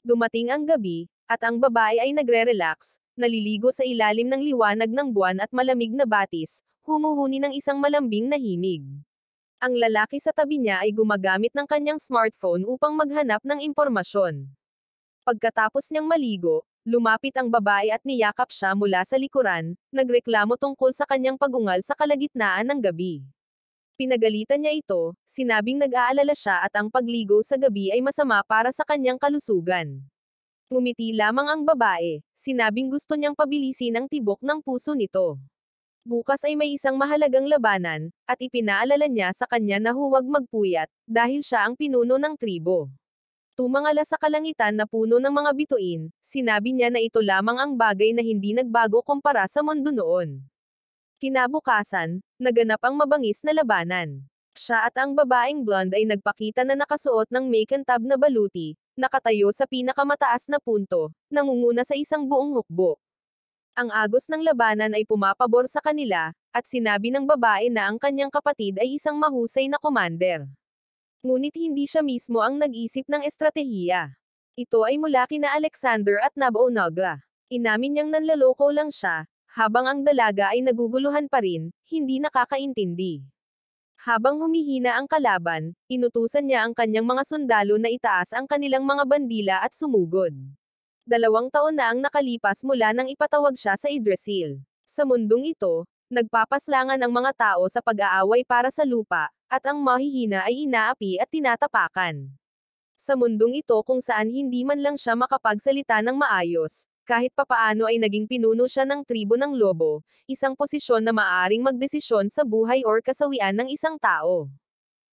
Dumating ang gabi, at ang babae ay nagre-relax, naliligo sa ilalim ng liwanag ng buwan at malamig na batis, humuhuni ng isang malambing na himig. Ang lalaki sa tabi niya ay gumagamit ng kanyang smartphone upang maghanap ng impormasyon. Pagkatapos niyang maligo, lumapit ang babae at niyakap siya mula sa likuran, nagreklamo tungkol sa kanyang pagungal sa kalagitnaan ng gabi. Pinagalitan niya ito, sinabing nag-aalala siya at ang pagligo sa gabi ay masama para sa kanyang kalusugan. Ngumiti lamang ang babae, sinabing gusto niyang pabilisin ang tibok ng puso nito. Bukas ay may isang mahalagang labanan, at ipinaalala niya sa kanya na huwag magpuyat, dahil siya ang pinuno ng tribo. Tumangala sa kalangitan na puno ng mga bituin, sinabi niya na ito lamang ang bagay na hindi nagbago kumpara sa mundo noon. Kinabukasan, naganap ang mabangis na labanan. Siya at ang babaeng blonde ay nagpakita na nakasuot ng makintab na baluti, nakatayo sa pinakamataas na punto, nangunguna sa isang buong hukbo. Ang agos ng labanan ay pumapabor sa kanila, at sinabi ng babae na ang kanyang kapatid ay isang mahusay na commander. Ngunit hindi siya mismo ang nag-isip ng estratehiya. Ito ay mula kina Alexander at Nabonaga. Inamin niyang nanlaloko lang siya, habang ang dalaga ay naguguluhan pa rin, hindi nakakaintindi. Habang humihina ang kalaban, inutusan niya ang kanyang mga sundalo na itaas ang kanilang mga bandila at sumugod. 2 taon na ang nakalipas mula nang ipatawag siya sa Yggdrasil. Sa mundong ito, nagpapaslangan ang mga tao sa pag-aaway para sa lupa, at ang mahihina ay inaapi at tinatapakan. Sa mundong ito kung saan hindi man lang siya makapagsalita ng maayos, kahit papaano ay naging pinuno siya ng tribo ng lobo, isang posisyon na maaaring magdesisyon sa buhay or kasawian ng isang tao.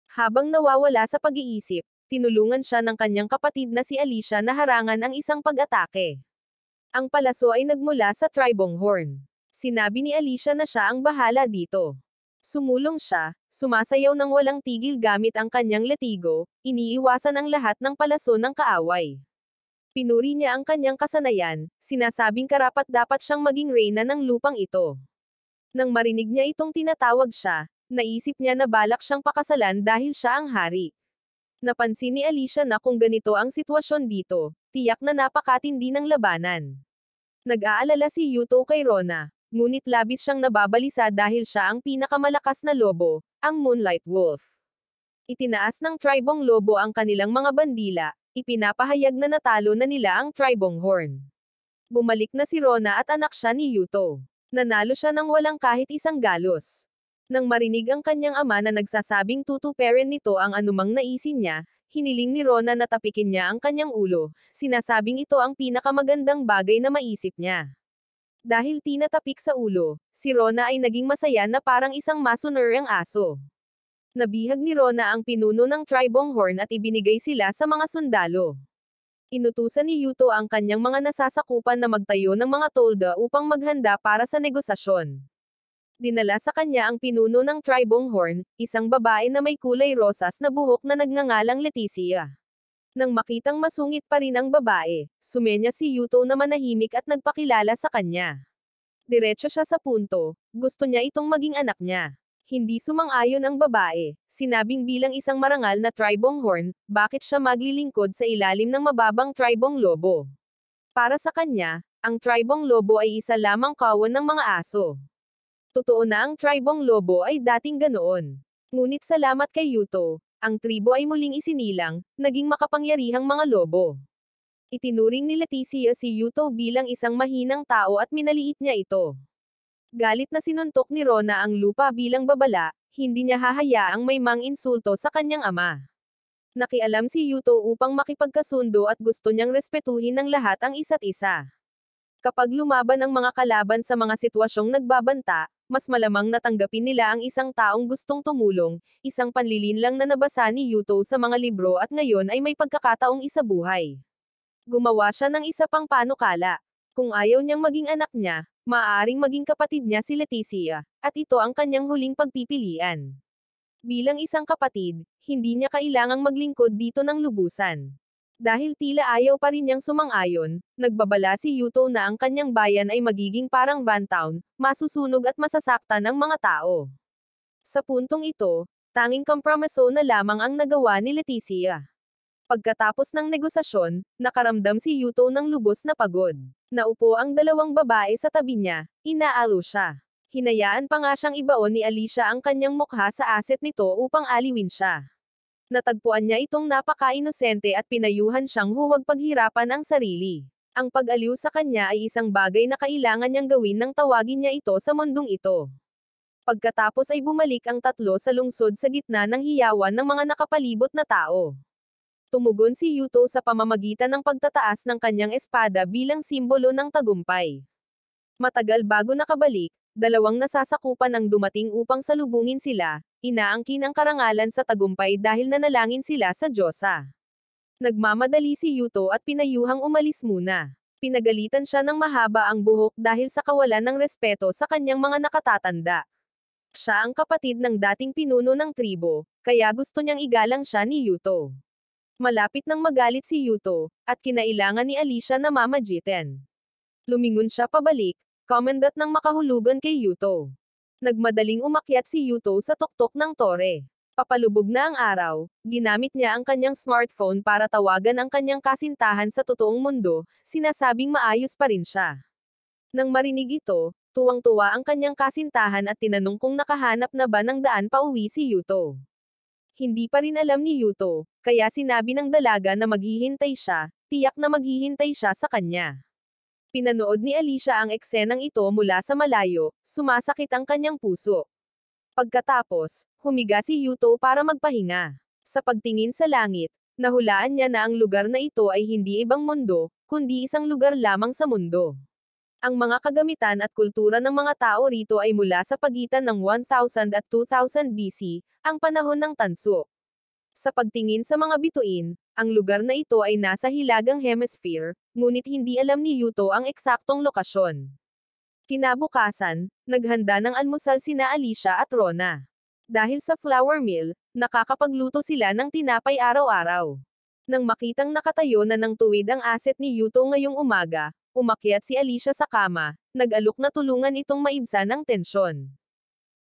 Habang nawawala sa pag-iisip, tinulungan siya ng kanyang kapatid na si Alicia na harangan ang isang pag-atake. Ang palaso ay nagmula sa tribong horn. Sinabi ni Alicia na siya ang bahala dito. Sumulong siya, sumasayaw ng walang tigil gamit ang kanyang latigo, iniiwasan ang lahat ng palaso ng kaaway. Pinuri niya ang kanyang kasanayan, sinasabing karapat-dapat siyang maging reyna ng lupang ito. Nang marinig niya itong tinatawag siya, naisip niya na balak siyang pakasalan dahil siya ang hari. Napansin ni Alicia na kung ganito ang sitwasyon dito, tiyak na napakatindi ng labanan. Nag-aalala si Yuto kay Rona, ngunit labis siyang nababalisa dahil siya ang pinakamalakas na lobo, ang Moonlight Wolf. Itinaas ng tribong lobo ang kanilang mga bandila, ipinapahayag na natalo na nila ang tribong horn. Bumalik na si Rona at anak siya ni Yuto. Nanalo siya ng walang kahit isang galos. Nang marinig ang kanyang ama na nagsasabing tutuperin nito ang anumang naisin niya, hiniling ni Rona na tapikin niya ang kanyang ulo, sinasabing ito ang pinakamagandang bagay na maisip niya. Dahil tinatapik sa ulo, si Rona ay naging masaya na parang isang masunuryang aso. Nabihag ni Rona ang pinuno ng tribong horn at ibinigay sila sa mga sundalo. Inutusan ni Yuto ang kanyang mga nasasakupan na magtayo ng mga tolda upang maghanda para sa negosasyon. Dinala sa kanya ang pinuno ng tribong horn, isang babae na may kulay rosas na buhok na nagngangalang Leticia. Nang makitang masungit pa rin ang babae, sumenya si Yuto na manahimik at nagpakilala sa kanya. Diretso siya sa punto, gusto niya itong maging anak niya. Hindi sumang-ayon ang babae, sinabing bilang isang marangal na tribong horn, bakit siya maglilingkod sa ilalim ng mababang tribong lobo. Para sa kanya, ang tribong lobo ay isa lamang kawan ng mga aso. Totoo na ang tribong lobo ay dating ganoon. Ngunit salamat kay Yuto, ang tribo ay muling isinilang, naging makapangyarihang mga lobo. Itinuring ni Leticia si Yuto bilang isang mahinang tao at minaliit niya ito. Galit na sinuntok ni Rona ang lupa bilang babala, hindi niya hahayaang may mang-insulto sa kanyang ama. Nakialam si Yuto upang makipagkasundo at gusto niyang respetuhin ng lahat ang isa't isa. Kapag lumaban ang mga kalaban sa mga sitwasyong nagbabanta, mas malamang natanggapin nila ang isang taong gustong tumulong, isang panlilinlang na nabasa ni Yuto sa mga libro at ngayon ay may pagkakataong isabuhay. Gumawa siya ng isa pang panukala. Kung ayaw niyang maging anak niya, maaaring maging kapatid niya si Leticia, at ito ang kanyang huling pagpipilian. Bilang isang kapatid, hindi niya kailangang maglingkod dito ng lubusan. Dahil tila ayaw pa rin niyang sumang-ayon, nagbabala si Yuto na ang kanyang bayan ay magiging parang Vantown, masusunog at masasaktan ang mga tao. Sa puntong ito, tanging kompromiso na lamang ang nagawa ni Leticia. Pagkatapos ng negosasyon, nakaramdam si Yuto ng lubos na pagod. Naupo ang dalawang babae sa tabi niya, inaalo siya. Hinayaan pa nga siyang ibaon ni Alicia ang kanyang mukha sa asset nito upang aliwin siya. Natagpuan niya itong napaka-inosente at pinayuhan siyang huwag paghirapan ang sarili. Ang pag-aliw sa kanya ay isang bagay na kailangan niyang gawin nang tawagin niya ito sa mundong ito. Pagkatapos ay bumalik ang tatlo sa lungsod sa gitna ng hiyawan ng mga nakapalibot na tao. Tumugon si Yuto sa pamamagitan ng pagtataas ng kanyang espada bilang simbolo ng tagumpay. Matagal bago nakabalik, dalawang nasasakupan ang dumating upang salubungin sila, inaangkin ang karangalan sa tagumpay dahil nanalangin sila sa Diyosa. Nagmamadali si Yuto at pinayuhang umalis muna. Pinagalitan siya ng mahaba ang buhok dahil sa kawalan ng respeto sa kanyang mga nakatatanda. Siya ang kapatid ng dating pinuno ng tribo, kaya gusto niyang igalang siya ni Yuto. Malapit nang magalit si Yuto, at kinailangan ni Alicia na mamagitan. Lumingon siya pabalik, komandat ng makahulugan kay Yuto. Nagmadaling umakyat si Yuto sa tuktok ng tore. Papalubog na ang araw, ginamit niya ang kanyang smartphone para tawagan ang kanyang kasintahan sa totoong mundo, sinasabing maayos pa rin siya. Nang marinig ito, tuwang-tuwa ang kanyang kasintahan at tinanong kung nakahanap na ba ng daan pauwi si Yuto. Hindi pa rin alam ni Yuto, kaya sinabi ng dalaga na maghihintay siya, tiyak na maghihintay siya sa kanya. Pinanood ni Alicia ang eksenang ito mula sa malayo, sumasakit ang kanyang puso. Pagkatapos, humiga si Yuto para magpahinga. Sa pagtingin sa langit, nahulaan niya na ang lugar na ito ay hindi ibang mundo, kundi isang lugar lamang sa mundo. Ang mga kagamitan at kultura ng mga tao rito ay mula sa pagitan ng 1000 at 2000 BC, ang panahon ng tanso. Sa pagtingin sa mga bituin, ang lugar na ito ay nasa hilagang hemisphere, ngunit hindi alam ni Yuto ang eksaktong lokasyon. Kinabukasan, naghanda ng almusal sina Alicia at Rona. Dahil sa flour mill, nakakapagluto sila ng tinapay araw-araw. Nang makitang nakatayo na ng tuwid ang asset ni Yuto ngayong umaga, umakyat si Alicia sa kama, nag-alok na tulungan itong maibsan ang tensyon.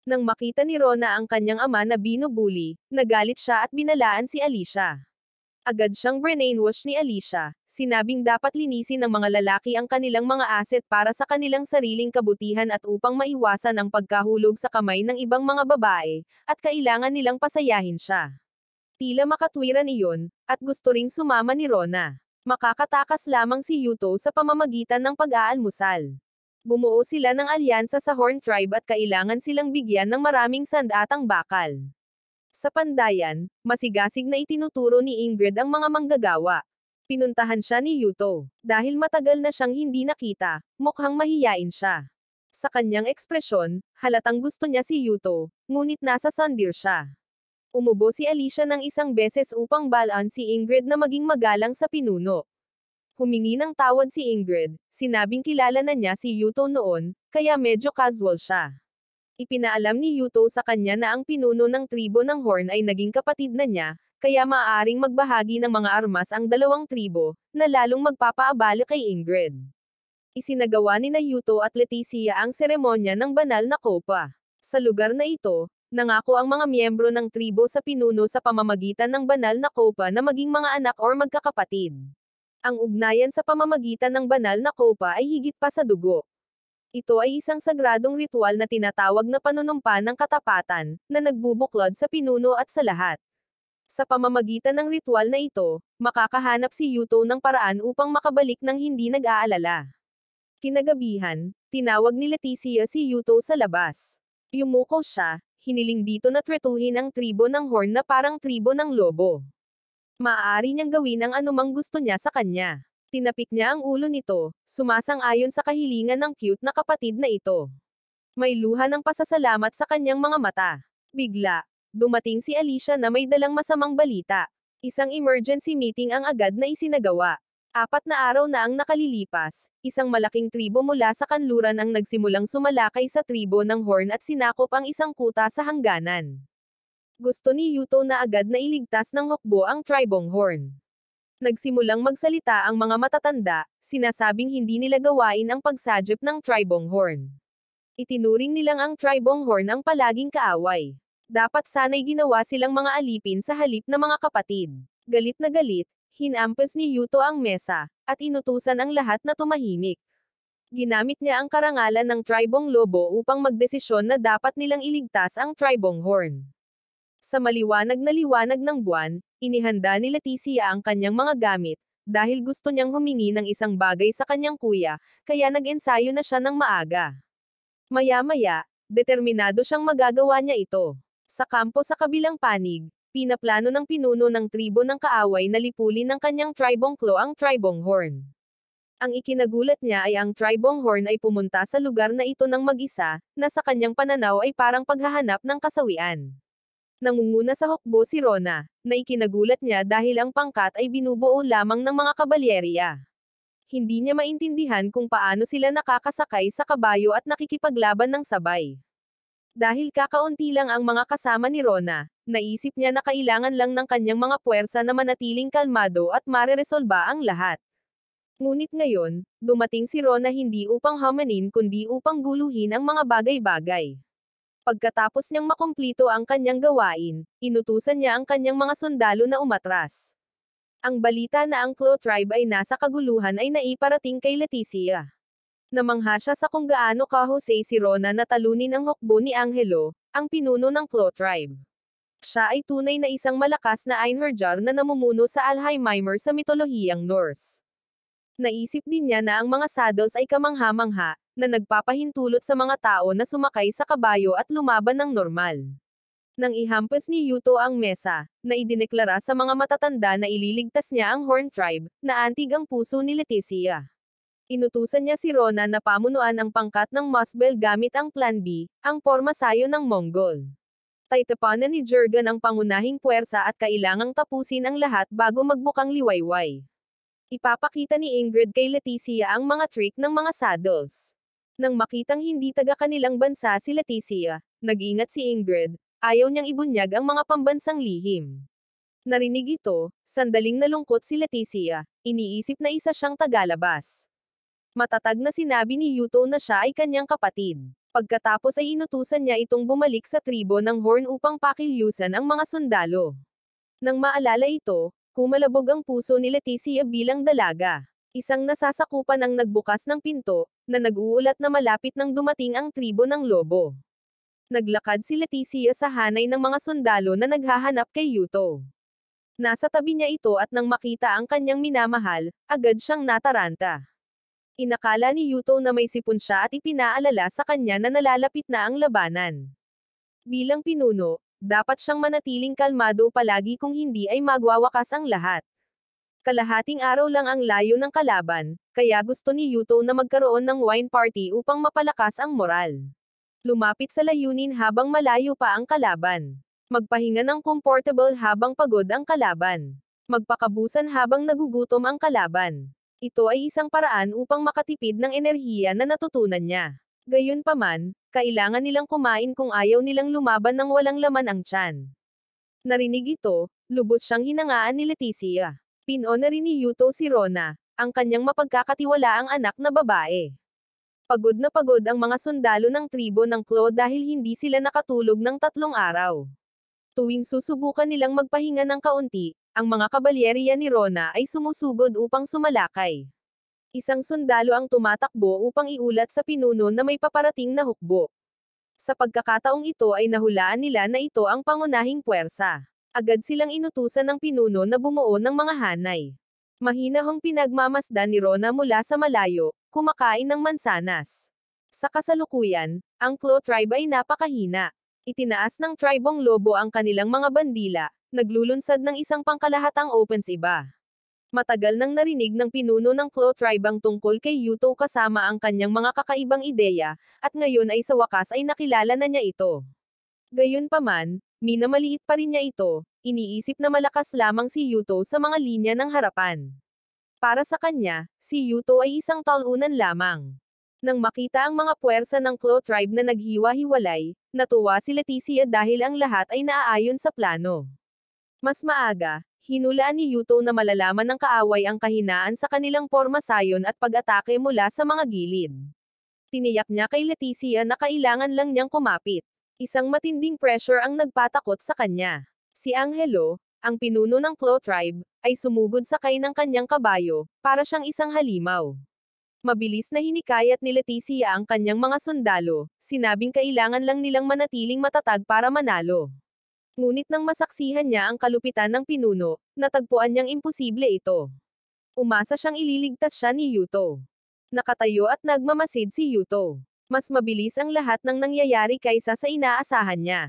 Nang makita ni Rona ang kanyang ama na binubuli, nagalit siya at binalaan si Alicia. Agad siyang brainwash ni Alicia, sinabing dapat linisin ng mga lalaki ang kanilang mga asset para sa kanilang sariling kabutihan at upang maiwasan ang pagkahulog sa kamay ng ibang mga babae, at kailangan nilang pasayahin siya. Tila makatwiran iyon, at gusto ring sumama ni Rona. Makakatakas lamang si Yuto sa pamamagitan ng pag-aalmusal. Bumuo sila ng alyansa sa Horn Tribe at kailangan silang bigyan ng maraming sandatang bakal. Sa pandayan, masigasig na itinuturo ni Ingrid ang mga manggagawa. Pinuntahan siya ni Yuto. Dahil matagal na siyang hindi nakita, mukhang mahiyain siya. Sa kanyang ekspresyon, halatang gusto niya si Yuto, ngunit nasa sandir siya. Umubo si Alicia ng isang beses upang balaan si Ingrid na maging magalang sa pinuno. Humingi ng tawad si Ingrid, sinabing kilala na niya si Yuto noon, kaya medyo casual siya. Ipinaalam ni Yuto sa kanya na ang pinuno ng tribo ng Horn ay naging kapatid na niya, kaya maaaring magbahagi ng mga armas ang dalawang tribo, na lalong magpapaabala kay Ingrid. Isinagawa ni Yuto at Leticia ang seremonya ng banal na kopa. Sa lugar na ito, nangako ang mga miyembro ng tribo sa pinuno sa pamamagitan ng banal na kopa na maging mga anak or magkakapatid. Ang ugnayan sa pamamagitan ng banal na kopa ay higit pa sa dugo. Ito ay isang sagradong ritual na tinatawag na panunumpa ng katapatan, na nagbubuklod sa pinuno at sa lahat. Sa pamamagitan ng ritual na ito, makakahanap si Yuto ng paraan upang makabalik ng hindi nag-aalala. Kinagabihan, tinawag ni Leticia si Yuto sa labas. Yumuko siya, hiniling dito na tretuhin ang tribo ng Horn na parang tribo ng lobo. Maaari niyang gawin ang anumang gusto niya sa kanya. Tinapik niya ang ulo nito, sumasang-ayon sa kahilingan ng cute na kapatid na ito. May luha ng pasasalamat sa kanyang mga mata. Bigla, dumating si Alicia na may dalang masamang balita. Isang emergency meeting ang agad na isinagawa. 4 na araw na ang nakalilipas, isang malaking tribo mula sa kanluran ang nagsimulang sumalakay sa tribo ng Horn at sinakop ang isang kuta sa hangganan. Gusto ni Yuto na agad na iligtas ng hukbo ang tribong Horn. Nagsimulang magsalita ang mga matatanda, sinasabing hindi nila gawain ang pagsadip ng tribong Horn. Itinuring nilang ang tribong Horn ang palaging kaaway. Dapat sana'y ginawa silang mga alipin sa halip na mga kapatid. Galit na galit, Hinampas ni Yuto ang mesa, at inutusan ang lahat na tumahimik. Ginamit niya ang karangalan ng tribong lobo upang magdesisyon na dapat nilang iligtas ang tribong horn. Sa maliwanag na liwanag ng buwan, inihanda ni Leticia ang kanyang mga gamit, dahil gusto niyang humingi ng isang bagay sa kanyang kuya, kaya nag-ensayo na siya ng maaga. Maya-maya, determinado siyang magagawa niya ito. Sa kampo sa kabilang panig, pinaplano ng pinuno ng tribo ng kaaway na lipulin ng kanyang tribong claw ang tribong horn. Ang ikinagulat niya ay ang tribong horn ay pumunta sa lugar na ito ng mag-isa, na sa kanyang pananaw ay parang paghahanap ng kasawian. Nangunguna sa hukbo si Rona, na ikinagulat niya dahil ang pangkat ay binubuo lamang ng mga kabalyerya. Hindi niya maintindihan kung paano sila nakakasakay sa kabayo at nakikipaglaban ng sabay. Dahil kakaunti lang ang mga kasama ni Rona, naisip niya na kailangan lang ng kanyang mga puwersa na manatiling kalmado at mareresolba ang lahat. Ngunit ngayon, dumating si Rona hindi upang hamanin kundi upang guluhin ang mga bagay-bagay. Pagkatapos niyang makumplito ang kanyang gawain, inutusan niya ang kanyang mga sundalo na umatras. Ang balita na ang Claw tribe ay nasa kaguluhan ay naiparating kay Leticia. Namangha siya sa kung gaano kahusay si Rona na talunin ang hukbo ni Angelo, ang pinuno ng Claw tribe. Siya ay tunay na isang malakas na Einherjar na namumuno sa Alheimer sa mitolohiyang Norse. Naisip din niya na ang mga saddles ay kamangha-mangha, na nagpapahintulot sa mga tao na sumakay sa kabayo at lumaban ng normal. Nang ihampas ni Yuto ang mesa, na idineklara sa mga matatanda na ililigtas niya ang Horn tribe, na antig ang puso ni Leticia. Inutusan niya si Rona na pamunuan ang pangkat ng Musbel gamit ang Plan B, ang pormasayo ng Mongol. Taitapanan ni Jurgen ang pangunahing puwersa at kailangang tapusin ang lahat bago magbukang liwayway. Ipapakita ni Ingrid kay Leticia ang mga trick ng mga saddles. Nang makitang hindi taga kanilang bansa si Leticia, nag-ingat si Ingrid, ayaw niyang ibunyag ang mga pambansang lihim. Narinig ito, sandaling nalungkot si Leticia, iniisip na isa siyang tagalabas. Matatag na sinabi ni Yuto na siya ay kanyang kapatid. Pagkatapos ay inutusan niya itong bumalik sa tribo ng Horn upang pakilyusan ang mga sundalo. Nang maalala ito, kumalabog ang puso ni Leticia bilang dalaga. Isang nasasakupan ang nagbukas ng pinto, na nag-uulat na malapit nang dumating ang tribo ng lobo. Naglakad si Leticia sa hanay ng mga sundalo na naghahanap kay Yuto. Nasa tabi niya ito at nang makita ang kanyang minamahal, agad siyang nataranta. Inakala ni Yuto na may sipon siya at ipinaalala sa kanya na nalalapit na ang labanan. Bilang pinuno, dapat siyang manatiling kalmado palagi kung hindi ay magwawakas ang lahat. Kalahating araw lang ang layo ng kalaban, kaya gusto ni Yuto na magkaroon ng wine party upang mapalakas ang moral. Lumapit sa layunin habang malayo pa ang kalaban. Magpahinga ng comfortable habang pagod ang kalaban. Magpakabusan habang nagugutom ang kalaban. Ito ay isang paraan upang makatipid ng enerhiya na natutunan niya. Gayunpaman, kailangan nilang kumain kung ayaw nilang lumaban ng walang laman ang tiyan. Narinig ito, lubos siyang hinangaan ni Leticia. Pinona rin ni Yuto si Rona, ang kanyang mapagkakatiwalaang anak na babae. Pagod na pagod ang mga sundalo ng tribo ng Claw dahil hindi sila nakatulog ng 3 araw. Tuwing susubukan nilang magpahinga ng kaunti, ang mga kabalyerya ni Rona ay sumusugod upang sumalakay. Isang sundalo ang tumatakbo upang iulat sa pinuno na may paparating na hukbo. Sa pagkakataong ito ay nahulaan nila na ito ang pangunahing puwersa. Agad silang inutusan ng pinuno na bumuo ng mga hanay. Mahinahong pinagmamasdan ni Rona mula sa malayo, kumakain ng mansanas. Sa kasalukuyan, ang Claw tribe ay napakahina. Itinaas ng tribong lobo ang kanilang mga bandila, naglulunsad ng isang pangkalahatang offensiba. Matagal nang narinig ng pinuno ng Claw tribe ang tungkol kay Yuto kasama ang kanyang mga kakaibang ideya, at ngayon ay sa wakas ay nakilala na niya ito. Gayunpaman, minamaliit pa rin niya ito, iniisip na malakas lamang si Yuto sa mga linya ng harapan. Para sa kanya, si Yuto ay isang talunan lamang. Nang makita ang mga puwersa ng Claw tribe na naghiwa-hiwalay, natuwa si Leticia dahil ang lahat ay naaayon sa plano. Mas maaga, hinulaan ni Yuto na malalaman ng kaaway ang kahinaan sa kanilang pormasayon at pag-atake mula sa mga gilid. Tiniyak niya kay Leticia na kailangan lang niyang kumapit. Isang matinding pressure ang nagpatakot sa kanya. Si Angelo, ang pinuno ng Claw tribe, ay sumugod sakay ng kanyang kabayo, para siyang isang halimaw. Mabilis na hinikayat ni Leticia ang kanyang mga sundalo, sinabing kailangan lang nilang manatiling matatag para manalo. Ngunit nang masaksihan niya ang kalupitan ng pinuno, natagpuan niyang imposible ito. Umasa siyang ililigtas siya ni Yuto. Nakatayo at nagmamasid si Yuto. Mas mabilis ang lahat ng nangyayari kaysa sa inaasahan niya.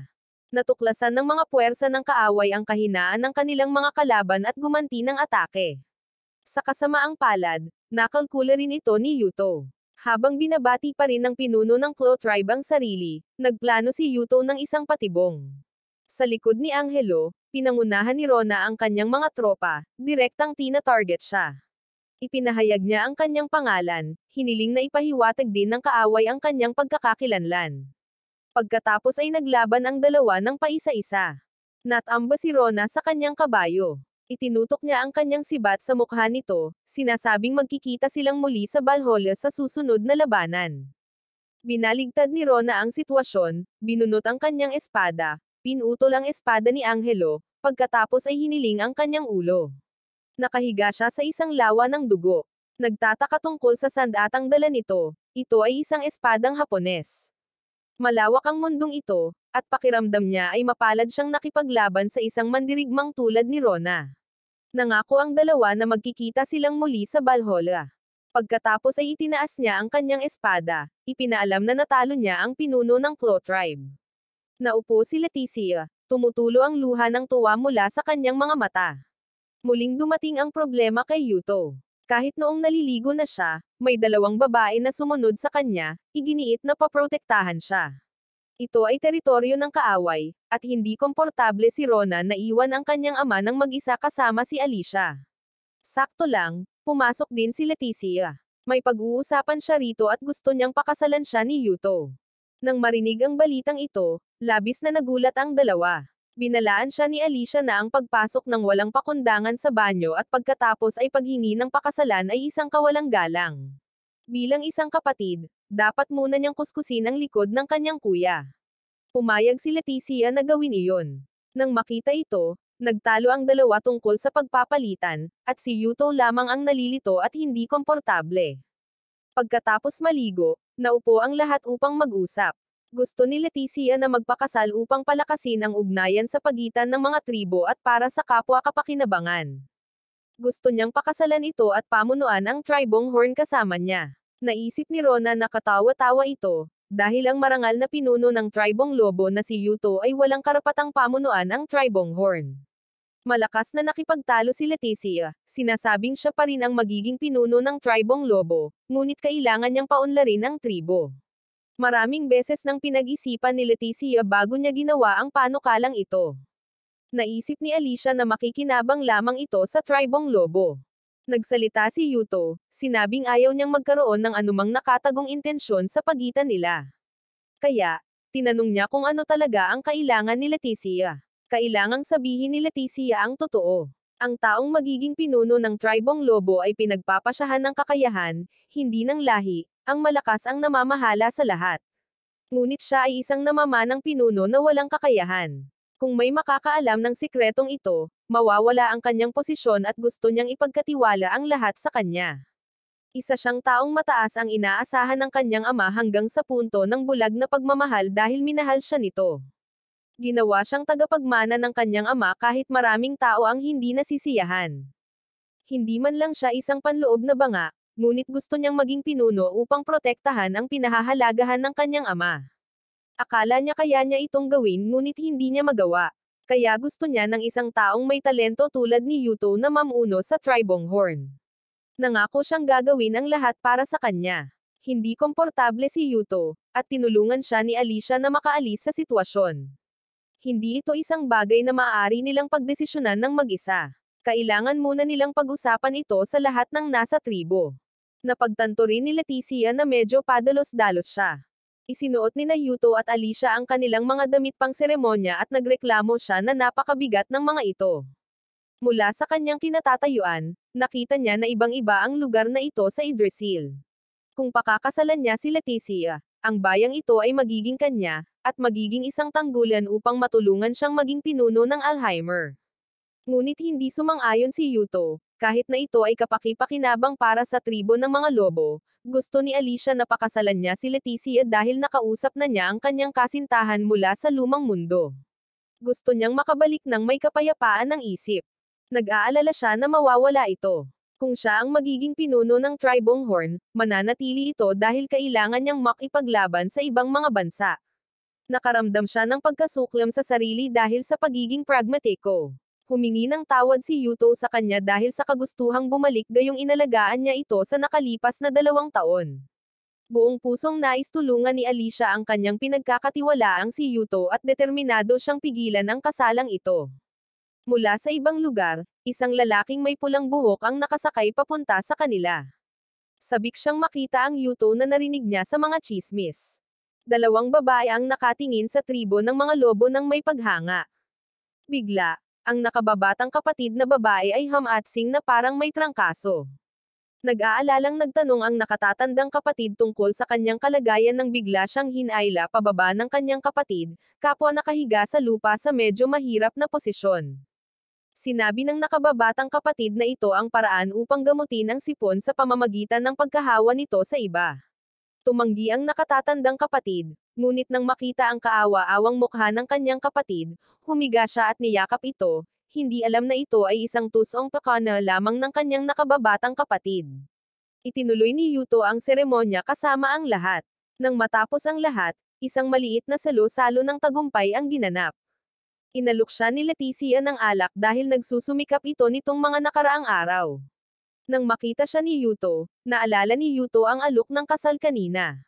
Natuklasan ng mga puwersa ng kaaway ang kahinaan ng kanilang mga kalaban at gumanti ng atake. Sa kasamaang palad, nakalkula rin ito ni Yuto. Habang binabati pa rin ng pinuno ng Claw Tribe ang sarili, nagplano si Yuto ng isang patibong. Sa likod ni Angelo, pinangunahan ni Rona ang kanyang mga tropa, direktang tina-target siya. Ipinahayag niya ang kanyang pangalan, hiniling na ipahiwatig din ng kaaway ang kanyang pagkakakilanlan. Pagkatapos ay naglaban ang dalawa ng paisa-isa. Natamba si Rona sa kanyang kabayo. Itinutok niya ang kanyang sibat sa mukha nito, sinasabing magkikita silang muli sa Valhalla sa susunod na labanan. Binaligtad ni Rona ang sitwasyon, binunot ang kanyang espada, pinutol ang espada ni Angelo, pagkatapos ay hiniling ang kanyang ulo. Nakahiga siya sa isang lawa ng dugo. Nagtataka tungkol sa sandatang dala nito, ito ay isang espadang Hapones. Malawak ang mundong ito, at pakiramdam niya ay mapalad siyang nakipaglaban sa isang mandirigmang tulad ni Rona. Nangako ang dalawa na magkikita silang muli sa Valhalla. Pagkatapos ay itinaas niya ang kanyang espada, ipinaalam na natalo niya ang pinuno ng Claw Tribe. Naupo si Leticia, tumutulo ang luha ng tuwa mula sa kanyang mga mata. Muling dumating ang problema kay Yuto. Kahit noong naliligo na siya, may dalawang babae na sumunod sa kanya, iginiit na paprotektahan siya. Ito ay teritoryo ng kaaway, at hindi komportable si Rona na iwan ang kanyang ama ng mag-isa kasama si Alicia. Sakto lang, pumasok din si Leticia. May pag-uusapan siya rito at gusto niyang pakasalan siya ni Yuto. Nang marinig ang balitang ito, labis na nagulat ang dalawa. Binalaan siya ni Alicia na ang pagpasok ng walang pakundangan sa banyo at pagkatapos ay paghingi ng pakasalan ay isang kawalang galang. Bilang isang kapatid, dapat muna niyang kuskusin ang likod ng kanyang kuya. Pumayag si Leticia na gawin iyon. Nang makita ito, nagtalo ang dalawa tungkol sa pagpapalitan, at si Yuto lamang ang nalilito at hindi komportable. Pagkatapos maligo, naupo ang lahat upang mag-usap. Gusto ni Leticia na magpakasal upang palakasin ang ugnayan sa pagitan ng mga tribo at para sa kapwa kapakinabangan. Gusto niyang pakasalan ito at pamunuan ang tribong Horn kasama niya. Naisip ni Rona na katawa-tawa ito, dahil ang marangal na pinuno ng tribong Lobo na si Yuto ay walang karapatang pamunuan ang tribong Horn. Malakas na nakipagtalo si Leticia, sinasabing siya pa rin ang magiging pinuno ng tribong Lobo, ngunit kailangan niyang paunlarin ang tribo. Maraming beses nang pinag-isipan ni Leticia bago niya ginawa ang panukalang ito. Naisip ni Alicia na makikinabang lamang ito sa tribong Lobo. Nagsalita si Yuto, sinabing ayaw niyang magkaroon ng anumang nakatagong intensyon sa pagitan nila. Kaya, tinanong niya kung ano talaga ang kailangan ni Leticia. Kailangang sabihin ni Leticia ang totoo. Ang taong magiging pinuno ng tribong Lobo ay pinagpapasyahan ng kakayahan, hindi ng lahi, ang malakas ang namamahala sa lahat. Ngunit siya ay isang namamanang pinuno na walang kakayahan. Kung may makakaalam ng sikretong ito, mawawala ang kanyang posisyon at gusto niyang ipagkatiwala ang lahat sa kanya. Isa siyang taong mataas ang inaasahan ng kanyang ama hanggang sa punto ng bulag na pagmamahal dahil minahal siya nito. Ginawa siyang tagapagmana ng kanyang ama kahit maraming tao ang hindi nasisiyahan. Hindi man lang siya isang panloob na banga, ngunit gusto niyang maging pinuno upang protektahan ang pinahahalagahan ng kanyang ama. Akala niya kaya niya itong gawin ngunit hindi niya magawa. Kaya gusto niya ng isang taong may talento tulad ni Yuto na mamuno sa tribong Horn. Nangako siyang gagawin ang lahat para sa kanya. Hindi komportable si Yuto, at tinulungan siya ni Alicia na makaalis sa sitwasyon. Hindi ito isang bagay na maaari nilang pagdesisyonan ng mag-isa. Kailangan muna nilang pag-usapan ito sa lahat ng nasa tribo. Napagtanto rin ni Leticia na medyo padalos-dalos siya. Isinuot ni Yuto at Alicia ang kanilang mga damit pang seremonya at nagreklamo siya na napakabigat ng mga ito. Mula sa kanyang kinatatayuan, nakita niya na ibang-iba ang lugar na ito sa Yggdrasil. Kung pakakasalan niya si Leticia, ang bayang ito ay magiging kanya, at magiging isang tanggulan upang matulungan siyang maging pinuno ng Alzheimer. Ngunit hindi sumang-ayon si Yuto, kahit na ito ay kapaki-pakinabang para sa tribo ng mga lobo. Gusto ni Alicia na pakasalan niya si Leticia dahil nakausap na niya ang kanyang kasintahan mula sa lumang mundo. Gusto niyang makabalik ng may kapayapaan ng isip. Nag-aalala siya na mawawala ito. Kung siya ang magiging pinuno ng Tribong Horn, mananatili ito dahil kailangan niyang makipaglaban sa ibang mga bansa. Nakaramdam siya ng pagkasuklam sa sarili dahil sa pagiging pragmatiko. Humingi ng tawad si Yuto sa kanya dahil sa kagustuhang bumalik gayong inalagaan niya ito sa nakalipas na 2 taon. Buong pusong nais tulungan ni Alicia ang kanyang pinagkakatiwalaang si Yuto at determinado siyang pigilan ang kasalang ito. Mula sa ibang lugar, isang lalaking may pulang buhok ang nakasakay papunta sa kanila. Sabik siyang makita ang Yuto na narinig niya sa mga tsismis. 2 babae ang nakatingin sa tribo ng mga lobo ng may paghanga. Bigla, ang nakababatang kapatid na babae ay hamatsing na parang may trangkaso. Nag-aalalang nagtanong ang nakatatandang kapatid tungkol sa kanyang kalagayan nang bigla siyang hinayla pababa ng kanyang kapatid, kapwa nakahiga sa lupa sa medyo mahirap na posisyon. Sinabi ng nakababatang kapatid na ito ang paraan upang gamutin ang sipon sa pamamagitan ng pagkahawa nito sa iba. Tumanggi ang nakatatandang kapatid, ngunit nang makita ang kaawa-awang mukha ng kanyang kapatid, humiga siya at niyakap ito, hindi alam na ito ay isang tusong pakana lamang ng kanyang nakababatang kapatid. Itinuloy ni Yuto ang seremonya kasama ang lahat. Nang matapos ang lahat, isang maliit na salo-salo ng tagumpay ang ginanap. Inalok siya ni Leticia ng alak dahil nagsusumikap ito nitong mga nakaraang araw. Nang makita siya ni Yuto, naalala ni Yuto ang alok ng kasal kanina.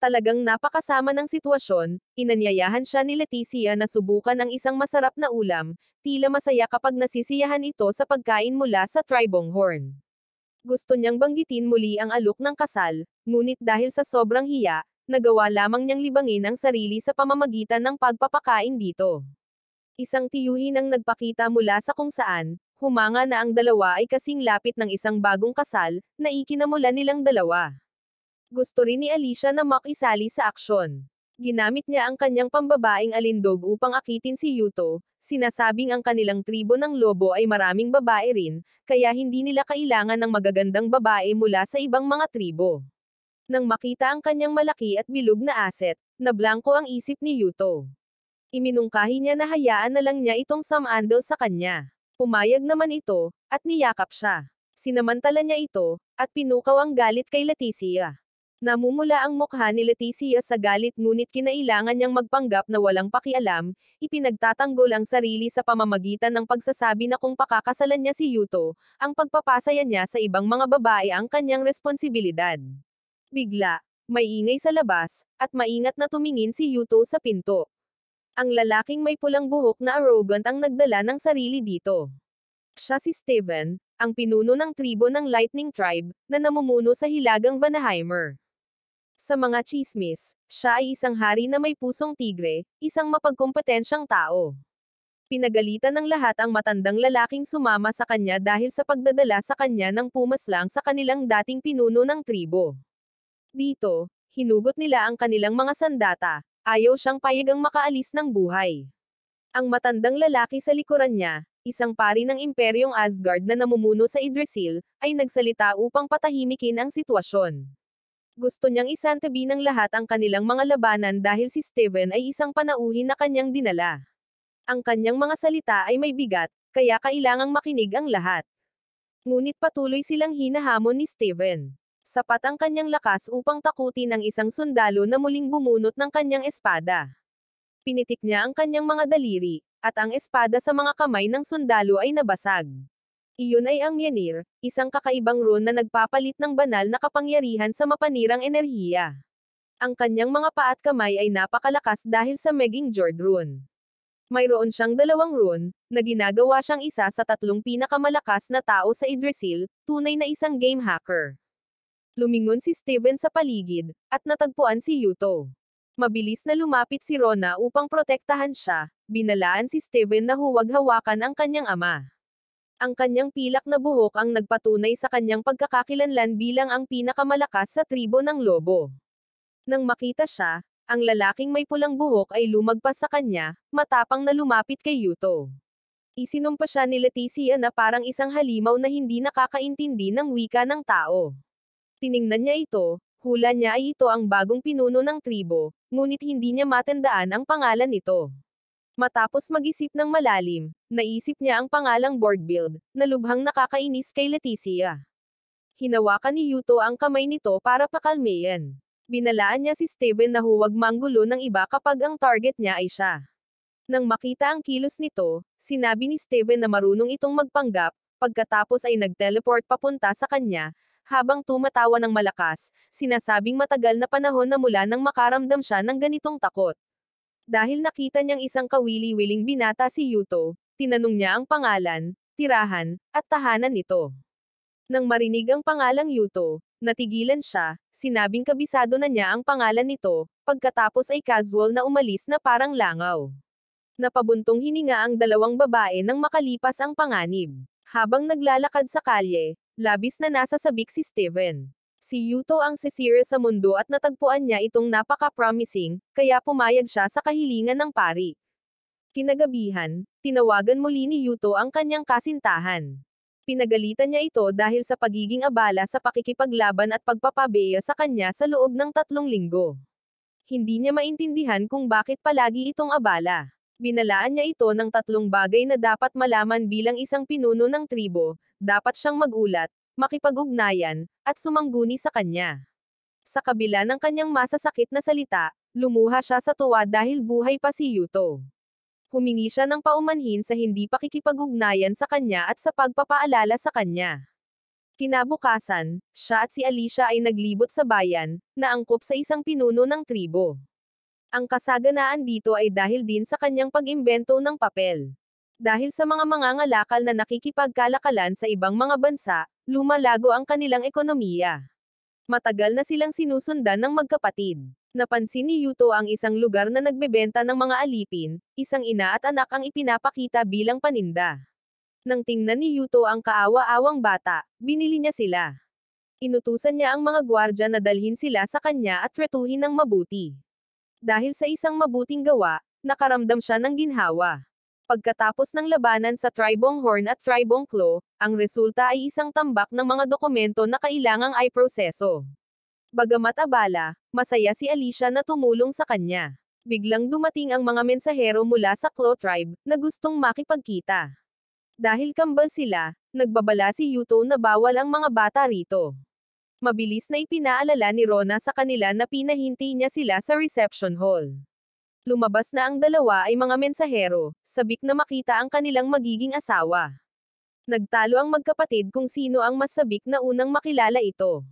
Talagang napakasama ng sitwasyon, inanyayahan siya ni Leticia na subukan ang isang masarap na ulam, tila masaya kapag nasisiyahan ito sa pagkain mula sa Tribong Horn. Gusto niyang banggitin muli ang alok ng kasal, ngunit dahil sa sobrang hiya, nagawa lamang niyang libangin ang sarili sa pamamagitan ng pagpapakain dito. Isang tiyuhin ang nagpakita mula sa kung saan, humanga na ang dalawa ay kasing lapit ng isang bagong kasal, na ikinamulan nilang dalawa. Gusto rin ni Alicia na makisali sa aksyon. Ginamit niya ang kanyang pambabaeng alindog upang akitin si Yuto, sinasabing ang kanilang tribo ng lobo ay maraming babae rin, kaya hindi nila kailangan ng magagandang babae mula sa ibang mga tribo. Nang makita ang kanyang malaki at bilog na aset, nablangko ang isip ni Yuto. Iminungkahi niya na hayaan na lang niya itong sumandal sa kanya. Pumayag naman ito, at niyakap siya. Sinamantala niya ito, at pinukaw ang galit kay Leticia. Namumula ang mukha ni Leticia sa galit ngunit kinailangan niyang magpanggap na walang pakialam, ipinagtatanggol ang sarili sa pamamagitan ng pagsasabi na kung pakakasalan niya si Yuto, ang pagpapasaya niya sa ibang mga babae ang kanyang responsibilidad. Bigla, may ingay sa labas, at maingat na tumingin si Yuto sa pinto. Ang lalaking may pulang buhok na arrogant ang nagdala ng sarili dito. Siya si Steven, ang pinuno ng tribo ng Lightning Tribe, na namumuno sa Hilagang Vanaheimer. Sa mga tsismis, siya ay isang hari na may pusong tigre, isang mapagkompetensyang tao. Pinagalitan ng lahat ang matandang lalaking sumama sa kanya dahil sa pagdadala sa kanya ng pumaslang sa kanilang dating pinuno ng tribo. Dito, hinugot nila ang kanilang mga sandata, ayaw siyang payagang makaalis ng buhay. Ang matandang lalaki sa likuran niya, isang pari ng Imperyong Asgard na namumuno sa Yggdrasil, ay nagsalita upang patahimikin ang sitwasyon. Gusto niyang isantabi ng lahat ang kanilang mga labanan dahil si Steven ay isang panauhin na kanyang dinala. Ang kanyang mga salita ay may bigat, kaya kailangang makinig ang lahat. Ngunit patuloy silang hinahamon ni Steven. Sapat ang kanyang lakas upang takutin ang isang sundalo na muling bumunot ng kanyang espada. Pinitik niya ang kanyang mga daliri, at ang espada sa mga kamay ng sundalo ay nabasag. Iyon ay ang Mjolnir, isang kakaibang rune na nagpapalit ng banal na kapangyarihan sa mapanirang enerhiya. Ang kanyang mga paa at kamay ay napakalakas dahil sa Meging-Jord rune. Mayroon siyang 2 rune, na ginagawa siyang isa sa 3 pinakamalakas na tao sa Yggdrasil, tunay na isang game hacker. Lumingon si Steven sa paligid, at natagpuan si Yuto. Mabilis na lumapit si Rona upang protektahan siya, binalaan si Steven na huwag hawakan ang kanyang ama. Ang kanyang pilak na buhok ang nagpatunay sa kanyang pagkakakilanlan bilang ang pinakamalakas sa tribo ng lobo. Nang makita siya, ang lalaking may pulang buhok ay lumagpas sa kanya, matapang na lumapit kay Yuto. Isinumpa siya ni Leticia na parang isang halimaw na hindi nakakaintindi ng wika ng tao. Tiningnan niya ito, hula niya ay ito ang bagong pinuno ng tribo, ngunit hindi niya matandaan ang pangalan nito. Matapos mag-isip ng malalim, naisip niya ang pangalang Boardbuild, na lubhang nakakainis kay Leticia. Hinawakan ni Yuto ang kamay nito para pakalmayan. Binalaan niya si Steven na huwag manggulo ng iba kapag ang target niya ay siya. Nang makita ang kilos nito, sinabi ni Steven na marunong itong magpanggap, pagkatapos ay nag-teleport papunta sa kanya, habang tumatawa ng malakas, sinasabing matagal na panahon na mula nang makaramdam siya ng ganitong takot. Dahil nakita niyang isang kawili-wiling binata si Yuto, tinanong niya ang pangalan, tirahan, at tahanan nito. Nang marinig ang pangalang Yuto, natigilan siya, sinabing kabisado na niya ang pangalan nito, pagkatapos ay casual na umalis na parang langaw. Napabuntong hininga ang dalawang babae nang makalipas ang panganib. Habang naglalakad sa kalye, labis na nasa sabik si Steven. Si Yuto ang sisira sa mundo at natagpuan niya itong napaka-promising, kaya pumayag siya sa kahilingan ng pari. Kinagabihan, tinawagan muli ni Yuto ang kanyang kasintahan. Pinagalitan niya ito dahil sa pagiging abala sa pakikipaglaban at pagpapabeya sa kanya sa loob ng 3 linggo. Hindi niya maintindihan kung bakit palagi itong abala. Binalaan niya ito ng 3 bagay na dapat malaman bilang isang pinuno ng tribo, dapat siyang magulat, makipag-ugnayan, at sumangguni sa kanya. Sa kabila ng kanyang masasakit na salita, lumuha siya sa tuwa dahil buhay pa si Yuto. Humingi siya ng paumanhin sa hindi pakikipag-ugnayan sa kanya at sa pagpapaalala sa kanya. Kinabukasan, siya at si Alicia ay naglibot sa bayan, na angkop sa isang pinuno ng tribo. Ang kasaganaan dito ay dahil din sa kanyang pag-imbento ng papel. Dahil sa mga mangangalakal na nakikipagkalakalan sa ibang mga bansa, lumalago ang kanilang ekonomiya. Matagal na silang sinusundan ng magkapatid. Napansin ni Yuto ang isang lugar na nagbebenta ng mga alipin, isang ina at anak ang ipinapakita bilang paninda. Nang tingnan ni Yuto ang kaawa-awang bata, binili niya sila. Inutusan niya ang mga gwardya na dalhin sila sa kanya at tretuhin ng mabuti. Dahil sa isang mabuting gawa, nakaramdam siya ng ginhawa. Pagkatapos ng labanan sa Tribong Horn at Tribong Claw, ang resulta ay isang tambak ng mga dokumento na kailangang ay proseso. Bagamat abala, masaya si Alicia na tumulong sa kanya. Biglang dumating ang mga mensahero mula sa Claw Tribe, na gustong makipagkita. Dahil kambal sila, nagbabala si Yuto na bawal ang mga bata rito. Mabilis na ipinaalala ni Rona sa kanila na pinahintay niya sila sa reception hall. Lumabas na ang dalawa ay mga mensahero, sabik na makita ang kanilang magiging asawa. Nagtalo ang magkapatid kung sino ang mas sabik na unang makilala ito.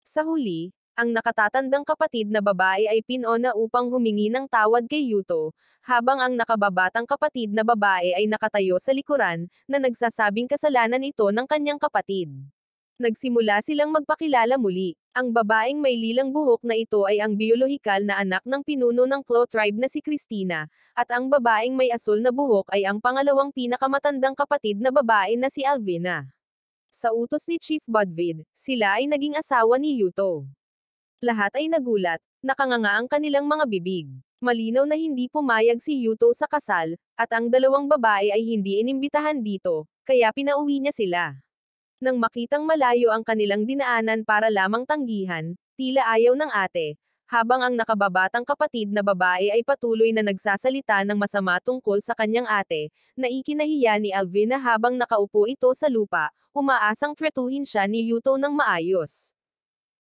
Sa huli, ang nakatatandang kapatid na babae ay pinona upang humingi ng tawad kay Yuto, habang ang nakababatang kapatid na babae ay nakatayo sa likuran, na nagsasabing kasalanan ito ng kanyang kapatid. Nagsimula silang magpakilala muli. Ang babaeng may lilang buhok na ito ay ang biolohikal na anak ng pinuno ng Claw Tribe na si Christina, at ang babaeng may asul na buhok ay ang pangalawang pinakamatandang kapatid na babae na si Alvina. Sa utos ni Chief Budvid, sila ay naging asawa ni Yuto. Lahat ay nagulat, nakanganga ang kanilang mga bibig. Malinaw na hindi pumayag si Yuto sa kasal, at ang dalawang babae ay hindi inimbitahan dito, kaya pinauwi niya sila. Nang makitang malayo ang kanilang dinaanan para lamang tanggihan, tila ayaw ng ate, habang ang nakababatang kapatid na babae ay patuloy na nagsasalita ng masama tungkol sa kanyang ate, na ikinahiya ni Alvina habang nakaupo ito sa lupa, umaasang tretuhin siya ni Yuto ng maayos.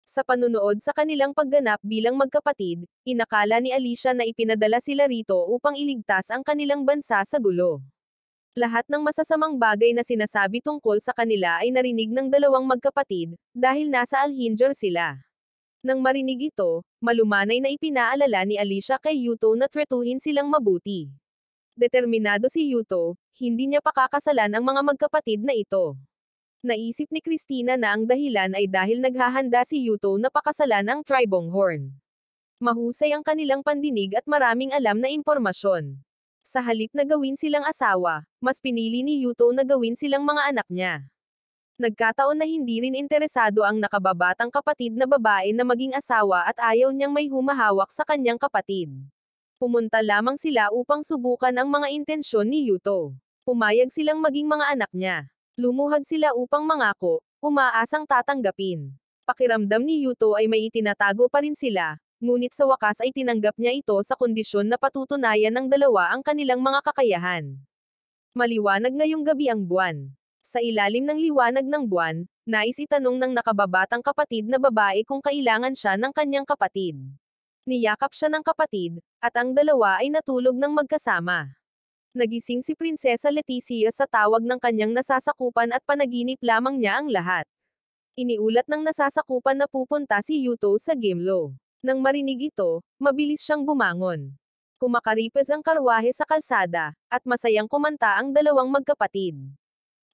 Sa panunood sa kanilang pagganap bilang magkapatid, inakala ni Alicia na ipinadala sila rito upang iligtas ang kanilang bansa sa gulo. Lahat ng masasamang bagay na sinasabi tungkol sa kanila ay narinig ng dalawang magkapatid, dahil nasa Alhinger sila. Nang marinig ito, malumanay na ipinaalala ni Alicia kay Yuto na tretuhin silang mabuti. Determinado si Yuto, hindi niya pakakasalan ang mga magkapatid na ito. Naisip ni Christina na ang dahilan ay dahil naghahanda si Yuto na pakasalan ang Tribong Horn. Mahusay ang kanilang pandinig at maraming alam na impormasyon. Sa halip na gawin silang asawa, mas pinili ni Yuto na gawin silang mga anak niya. Nagkataon na hindi rin interesado ang nakababatang kapatid na babae na maging asawa at ayaw niyang may humahawak sa kanyang kapatid. Pumunta lamang sila upang subukan ang mga intensyon ni Yuto. Pumayag silang maging mga anak niya. Lumuhad sila upang mangako, umaasang tatanggapin. Pakiramdam ni Yuto ay may itinatago pa rin sila, ngunit sa wakas ay tinanggap niya ito sa kondisyon na patutunayan ng dalawa ang kanilang mga kakayahan. Maliwanag ngayong gabi ang buwan. Sa ilalim ng liwanag ng buwan, nais itanong ng nakababatang kapatid na babae kung kailangan siya ng kanyang kapatid. Niyakap siya ng kapatid, at ang dalawa ay natulog ng magkasama. Nagising si Prinsesa Leticia sa tawag ng kanyang nasasakupan at panaginip lamang niya ang lahat. Iniulat ng nasasakupan na pupunta si Yuto sa Gimlo. Nang marinig ito, mabilis siyang bumangon. Kumakaripes ang karwahe sa kalsada, at masayang kumanta ang dalawang magkapatid.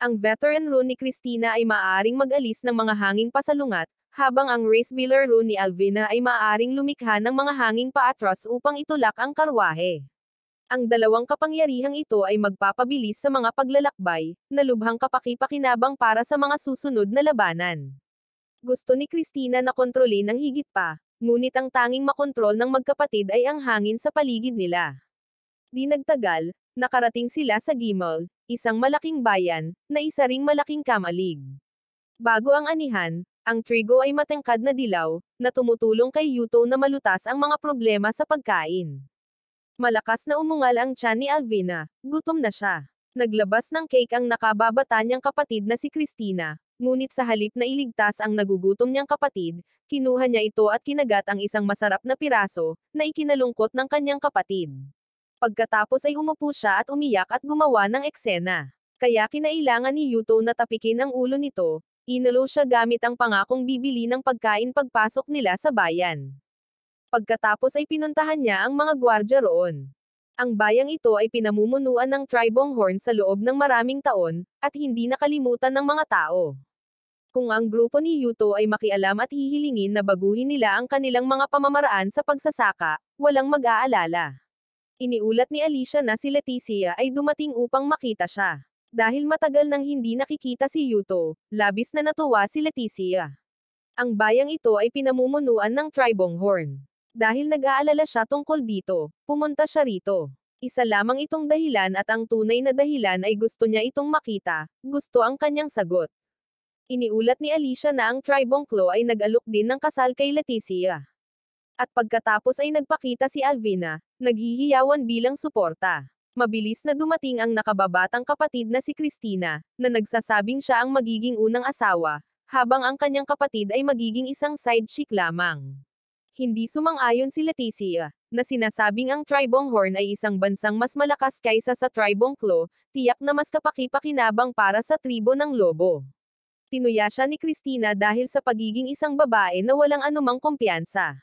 Ang veteran rune ni Christina ay maaaring mag-alis ng mga hanging pasalungat, habang ang race wheeler rune ni Alvina ay maaaring lumikha ng mga hanging paatras upang itulak ang karwahe. Ang dalawang kapangyarihang ito ay magpapabilis sa mga paglalakbay, na lubhang kapaki-pakinabang para sa mga susunod na labanan. Gusto ni Christina na kontrolin ng higit pa, ngunit ang tanging makontrol ng magkapatid ay ang hangin sa paligid nila. Di nagtagal, nakarating sila sa Gimel, isang malaking bayan, na isa ring malaking kamalig. Bago ang anihan, ang trigo ay matangkad na dilaw, na tumutulong kay Yuto na malutas ang mga problema sa pagkain. Malakas na umungal ang tiyan ni Alvina, gutom na siya. Naglabas ng cake ang nakababata niyang kapatid na si Christina, ngunit sa halip na iligtas ang nagugutom niyang kapatid, kinuha niya ito at kinagat ang isang masarap na piraso, na ikinalungkot ng kanyang kapatid. Pagkatapos ay umupo siya at umiyak at gumawa ng eksena. Kaya kinailangan ni Yuto na tapikin ang ulo nito, inalo siya gamit ang pangakong bibili ng pagkain pagpasok nila sa bayan. Pagkatapos ay pinuntahan niya ang mga gwardya roon. Ang bayang ito ay pinamumunuan ng Tribonghorn sa loob ng maraming taon, at hindi nakalimutan ng mga tao. Kung ang grupo ni Yuto ay makialam at hihilingin na baguhin nila ang kanilang mga pamamaraan sa pagsasaka, walang mag-aalala. Iniulat ni Alicia na si Leticia ay dumating upang makita siya. Dahil matagal nang hindi nakikita si Yuto, labis na natuwa si Leticia. Ang bayang ito ay pinamumunuan ng Tribonghorn. Dahil nag-aalala siya tungkol dito, pumunta siya rito. Isa lamang itong dahilan at ang tunay na dahilan ay gusto niya itong makita, gusto ang kanyang sagot. Iniulat ni Alicia na ang Tribongclo ay nag-alok din ng kasal kay Leticia. At pagkatapos ay nagpakita si Alvina, naghihiyawan bilang suporta. Mabilis na dumating ang nakababatang kapatid na si Christina, na nagsasabing siya ang magiging unang asawa, habang ang kanyang kapatid ay magiging isang side chick lamang. Hindi sumang-ayon si Leticia, na sinasabing ang Tribonghorn ay isang bansang mas malakas kaysa sa Tribongclo, tiyak na mas kapaki-pakinabang para sa tribo ng lobo. Tinuya siya ni Christina dahil sa pagiging isang babae na walang anumang kumpiyansa.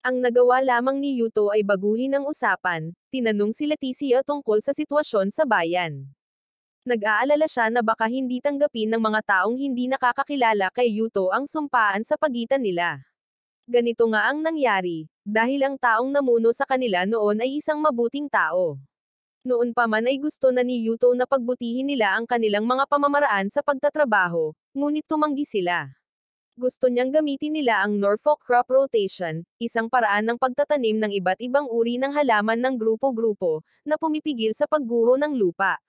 Ang nagawa lamang ni Yuto ay baguhin ang usapan, tinanong si Leticia tungkol sa sitwasyon sa bayan. Nag-aalala siya na baka hindi tanggapin ng mga taong hindi nakakakilala kay Yuto ang sumpaan sa pagitan nila. Ganito nga ang nangyari, dahil ang taong namuno sa kanila noon ay isang mabuting tao. Noon pa man ay gusto na ni Yuto na pagbutihin nila ang kanilang mga pamamaraan sa pagtatrabaho, ngunit tumanggi sila. Gusto niyang gamitin nila ang Norfolk crop rotation, isang paraan ng pagtatanim ng iba't ibang uri ng halaman ng grupo-grupo, na pumipigil sa pagguho ng lupa.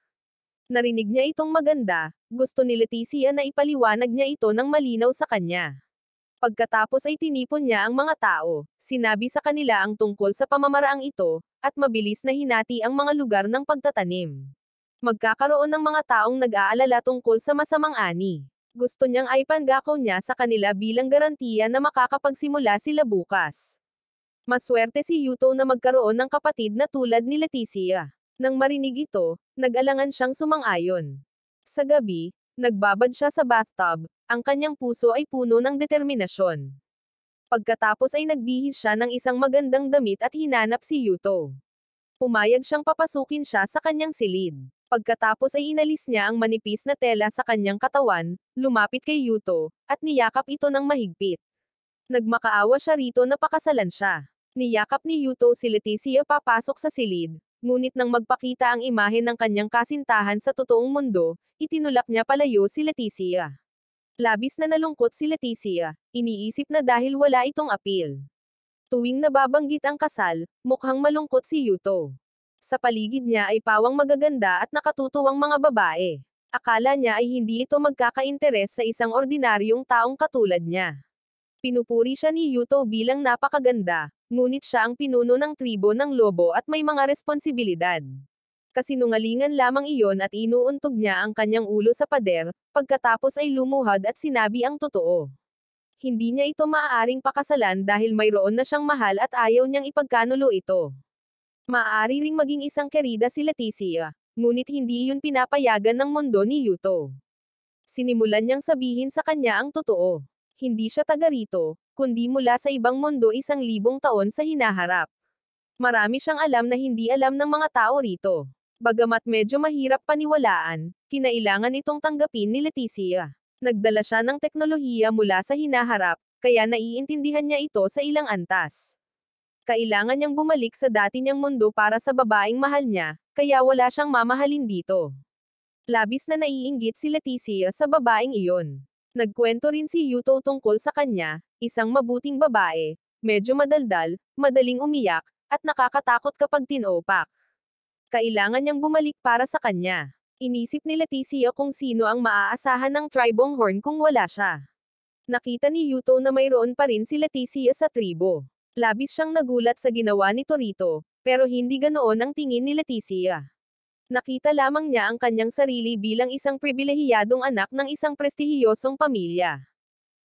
Narinig niya itong maganda, gusto ni Leticia na ipaliwanag niya ito ng malinaw sa kanya. Pagkatapos ay tinipon niya ang mga tao, sinabi sa kanila ang tungkol sa pamamaraang ito, at mabilis na hinati ang mga lugar ng pagtatanim. Magkakaroon ng mga taong nag-aalala tungkol sa masamang ani. Gusto niyang aipangako niya sa kanila bilang garantiya na makakapagsimula sila bukas. Maswerte si Yuto na magkaroon ng kapatid na tulad ni Leticia. Nang marinig ito, nag-alangan siyang sumang-ayon. Sa gabi, nagbabad siya sa bathtub, ang kanyang puso ay puno ng determinasyon. Pagkatapos ay nagbihis siya ng isang magandang damit at hinanap si Yuto. Pumayag siyang papasukin siya sa kanyang silid. Pagkatapos ay inalis niya ang manipis na tela sa kanyang katawan, lumapit kay Yuto, at niyakap ito ng mahigpit. Nagmakaawa siya rito na pakasalan siya. Niyakap ni Yuto si Leticia papasok sa silid, ngunit nang magpakita ang imahe ng kanyang kasintahan sa totoong mundo, itinulak niya palayo si Leticia. Labis na nalungkot si Leticia, iniisip na dahil wala itong apil. Tuwing nababanggit ang kasal, mukhang malungkot si Yuto. Sa paligid niya ay pawang magaganda at nakatutuwang mga babae. Akala niya ay hindi ito magkaka-interes sa isang ordinaryong taong katulad niya. Pinupuri siya ni Yuto bilang napakaganda, ngunit siya ang pinuno ng tribo ng lobo at may mga responsibilidad. Kasinungalingan lamang iyon at inuuntog niya ang kanyang ulo sa pader, pagkatapos ay lumuhod at sinabi ang totoo. Hindi niya ito maaaring pakasalan dahil mayroon na siyang mahal at ayaw niyang ipagkanulo ito. Maaari ring maging isang kerida si Leticia, ngunit hindi iyon pinapayagan ng mundo ni Yuto. Sinimulan niyang sabihin sa kanya ang totoo. Hindi siya taga rito, kundi mula sa ibang mundo 1,000 taon sa hinaharap. Marami siyang alam na hindi alam ng mga tao rito. Bagamat medyo mahirap paniwalaan, kinailangan itong tanggapin ni Leticia. Nagdala siya ng teknolohiya mula sa hinaharap, kaya naiintindihan niya ito sa ilang antas. Kailangan niyang bumalik sa dati niyang mundo para sa babaeng mahal niya, kaya wala siyang mamahalin dito. Labis na naiinggit si Leticia sa babaeng iyon. Nagkwento rin si Yuto tungkol sa kanya, isang mabuting babae, medyo madaldal, madaling umiyak, at nakakatakot kapag tinopak. Kailangan niyang bumalik para sa kanya. Inisip ni Leticia kung sino ang maaasahan ng tribong horn kung wala siya. Nakita ni Yuto na mayroon pa rin si Leticia sa tribo. Labis siyang nagulat sa ginawa ni Torito, pero hindi ganoon ang tingin ni Leticia. Nakita lamang niya ang kanyang sarili bilang isang pribilehiyadong anak ng isang prestihiyosong pamilya.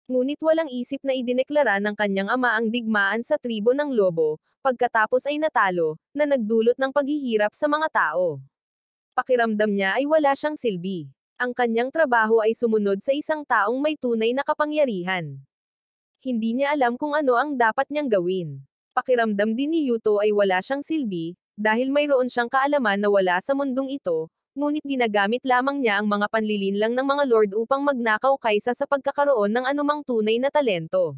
Ngunit walang isip na idineklara ng kanyang ama ang digmaan sa tribo ng lobo, pagkatapos ay natalo, na nagdulot ng paghihirap sa mga tao. Pakiramdam niya ay wala siyang silbi. Ang kanyang trabaho ay sumunod sa isang taong may tunay na kapangyarihan. Hindi niya alam kung ano ang dapat niyang gawin. Pakiramdam din ni Yuto ay wala siyang silbi, dahil mayroon siyang kaalaman na wala sa mundong ito, ngunit ginagamit lamang niya ang mga panlilinlang ng mga lord upang magnakaw kaysa sa pagkakaroon ng anumang tunay na talento.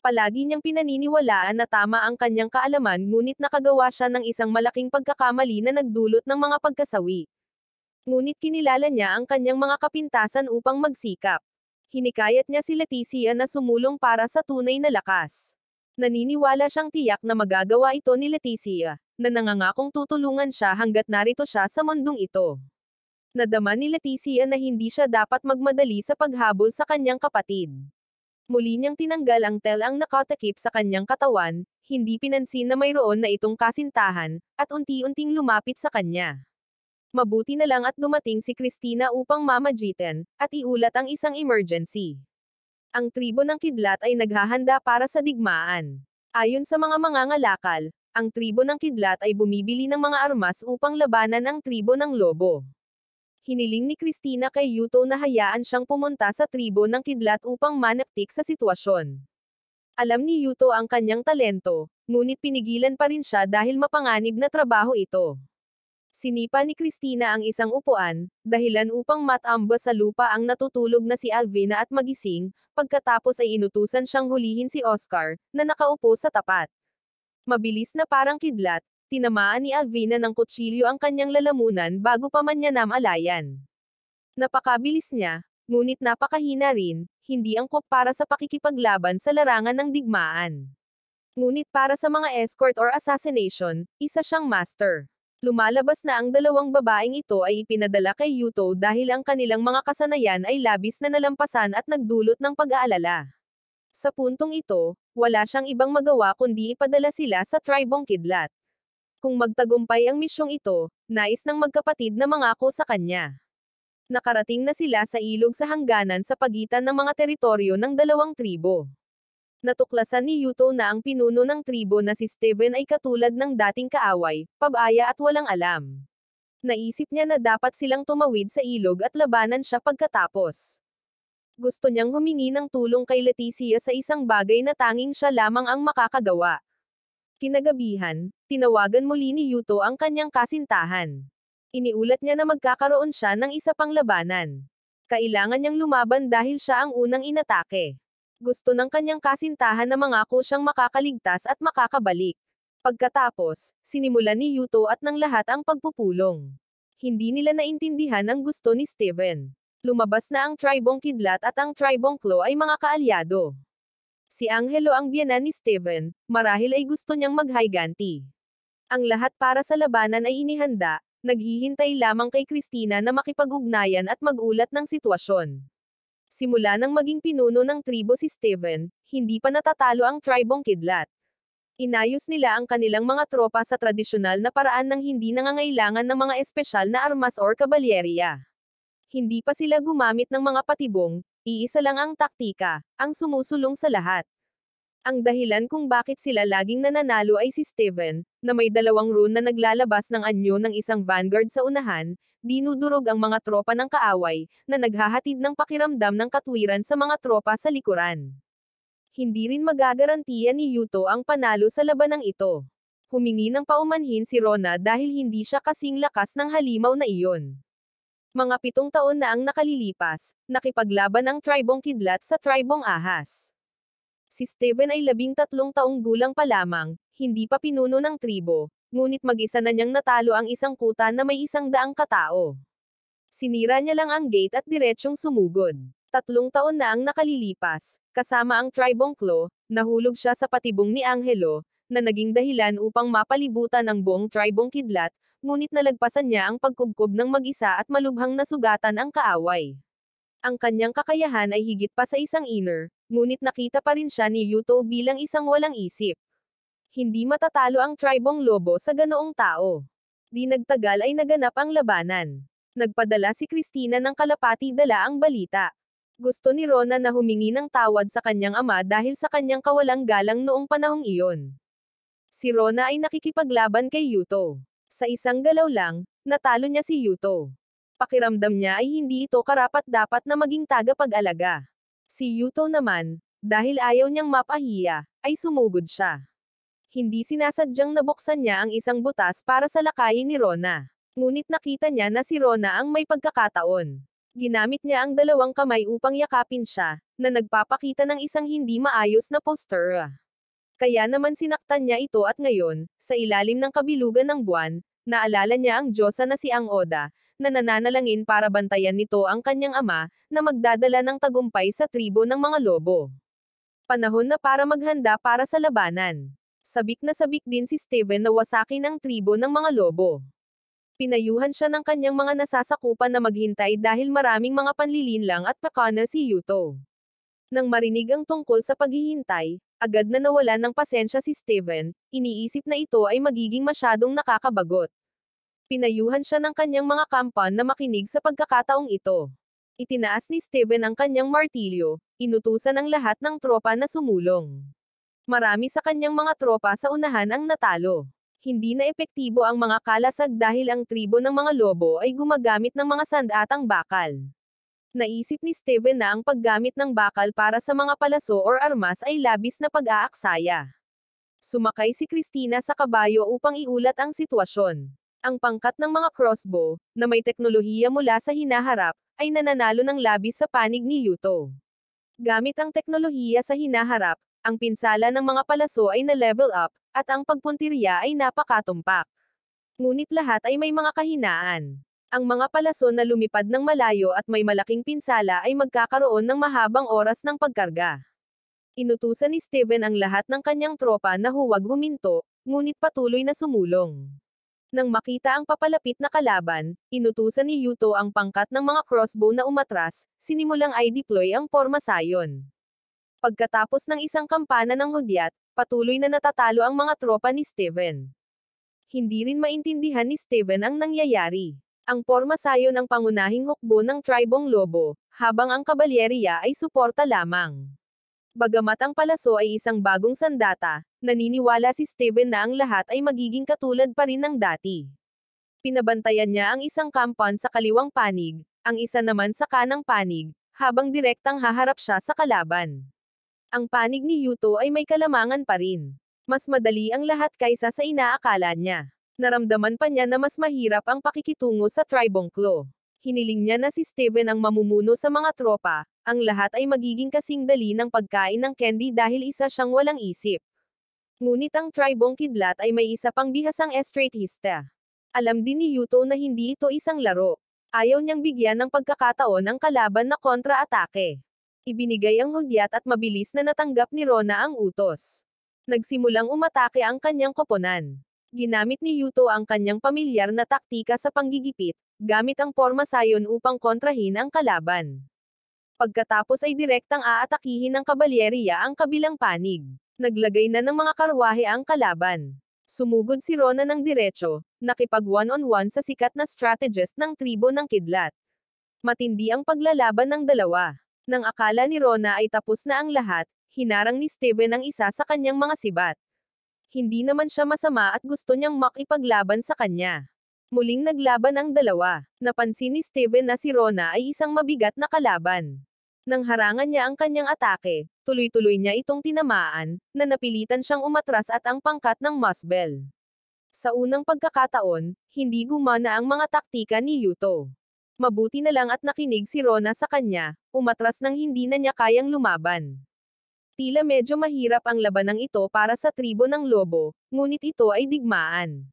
Palagi niyang pinaniniwalaan na tama ang kanyang kaalaman ngunit nakagawa siya ng isang malaking pagkakamali na nagdulot ng mga pagkasawi. Ngunit kinilala niya ang kanyang mga kapintasan upang magsikap. Hinikayat niya si Leticia na sumulong para sa tunay na lakas. Naniniwala siyang tiyak na magagawa ito ni Leticia, na nangangakong tutulungan siya hanggat narito siya sa mundong ito. Nadama ni Leticia na hindi siya dapat magmadali sa paghabol sa kanyang kapatid. Muli niyang tinanggal ang telang nakatakip sa kanyang katawan, hindi pinansin na mayroon na itong kasintahan, at unti-unting lumapit sa kanya. Mabuti na lang at dumating si Christina upang mamagitan, at iulat ang isang emergency. Ang tribo ng kidlat ay naghahanda para sa digmaan. Ayon sa mga mangangalakal, ang tribo ng kidlat ay bumibili ng mga armas upang labanan ang tribo ng lobo. Hiniling ni Christina kay Yuto na hayaan siyang pumunta sa tribo ng kidlat upang manaptik sa sitwasyon. Alam ni Yuto ang kanyang talento, ngunit pinigilan pa rin siya dahil mapanganib na trabaho ito. Sinipa ni Christina ang isang upuan, dahilan upang matamba sa lupa ang natutulog na si Alvina at magising, pagkatapos ay inutusan siyang hulihin si Oscar, na nakaupo sa tapat. Mabilis na parang kidlat, tinamaan ni Alvina ng kutsilyo ang kanyang lalamunan bago pa man niya namalayan. Napakabilis niya, ngunit napakahina rin, hindi angkop para sa pakikipaglaban sa larangan ng digmaan. Ngunit para sa mga escort or assassination, isa siyang master. Lumalabas na ang dalawang babaeng ito ay ipinadala kay Yuto dahil ang kanilang mga kasanayan ay labis na nalampasan at nagdulot ng pag-aalala. Sa puntong ito, wala siyang ibang magawa kundi ipadala sila sa tribong kidlat. Kung magtagumpay ang misyong ito, nais ng magkapatid na mangako sa kanya. Nakarating na sila sa ilog sa hangganan sa pagitan ng mga teritoryo ng dalawang tribo. Natuklasan ni Yuto na ang pinuno ng tribo na si Steven ay katulad ng dating kaaway, pabaya at walang alam. Naisip niya na dapat silang tumawid sa ilog at labanan siya pagkatapos. Gusto niyang humingi ng tulong kay Leticia sa isang bagay na tanging siya lamang ang makakagawa. Kinagabihan, tinawagan muli ni Yuto ang kanyang kasintahan. Iniulat niya na magkakaroon siya ng isa pang labanan. Kailangan niyang lumaban dahil siya ang unang inatake. Gusto ng kanyang kasintahan na mangako siyang makakaligtas at makakabalik. Pagkatapos, sinimulan ni Yuto at ng lahat ang pagpupulong. Hindi nila naintindihan ang gusto ni Steven. Lumabas na ang tribong kidlat at ang tribong claw ay mga kaalyado. Si Angelo ang biyenan ni Steven, marahil ay gusto niyang maghiganti. Ang lahat para sa labanan ay inihanda, naghihintay lamang kay Christina na makipag-ugnayan at mag-ulat ng sitwasyon. Simula nang maging pinuno ng tribo si Steven, hindi pa natatalo ang tribong Kidlat. Inayos nila ang kanilang mga tropa sa tradisyonal na paraan ng hindi nangangailangan ng mga espesyal na armas or kabalyeriya. Hindi pa sila gumamit ng mga patibong, iisa lang ang taktika, ang sumusulong sa lahat. Ang dahilan kung bakit sila laging nananalo ay si Steven, na may 2 rune na naglalabas ng anyo ng isang vanguard sa unahan, dinudurog ang mga tropa ng kaaway, na naghahatid ng pakiramdam ng katwiran sa mga tropa sa likuran. Hindi rin magagarantiya ni Yuto ang panalo sa labanang ito. Humingi ng paumanhin si Rona dahil hindi siya kasing lakas ng halimaw na iyon. Mga 7 taon na ang nakalilipas, nakipaglaban ang tribong Kidlat sa tribong Ahas. Si Steven ay 13 taong gulang pa lamang, hindi pa pinuno ng tribo, ngunit mag-isa na niyang natalo ang isang kuta na may 100 katao. Sinira niya lang ang gate at diretsyong sumugod. 3 taon na ang nakalilipas, kasama ang tribong Klo, nahulog siya sa patibong ni Angelo, na naging dahilan upang mapalibutan ang buong tribong Kidlat, ngunit nalagpasan niya ang pagkubkob ng mag-isa at malubhang nasugatan ang kaaway. Ang kanyang kakayahan ay higit pa sa isang inner, ngunit nakita pa rin siya ni Yuto bilang isang walang isip. Hindi matatalo ang tribong lobo sa ganoong tao. Di nagtagal ay naganap ang labanan. Nagpadala si Christina ng kalapati dala ang balita. Gusto ni Rona na humingi ng tawad sa kanyang ama dahil sa kanyang kawalang galang noong panahong iyon. Si Rona ay nakikipaglaban kay Yuto. Sa isang galaw lang, natalo niya si Yuto. Pakiramdam niya ay hindi ito karapat-dapat na maging tagapag-alaga. Si Yuto naman, dahil ayaw niyang mapahiya, ay sumugod siya. Hindi sinasadyang nabuksan niya ang isang butas para sa lakayin ni Rona. Ngunit nakita niya na si Rona ang may pagkakataon. Ginamit niya ang 2 kamay upang yakapin siya, na nagpapakita ng isang hindi maayos na postura. Kaya naman sinaktan niya ito at ngayon, sa ilalim ng kabilugan ng buwan, naalala niya ang Diyosa na si Ang Oda, na nananalangin para bantayan nito ang kanyang ama, na magdadala ng tagumpay sa tribo ng mga lobo. Panahon na para maghanda para sa labanan. Sabik na sabik din si Steven na wasakin ang tribo ng mga lobo. Pinayuhan siya ng kanyang mga nasasakupan na maghintay dahil maraming mga panlilinlang at pakana si Yuto. Nang marinig ang tungkol sa paghihintay, agad na nawalan ng pasensya si Steven, iniisip na ito ay magiging masyadong nakakabagot. Pinayuhan siya ng kanyang mga kampan na makinig sa pagkakataong ito. Itinaas ni Steven ang kanyang martilyo, inutusan ang lahat ng tropa na sumulong. Marami sa kanyang mga tropa sa unahan ang natalo. Hindi na epektibo ang mga kalasag dahil ang tribo ng mga lobo ay gumagamit ng mga sandatang bakal. Naisip ni Steven na ang paggamit ng bakal para sa mga palaso or armas ay labis na pag-aaksaya. Sumakay si Christina sa kabayo upang iulat ang sitwasyon. Ang pangkat ng mga crossbow, na may teknolohiya mula sa hinaharap, ay nananalo ng labis sa panig ni Yuto. Gamit ang teknolohiya sa hinaharap, ang pinsala ng mga palaso ay na-level up, at ang pagpuntirya ay napakatumpak. Ngunit lahat ay may mga kahinaan. Ang mga palaso na lumipad ng malayo at may malaking pinsala ay magkakaroon ng mahabang oras ng pagkarga. Inutusan ni Steven ang lahat ng kanyang tropa na huwag huminto, ngunit patuloy na sumulong. Nang makita ang papalapit na kalaban, inutusan ni Yuto ang pangkat ng mga crossbow na umatras, sinimulang i-deploy ang pormasayon. Pagkatapos ng isang kampana ng hudyat, patuloy na natatalo ang mga tropa ni Steven. Hindi rin maintindihan ni Steven ang nangyayari. Ang pormasayon ang pangunahing hukbo ng tribong lobo, habang ang kabalyeriya ay suporta lamang. Bagamat ang palaso ay isang bagong sandata, naniniwala si Steven na ang lahat ay magiging katulad pa rin ng dati. Pinabantayan niya ang isang kampan sa kaliwang panig, ang isa naman sa kanang panig, habang direktang haharap siya sa kalaban. Ang panig ni Yuto ay may kalamangan pa rin. Mas madali ang lahat kaysa sa inaakala niya. Naramdaman pa niya na mas mahirap ang pakikitungo sa tribong Klo. Hiniling niya na si Steven ang mamumuno sa mga tropa, ang lahat ay magiging kasing dali ng pagkain ng candy dahil isa siyang walang isip. Ngunit ang tribong Kidlat ay may isa pang bihasang estratehista. Alam din ni Yuto na hindi ito isang laro. Ayaw niyang bigyan ng pagkakataon ang kalaban na kontra-atake. Ibinigay ang hudyat at mabilis na natanggap ni Rona ang utos. Nagsimulang umatake ang kanyang koponan. Ginamit ni Yuto ang kanyang pamilyar na taktika sa panggigipit, gamit ang porma sayon upang kontrahin ang kalaban. Pagkatapos ay direktang aatakihin ng kabalyeriya ang kabilang panig. Naglagay na ng mga karwahe ang kalaban. Sumugod si Rona ng diretso, nakipag one-on-one sa sikat na strategist ng tribo ng Kidlat. Matindi ang paglalaban ng dalawa. Nang akala ni Rona ay tapos na ang lahat, hinarang ni Steven ang isa sa kanyang mga sibat. Hindi naman siya masama at gusto niyang makipaglaban sa kanya. Muling naglaban ang dalawa. Napansin ni Steven na si Rona ay isang mabigat na kalaban. Nang harangan niya ang kanyang atake, tuloy-tuloy niya itong tinamaan, na napilitan siyang umatras at ang pangkat ng Musbel. Sa unang pagkakataon, hindi gumana ang mga taktika ni Yuto. Mabuti na lang at nakinig si Rona sa kanya, umatras nang hindi na niya kayang lumaban. Tila medyo mahirap ang labanang ito para sa tribo ng lobo, ngunit ito ay digmaan.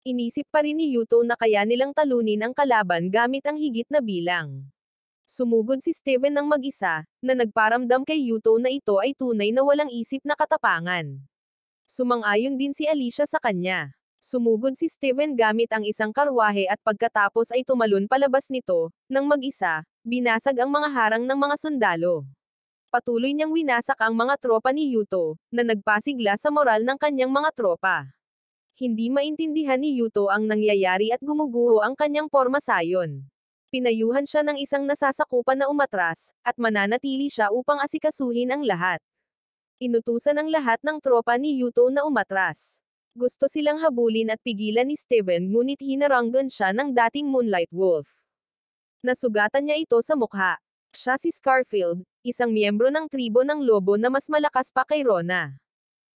Inisip pa rin ni Yuto na kaya nilang talunin ang kalaban gamit ang higit na bilang. Sumugod si Steven ng mag-isa, na nagparamdam kay Yuto na ito ay tunay na walang isip na katapangan. Sumang-ayon din si Alicia sa kanya. Sumugod si Steven gamit ang isang karwahe at pagkatapos ay tumalon palabas nito, nang mag-isa, binasag ang mga harang ng mga sundalo. Patuloy niyang winasak ang mga tropa ni Yuto, na nagpasigla sa moral ng kanyang mga tropa. Hindi maintindihan ni Yuto ang nangyayari at gumuguho ang kanyang porma sayon. Pinayuhan siya ng isang nasasakupan na umatras, at mananatili siya upang asikasuhin ang lahat. Inutusan ang lahat ng tropa ni Yuto na umatras. Gusto silang habulin at pigilan ni Steven ngunit hinaranggan siya ng dating Moonlight Wolf. Nasugatan niya ito sa mukha. Siya si Scarfield, isang miyembro ng tribo ng lobo na mas malakas pa kay Rona.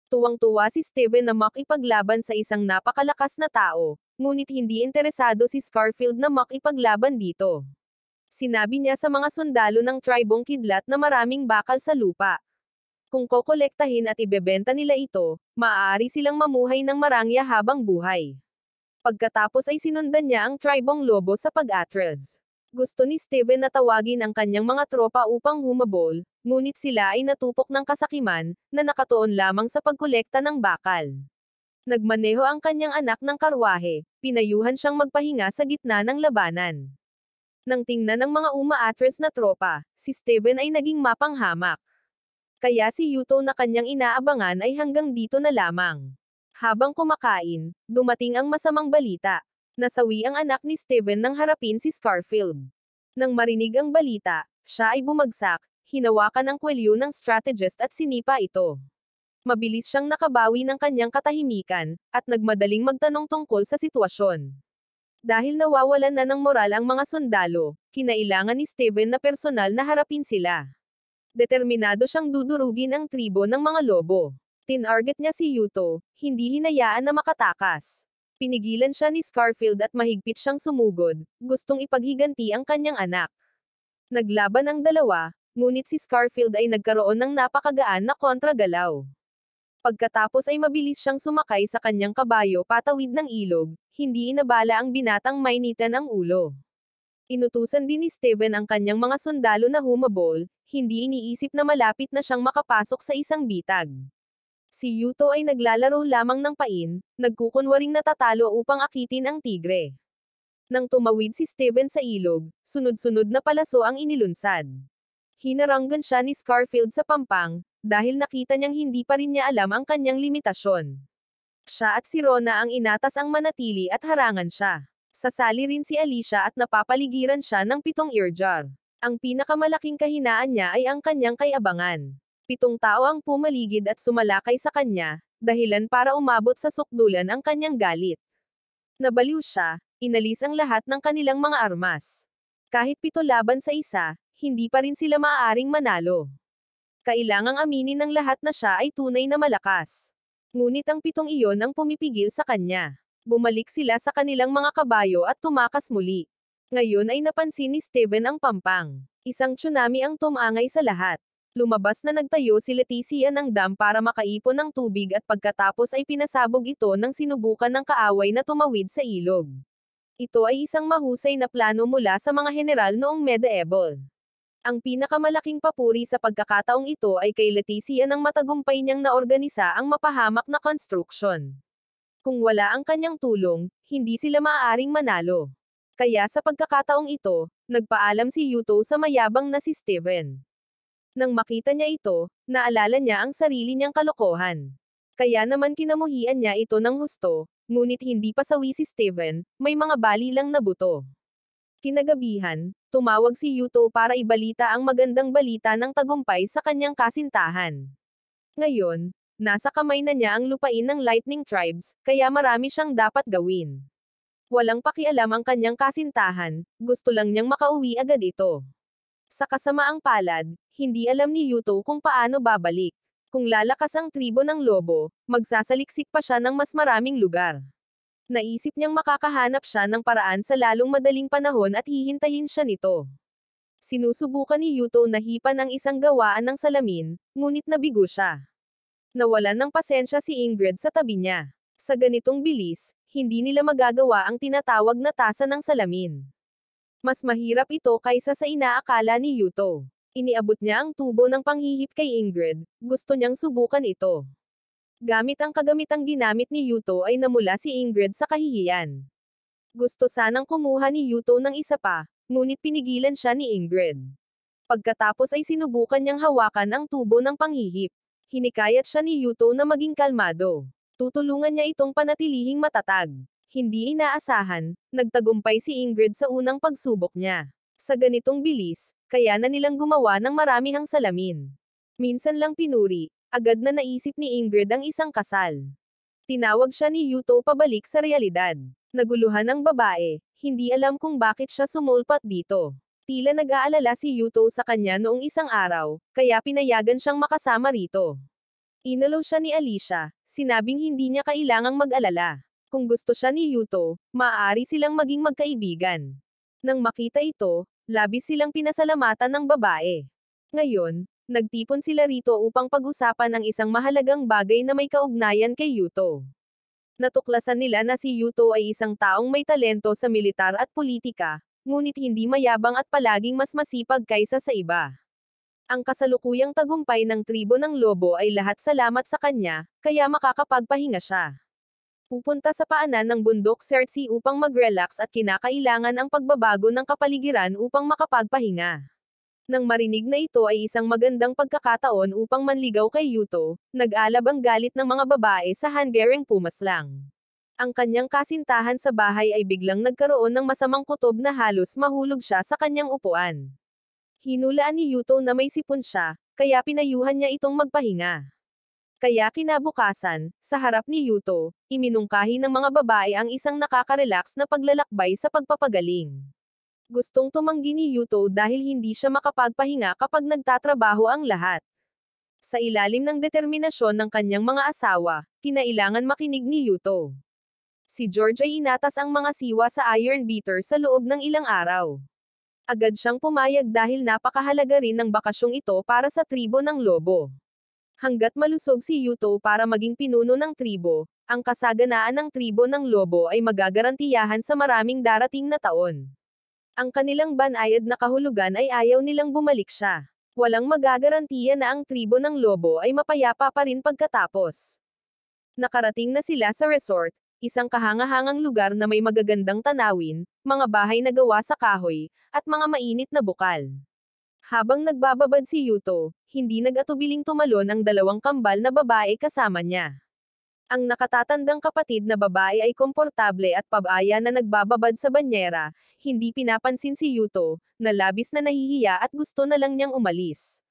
Tuwang-tuwa si Steven na makipaglaban sa isang napakalakas na tao, ngunit hindi interesado si Scarfield na makipaglaban dito. Sinabi niya sa mga sundalo ng tribong Kidlat na maraming bakal sa lupa. Kung kokolektahin at ibebenta nila ito, maaari silang mamuhay ng marangya habang buhay. Pagkatapos ay sinundan niya ang tribong lobo sa pag-atras. Gusto ni Steven na tawagin ang kanyang mga tropa upang humabol, ngunit sila ay natupok ng kasakiman, na nakatuon lamang sa pagkolekta ng bakal. Nagmaneho ang kanyang anak ng karwahe, pinayuhan siyang magpahinga sa gitna ng labanan. Nang tingnan ng mga umaatras na tropa, si Steven ay naging mapanghamak. Kaya si Yuto na kanyang inaabangan ay hanggang dito na lamang. Habang kumakain, dumating ang masamang balita. Nasawi ang anak ni Steven nang harapin si Scarfield. Nang marinig ang balita, siya ay bumagsak, hinawakan ang kwelyo ng strategist at sinipa ito. Mabilis siyang nakabawi ng kanyang katahimikan, at nagmadaling magtanong tungkol sa sitwasyon. Dahil nawawalan na ng moral ang mga sundalo, kinailangan ni Steven na personal na harapin sila. Determinado siyang dudurugin ang tribo ng mga lobo. Tinarget niya si Yuto, hindi hinayaan na makatakas. Pinigilan siya ni Scarfield at mahigpit siyang sumugod, gustong ipaghiganti ang kanyang anak. Naglaban ang dalawa, ngunit si Scarfield ay nagkaroon ng napakagaan na kontragalaw. Pagkatapos ay mabilis siyang sumakay sa kanyang kabayo patawid ng ilog, hindi inabala ang binatang mainitan ang ulo. Inutusan din ni Steven ang kanyang mga sundalo na humabol, hindi iniisip na malapit na siyang makapasok sa isang bitag. Si Yuto ay naglalaro lamang ng pain, nagkukunwaring natatalo upang akitin ang tigre. Nang tumawid si Steven sa ilog, sunod-sunod na palaso ang inilunsad. Hinaranggan siya ni Scarfield sa pampang, dahil nakita niyang hindi pa rin niya alam ang kanyang limitasyon. Siya at si Rona ang inatas ang manatili at harangan siya. Sasali rin si Alicia at napapaligiran siya ng 7 earjar. Ang pinakamalaking kahinaan niya ay ang kanyang kayabangan. 7 tao ang pumaligid at sumalakay sa kanya, dahilan para umabot sa sukdulan ang kanyang galit. Nabaliw siya, inalis ang lahat ng kanilang mga armas. Kahit 7 laban sa isa, hindi pa rin sila maaaring manalo. Kailangang aminin ng lahat na siya ay tunay na malakas. Ngunit ang 7 iyon ang pumipigil sa kanya. Bumalik sila sa kanilang mga kabayo at tumakas muli. Ngayon ay napansin ni Steven ang pampang. Isang tsunami ang tumangay sa lahat. Lumabas na nagtayo si Leticia ng dam para makaipon ng tubig at pagkatapos ay pinasabog ito nang sinubukan ng kaaway na tumawid sa ilog. Ito ay isang mahusay na plano mula sa mga general noong medieval. Ang pinakamalaking papuri sa pagkakataong ito ay kay Leticia nang matagumpay niyang naorganisa ang mapahamak na construction. Kung wala ang kanyang tulong, hindi sila maaaring manalo. Kaya sa pagkakataong ito, nagpaalam si Yuto sa mayabang na si Steven. Nang makita niya ito, naalala niya ang sarili niyang kalokohan. Kaya naman kinamuhian niya ito ng husto, ngunit hindi pa sawi si Steven, may mga bali lang na buto. Kinagabihan, tumawag si Yuto para ibalita ang magandang balita ng tagumpay sa kanyang kasintahan. Ngayon, nasa kamay na niya ang lupain ng Lightning Tribes, kaya marami siyang dapat gawin. Walang pakialam ang kanyang kasintahan, gusto lang niyang makauwi agad ito. Sa kasamaang palad, hindi alam ni Yuto kung paano babalik. Kung lalakas ang tribo ng lobo, magsasaliksik pa siya ng mas maraming lugar. Naisip niyang makakahanap siya ng paraan sa lalong madaling panahon at hihintayin siya nito. Sinusubukan ni Yuto na hipan ang isang gawaan ng salamin, ngunit nabigo siya. Nawalan ng pasensya si Ingrid sa tabi niya. Sa ganitong bilis, hindi nila magagawa ang tinatawag na tasa ng salamin. Mas mahirap ito kaysa sa inaakala ni Yuto. Iniabot niya ang tubo ng panghihip kay Ingrid, gusto niyang subukan ito. Gamit ang kagamitang ginamit ni Yuto ay namula si Ingrid sa kahihiyan. Gusto sanang kumuha ni Yuto ng isa pa, ngunit pinigilan siya ni Ingrid. Pagkatapos ay sinubukan niyang hawakan ang tubo ng panghihip. Hinikayat siya ni Yuto na maging kalmado. Tutulungan niya itong panatilihing matatag. Hindi inaasahan, nagtagumpay si Ingrid sa unang pagsubok niya. Sa ganitong bilis, kaya na nilang gumawa ng maramihang salamin. Minsan lang pinuri, agad na naisip ni Ingrid ang isang kasal. Tinawag siya ni Yuto pabalik sa realidad. Naguluhan ang babae, hindi alam kung bakit siya sumulpat dito. Tila nag-aalala si Yuto sa kanya noong isang araw, kaya pinayagan siyang makasama rito. Inalaw siya ni Alicia, sinabing hindi niya kailangang mag-alala. Kung gusto siya ni Yuto, maaari silang maging magkaibigan. Nang makita ito, labis silang pinasalamatan ng babae. Ngayon, nagtipon sila rito upang pag-usapan ang isang mahalagang bagay na may kaugnayan kay Yuto. Natuklasan nila na si Yuto ay isang taong may talento sa militar at politika, ngunit hindi mayabang at palaging mas masipag kaysa sa iba. Ang kasalukuyang tagumpay ng tribo ng lobo ay lahat salamat sa kanya, kaya makakapagpahinga siya. Pupunta sa paanan ng bundok Cersei upang mag-relax at kinakailangan ang pagbabago ng kapaligiran upang makapagpahinga. Nang marinig na ito ay isang magandang pagkakataon upang manligaw kay Yuto, nag-alab ang galit ng mga babae sa Hungarian pumaslang. Ang kanyang kasintahan sa bahay ay biglang nagkaroon ng masamang kutob na halos mahulog siya sa kanyang upuan. Hinulaan ni Yuto na may sipon siya, kaya pinayuhan niya itong magpahinga. Kaya kinabukasan, sa harap ni Yuto, iminungkahi ng mga babae ang isang nakaka-relax na paglalakbay sa pagpapagaling. Gustong tumanggi ni Yuto dahil hindi siya makapagpahinga kapag nagtatrabaho ang lahat. Sa ilalim ng determinasyon ng kanyang mga asawa, kinailangan makinig ni Yuto. Si George ay inatas ang mga siwa sa iron beater sa loob ng ilang araw. Agad siyang pumayag dahil napakahalaga rin ng bakasyong ito para sa tribo ng lobo. Hanggat malusog si Yuto para maging pinuno ng tribo, ang kasaganaan ng tribo ng lobo ay magagarantiyahan sa maraming darating na taon. Ang kanilang banayad na kahulugan ay ayaw nilang bumalik siya. Walang magagarantiya na ang tribo ng lobo ay mapayapa pa rin pagkatapos. Nakarating na sila sa resort, isang kahangahangang lugar na may magagandang tanawin, mga bahay na gawa sa kahoy, at mga mainit na bukal. Habang nagbababad si Yuto, hindi nag-atubiling tumalon ang dalawang kambal na babae kasama niya. Ang nakatatandang kapatid na babae ay komportable at pabaya na nagbababad sa banyera, hindi pinapansin si Yuto, na labis na nahihiya at gusto na lang niyang umalis.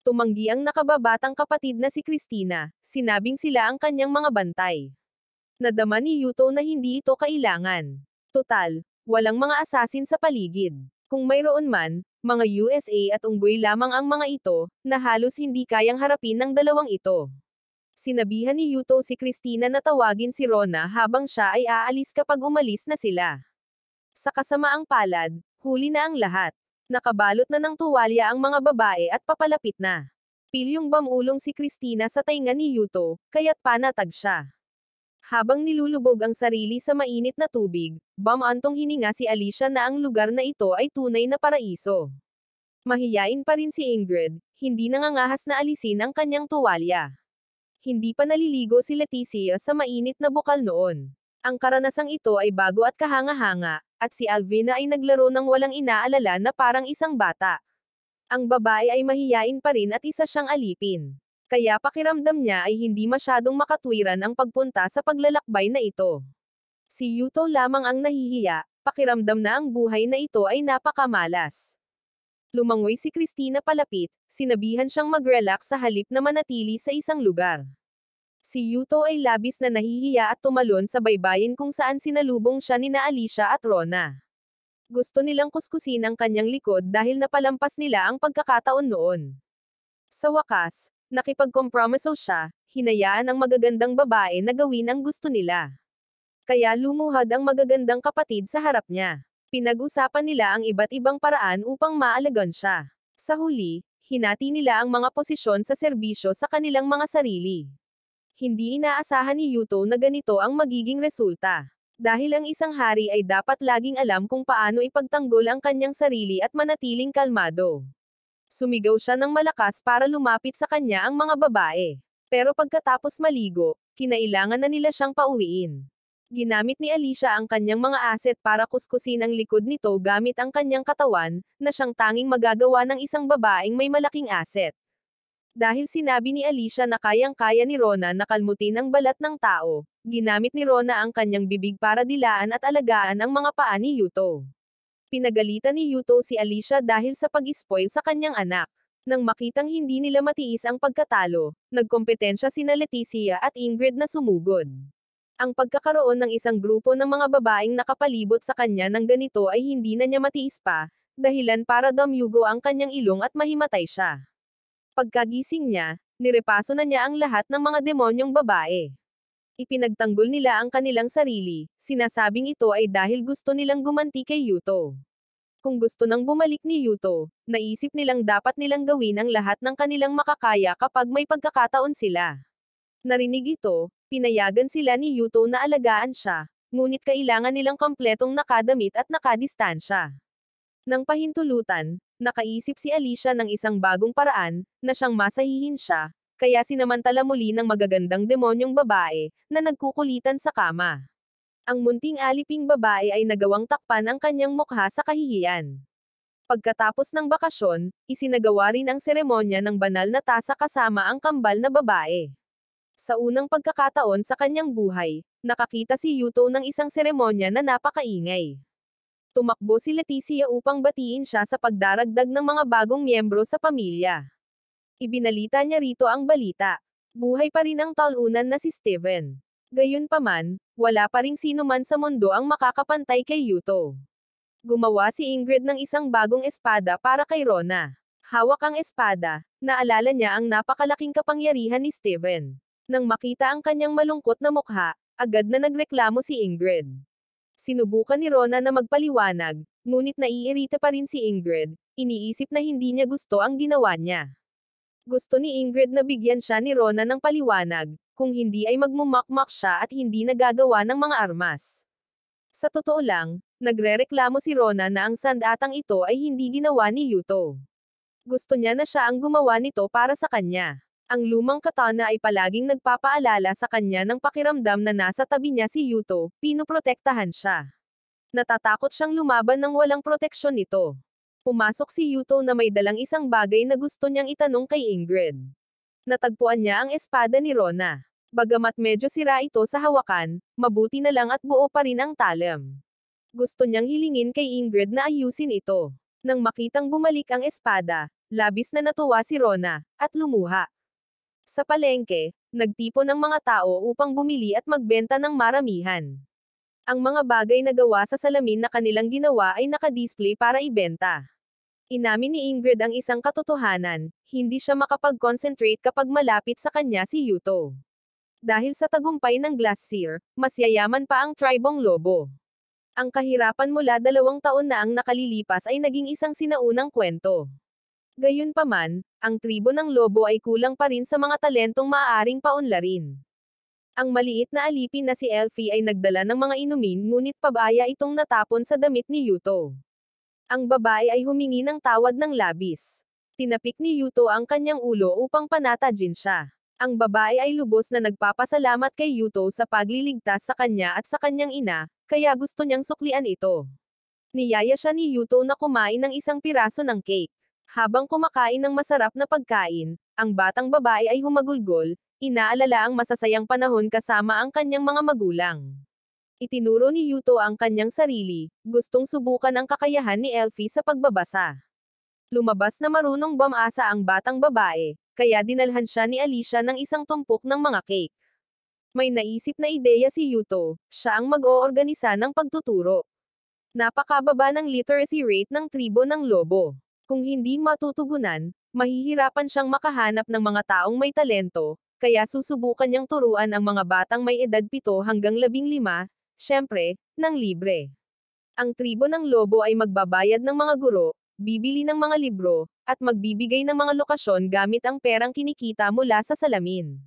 Tumanggi ang nakababatang kapatid na si Christina, sinabing sila ang kanyang mga bantay. Nadama ni Yuto na hindi ito kailangan. Total, walang mga asasin sa paligid. Kung mayroon man, mga USA at unggoy lamang ang mga ito, na halos hindi kayang harapin ng dalawang ito. Sinabihan ni Yuto si Christina na tawagin si Rona habang siya ay aalis kapag umalis na sila. Sa kasamaang palad, huli na ang lahat. Nakabalot na ng tuwalya ang mga babae at papalapit na. Pilyong bamulong si Christina sa tainga ni Yuto, kaya't panatag siya. Habang nilulubog ang sarili sa mainit na tubig, bamantong hininga si Alicia na ang lugar na ito ay tunay na paraiso. Mahiyain pa rin si Ingrid, hindi nangangahas na alisin ang kanyang tuwalya. Hindi pa naliligo si Leticia sa mainit na bukal noon. Ang karanasang ito ay bago at kahanga-hanga, at si Alvina ay naglaro ng walang inaalala na parang isang bata. Ang babae ay mahiyain pa rin at isa siyang alipin. Kaya pakiramdam niya ay hindi masyadong makatwiran ang pagpunta sa paglalakbay na ito. Si Yuto lamang ang nahihiya, pakiramdam na ang buhay na ito ay napakamalas. Lumangoy si Christina palapit, sinabihan siyang mag-relax sa halip na manatili sa isang lugar. Si Yuto ay labis na nahihiya at tumalon sa baybayin kung saan sinalubong siya ni na Alicia at Rona. Gusto nilang kuskusin ang kanyang likod dahil napalampas nila ang pagkakataon noon. Sa wakas, nakipagkompromiso siya, hinayaan ang magagandang babae na gawin ang gusto nila. Kaya lumuhad ang magagandang kapatid sa harap niya. Pinag-usapan nila ang iba't ibang paraan upang maalagan siya. Sa huli, hinati nila ang mga posisyon sa serbisyo sa kanilang mga sarili. Hindi inaasahan ni Yuto na ganito ang magiging resulta. Dahil ang isang hari ay dapat laging alam kung paano ipagtanggol ang kanyang sarili at manatiling kalmado. Sumigaw siya ng malakas para lumapit sa kanya ang mga babae. Pero pagkatapos maligo, kinailangan na nila siyang pauwiin. Ginamit ni Alicia ang kanyang mga asset para kuskusin ang likod nito gamit ang kanyang katawan, na siyang tanging magagawa ng isang babaeng may malaking asset. Dahil sinabi ni Alicia na kayang-kaya ni Rona na kalmutin ang balat ng tao, ginamit ni Rona ang kanyang bibig para dilaan at alagaan ang mga paa ni Yuto. Pinagalitan ni Yuto si Alicia dahil sa pag-spoil sa kanyang anak. Nang makitang hindi nila matiis ang pagkatalo, nagkompetensya sina Leticia at Ingrid na sumugod. Ang pagkakaroon ng isang grupo ng mga babaeng nakapalibot sa kanya ng ganito ay hindi na niya matiis pa, dahilan para damyugo ang kanyang ilong at mahimatay siya. Pagkagising niya, nirepaso na niya ang lahat ng mga demonyong babae. Ipinagtanggol nila ang kanilang sarili, sinasabing ito ay dahil gusto nilang gumanti kay Yuto. Kung gusto nang bumalik ni Yuto, naisip nilang dapat nilang gawin ang lahat ng kanilang makakaya kapag may pagkakataon sila. Narinig ito, pinayagan sila ni Yuto na alagaan siya, ngunit kailangan nilang kompletong nakadamit at nakadistansya. Nang pahintulutan, nakaisip si Alicia ng isang bagong paraan, na siyang masahihin siya, kaya sinamantala muli ng magagandang demonyong babae, na nagkukulitan sa kama. Ang munting aliping babae ay nagawang takpan ang kanyang mukha sa kahihiyan. Pagkatapos ng bakasyon, isinagawa rin ang seremonya ng banal na tasa kasama ang kambal na babae. Sa unang pagkakataon sa kanyang buhay, nakakita si Yuto ng isang seremonya na napakaingay. Tumakbo si Leticia upang batiin siya sa pagdaragdag ng mga bagong miyembro sa pamilya. Ibinalita niya rito ang balita. Buhay pa rin ang talunan na si Steven. Gayunpaman, wala pa ring sino man sa mundo ang makakapantay kay Yuto. Gumawa si Ingrid ng isang bagong espada para kay Rona. Hawak ang espada, naalala niya ang napakalaking kapangyarihan ni Steven. Nang makita ang kanyang malungkot na mukha, agad na nagreklamo si Ingrid. Sinubukan ni Rona na magpaliwanag, ngunit naiirita pa rin si Ingrid, iniisip na hindi niya gusto ang ginawa niya. Gusto ni Ingrid na bigyan siya ni Rona ng paliwanag, kung hindi ay magmumakmak siya at hindi nagagawa ng mga armas. Sa totoo lang, nagrereklamo si Rona na ang sandatang ito ay hindi ginawa ni Yuto. Gusto niya na siya ang gumawa nito para sa kanya. Ang lumang katana ay palaging nagpapaalala sa kanya ng pakiramdam na nasa tabi niya si Yuto, pinoprotektahan siya. Natatakot siyang lumaban ng walang proteksyon nito. Pumasok si Yuto na may dalang isang bagay na gusto niyang itanong kay Ingrid. Natagpuan niya ang espada ni Rona. Bagamat medyo sira ito sa hawakan, mabuti na lang at buo pa rin ang talam. Gusto niyang hilingin kay Ingrid na ayusin ito. Nang makitang bumalik ang espada, labis na natuwa si Rona, at lumuha. Sa palengke, nagtipon ang mga tao upang bumili at magbenta ng maramihan. Ang mga bagay na gawa sa salamin na kanilang ginawa ay nakadisplay para ibenta. Inamin ni Ingrid ang isang katotohanan, hindi siya makapag-concentrate kapag malapit sa kanya si Yuto. Dahil sa tagumpay ng Glacier, mas yayaman pa ang tribong lobo. Ang kahirapan mula 2 taon na ang nakalilipas ay naging isang sinaunang kwento. Gayunpaman, ang tribo ng lobo ay kulang pa rin sa mga talentong maaaring paunlarin. Ang maliit na alipin na si Elfie ay nagdala ng mga inumin ngunit pabaya itong natapon sa damit ni Yuto. Ang babae ay humingi ng tawad ng labis. Tinapik ni Yuto ang kanyang ulo upang panatagin siya. Ang babae ay lubos na nagpapasalamat kay Yuto sa pagliligtas sa kanya at sa kanyang ina, kaya gusto niyang suklian ito. Niyaya siya ni Yuto na kumain ng isang piraso ng cake. Habang kumakain ng masarap na pagkain, ang batang babae ay humagulgol, inaalala ang masasayang panahon kasama ang kanyang mga magulang. Itinuro ni Yuto ang kanyang sarili, gustong subukan ang kakayahan ni Elfie sa pagbabasa. Lumabas na marunong bumasa ang batang babae, kaya dinalhan siya ni Alicia ng isang tumpok ng mga cake. May naisip na ideya si Yuto, siya ang mag-oorganisa ng pagtuturo. Napakababa ng literacy rate ng tribo ng lobo. Kung hindi matutugunan, mahihirapan siyang makahanap ng mga taong may talento, kaya susubukan niyang turuan ang mga batang may edad 7 hanggang 15, syempre, ng libre. Ang tribo ng lobo ay magbabayad ng mga guro, bibili ng mga libro, at magbibigay ng mga lokasyon gamit ang perang kinikita mula sa salamin.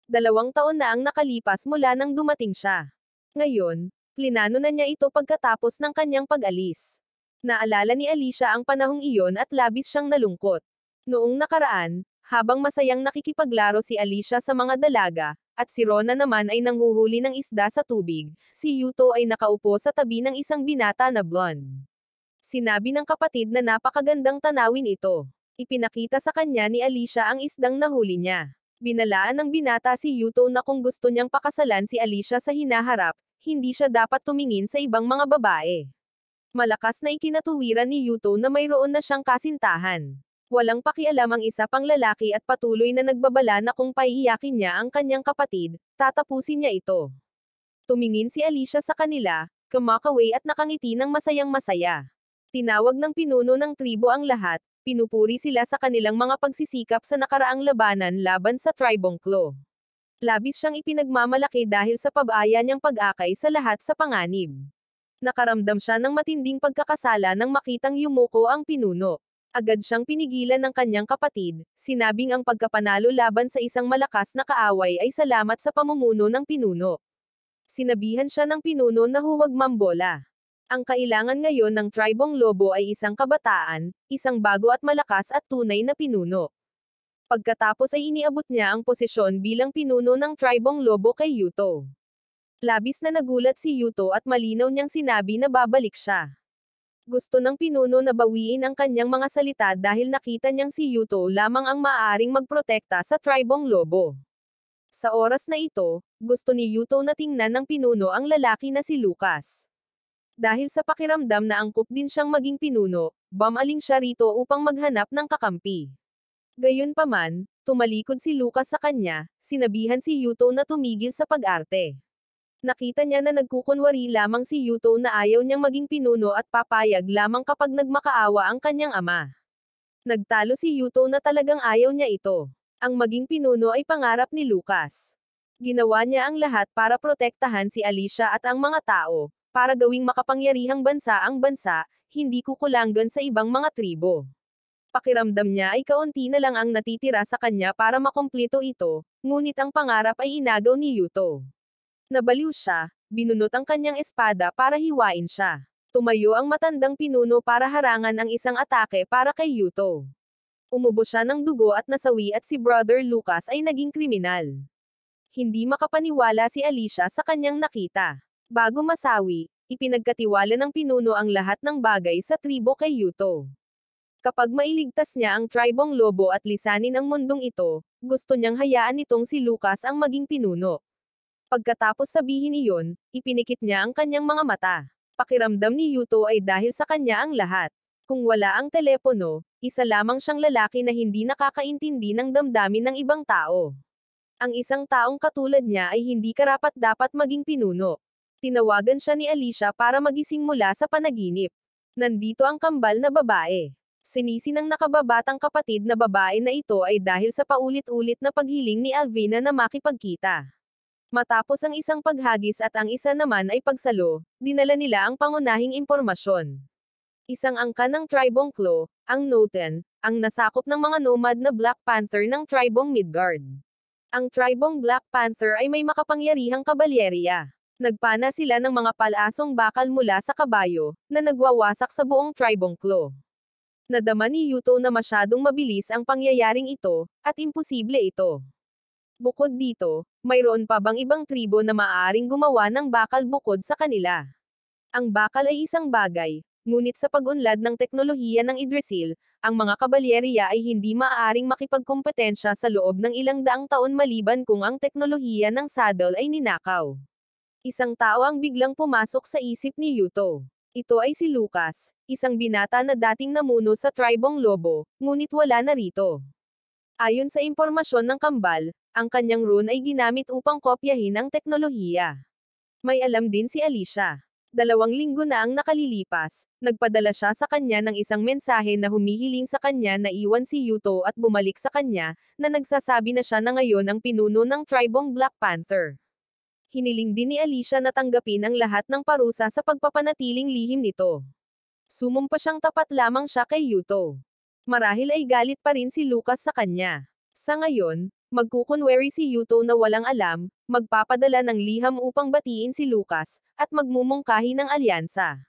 2 taon na ang nakalipas mula nang dumating siya. Ngayon, plinano na niya ito pagkatapos ng kanyang pag-alis. Naalala ni Alicia ang panahong iyon at labis siyang nalungkot. Noong nakaraan, habang masayang nakikipaglaro si Alicia sa mga dalaga, at si Rona naman ay nanghuhuli ng isda sa tubig, si Yuto ay nakaupo sa tabi ng isang binata na blonde. Sinabi ng kapatid na napakagandang tanawin ito. Ipinakita sa kanya ni Alicia ang isdang nahuli niya. Binalaan ng binata si Yuto na kung gusto niyang pakasalan si Alicia sa hinaharap, hindi siya dapat tumingin sa ibang mga babae. Malakas na ikinatuwiran ni Yuto na mayroon na siyang kasintahan. Walang pakialam ang isa pang lalaki at patuloy na nagbabala na kung paiiyakin niya ang kanyang kapatid, tatapusin niya ito. Tumingin si Alicia sa kanila, kumakaway at nakangiti ng masayang masaya. Tinawag ng pinuno ng tribo ang lahat, pinupuri sila sa kanilang mga pagsisikap sa nakaraang labanan laban sa Tribong Claw. Labis siyang ipinagmamalaki dahil sa pabaya niyang pag-akay sa lahat sa panganib. Nakaramdam siya ng matinding pagkakasala nang makitang yumuko ang pinuno. Agad siyang pinigilan ng kanyang kapatid, sinabing ang pagkapanalo laban sa isang malakas na kaaway ay salamat sa pamumuno ng pinuno. Sinabihan siya ng pinuno na huwag mambola. Ang kailangan ngayon ng tribong lobo ay isang kabataan, isang bago at malakas at tunay na pinuno. Pagkatapos ay iniabot niya ang posisyon bilang pinuno ng tribong lobo kay Yuto. Labis na nagulat si Yuto at malinaw niyang sinabi na babalik siya. Gusto ng pinuno na bawiin ang kanyang mga salita dahil nakita niyang si Yuto lamang ang maaaring magprotekta sa tribong lobo. Sa oras na ito, gusto ni Yuto na tingnan ng pinuno ang lalaki na si Lucas. Dahil sa pakiramdam na angkop din siyang maging pinuno, bumaling siya rito upang maghanap ng kakampi. Gayunpaman, tumalikod si Lucas sa kanya, sinabihan si Yuto na tumigil sa pag-arte. Nakita niya na nagkukunwari lamang si Yuto na ayaw niyang maging pinuno at papayag lamang kapag nagmakaawa ang kanyang ama. Nagtalo si Yuto na talagang ayaw niya ito. Ang maging pinuno ay pangarap ni Lucas. Ginawa niya ang lahat para protektahan si Alicia at ang mga tao, para gawing makapangyarihang bansa ang bansa, hindi kukulanggan sa ibang mga tribo. Pakiramdam niya ay kaunti na lang ang natitira sa kanya para makumpleto ito, ngunit ang pangarap ay inagaw ni Yuto. Nabaliw siya, binunot ang kanyang espada para hiwain siya. Tumayo ang matandang pinuno para harangan ang isang atake para kay Yuto. Umubo siya ng dugo at nasawi at si Brother Lucas ay naging kriminal. Hindi makapaniwala si Alicia sa kanyang nakita. Bago masawi, ipinagkatiwala ng pinuno ang lahat ng bagay sa tribo kay Yuto. Kapag mailigtas niya ang tribong lobo at lisanin ang mundong ito, gusto niyang hayaan nitong si Lucas ang maging pinuno. Pagkatapos sabihin iyon, ipinikit niya ang kanyang mga mata. Pakiramdam ni Yuto ay dahil sa kanya ang lahat. Kung wala ang telepono, isa lamang siyang lalaki na hindi nakakaintindi ng damdamin ng ibang tao. Ang isang taong katulad niya ay hindi karapat-dapat maging pinuno. Tinawagan siya ni Alicia para magising mula sa panaginip. Nandito ang kambal na babae. Sinisi ng nakababatang kapatid na babae na ito ay dahil sa paulit-ulit na paghiling ni Alvina na makipagkita. Matapos ang isang paghagis at ang isa naman ay pagsalo, dinala nila ang pangunahing impormasyon. Isang angka ng Tribong Claw, ang Noten, ang nasakop ng mga nomad na Black Panther ng Tribong Midgard. Ang Tribong Black Panther ay may makapangyarihang kabalyeriya. Nagpana sila ng mga palasong bakal mula sa kabayo, na nagwawasak sa buong Tribong Claw. Nadama ni Yuto na masyadong mabilis ang pangyayaring ito, at imposible ito. Bukod dito, mayroon pa bang ibang tribo na maaaring gumawa ng bakal bukod sa kanila? Ang bakal ay isang bagay, ngunit sa pag-unlad ng teknolohiya ng Yggdrasil, ang mga kabalyeriya ay hindi maaaring makipagkompetensya sa loob ng ilang daang taon maliban kung ang teknolohiya ng saddle ay ninakaw. Isang tao ang biglang pumasok sa isip ni Yuto. Ito ay si Lucas, isang binata na dating namuno sa tribong Lobo, ngunit wala na rito. Ayon sa impormasyon ng kambal, ang kanyang rune ay ginamit upang kopyahin ang teknolohiya. May alam din si Alicia. 2 linggo na ang nakalilipas, nagpadala siya sa kanya ng isang mensahe na humihiling sa kanya na iwan si Yuto at bumalik sa kanya, na nagsasabi na siya na ngayon ang pinuno ng tribong Black Panther. Hiniling din ni Alicia na tanggapin ang lahat ng parusa sa pagpapanatiling lihim nito. Sumumpa siyang tapat lamang siya kay Yuto. Marahil ay galit pa rin si Lucas sa kanya. Sa ngayon, magkukunwari si Yuto na walang alam, magpapadala ng liham upang batiin si Lucas, at magmumungkahi ng alyansa.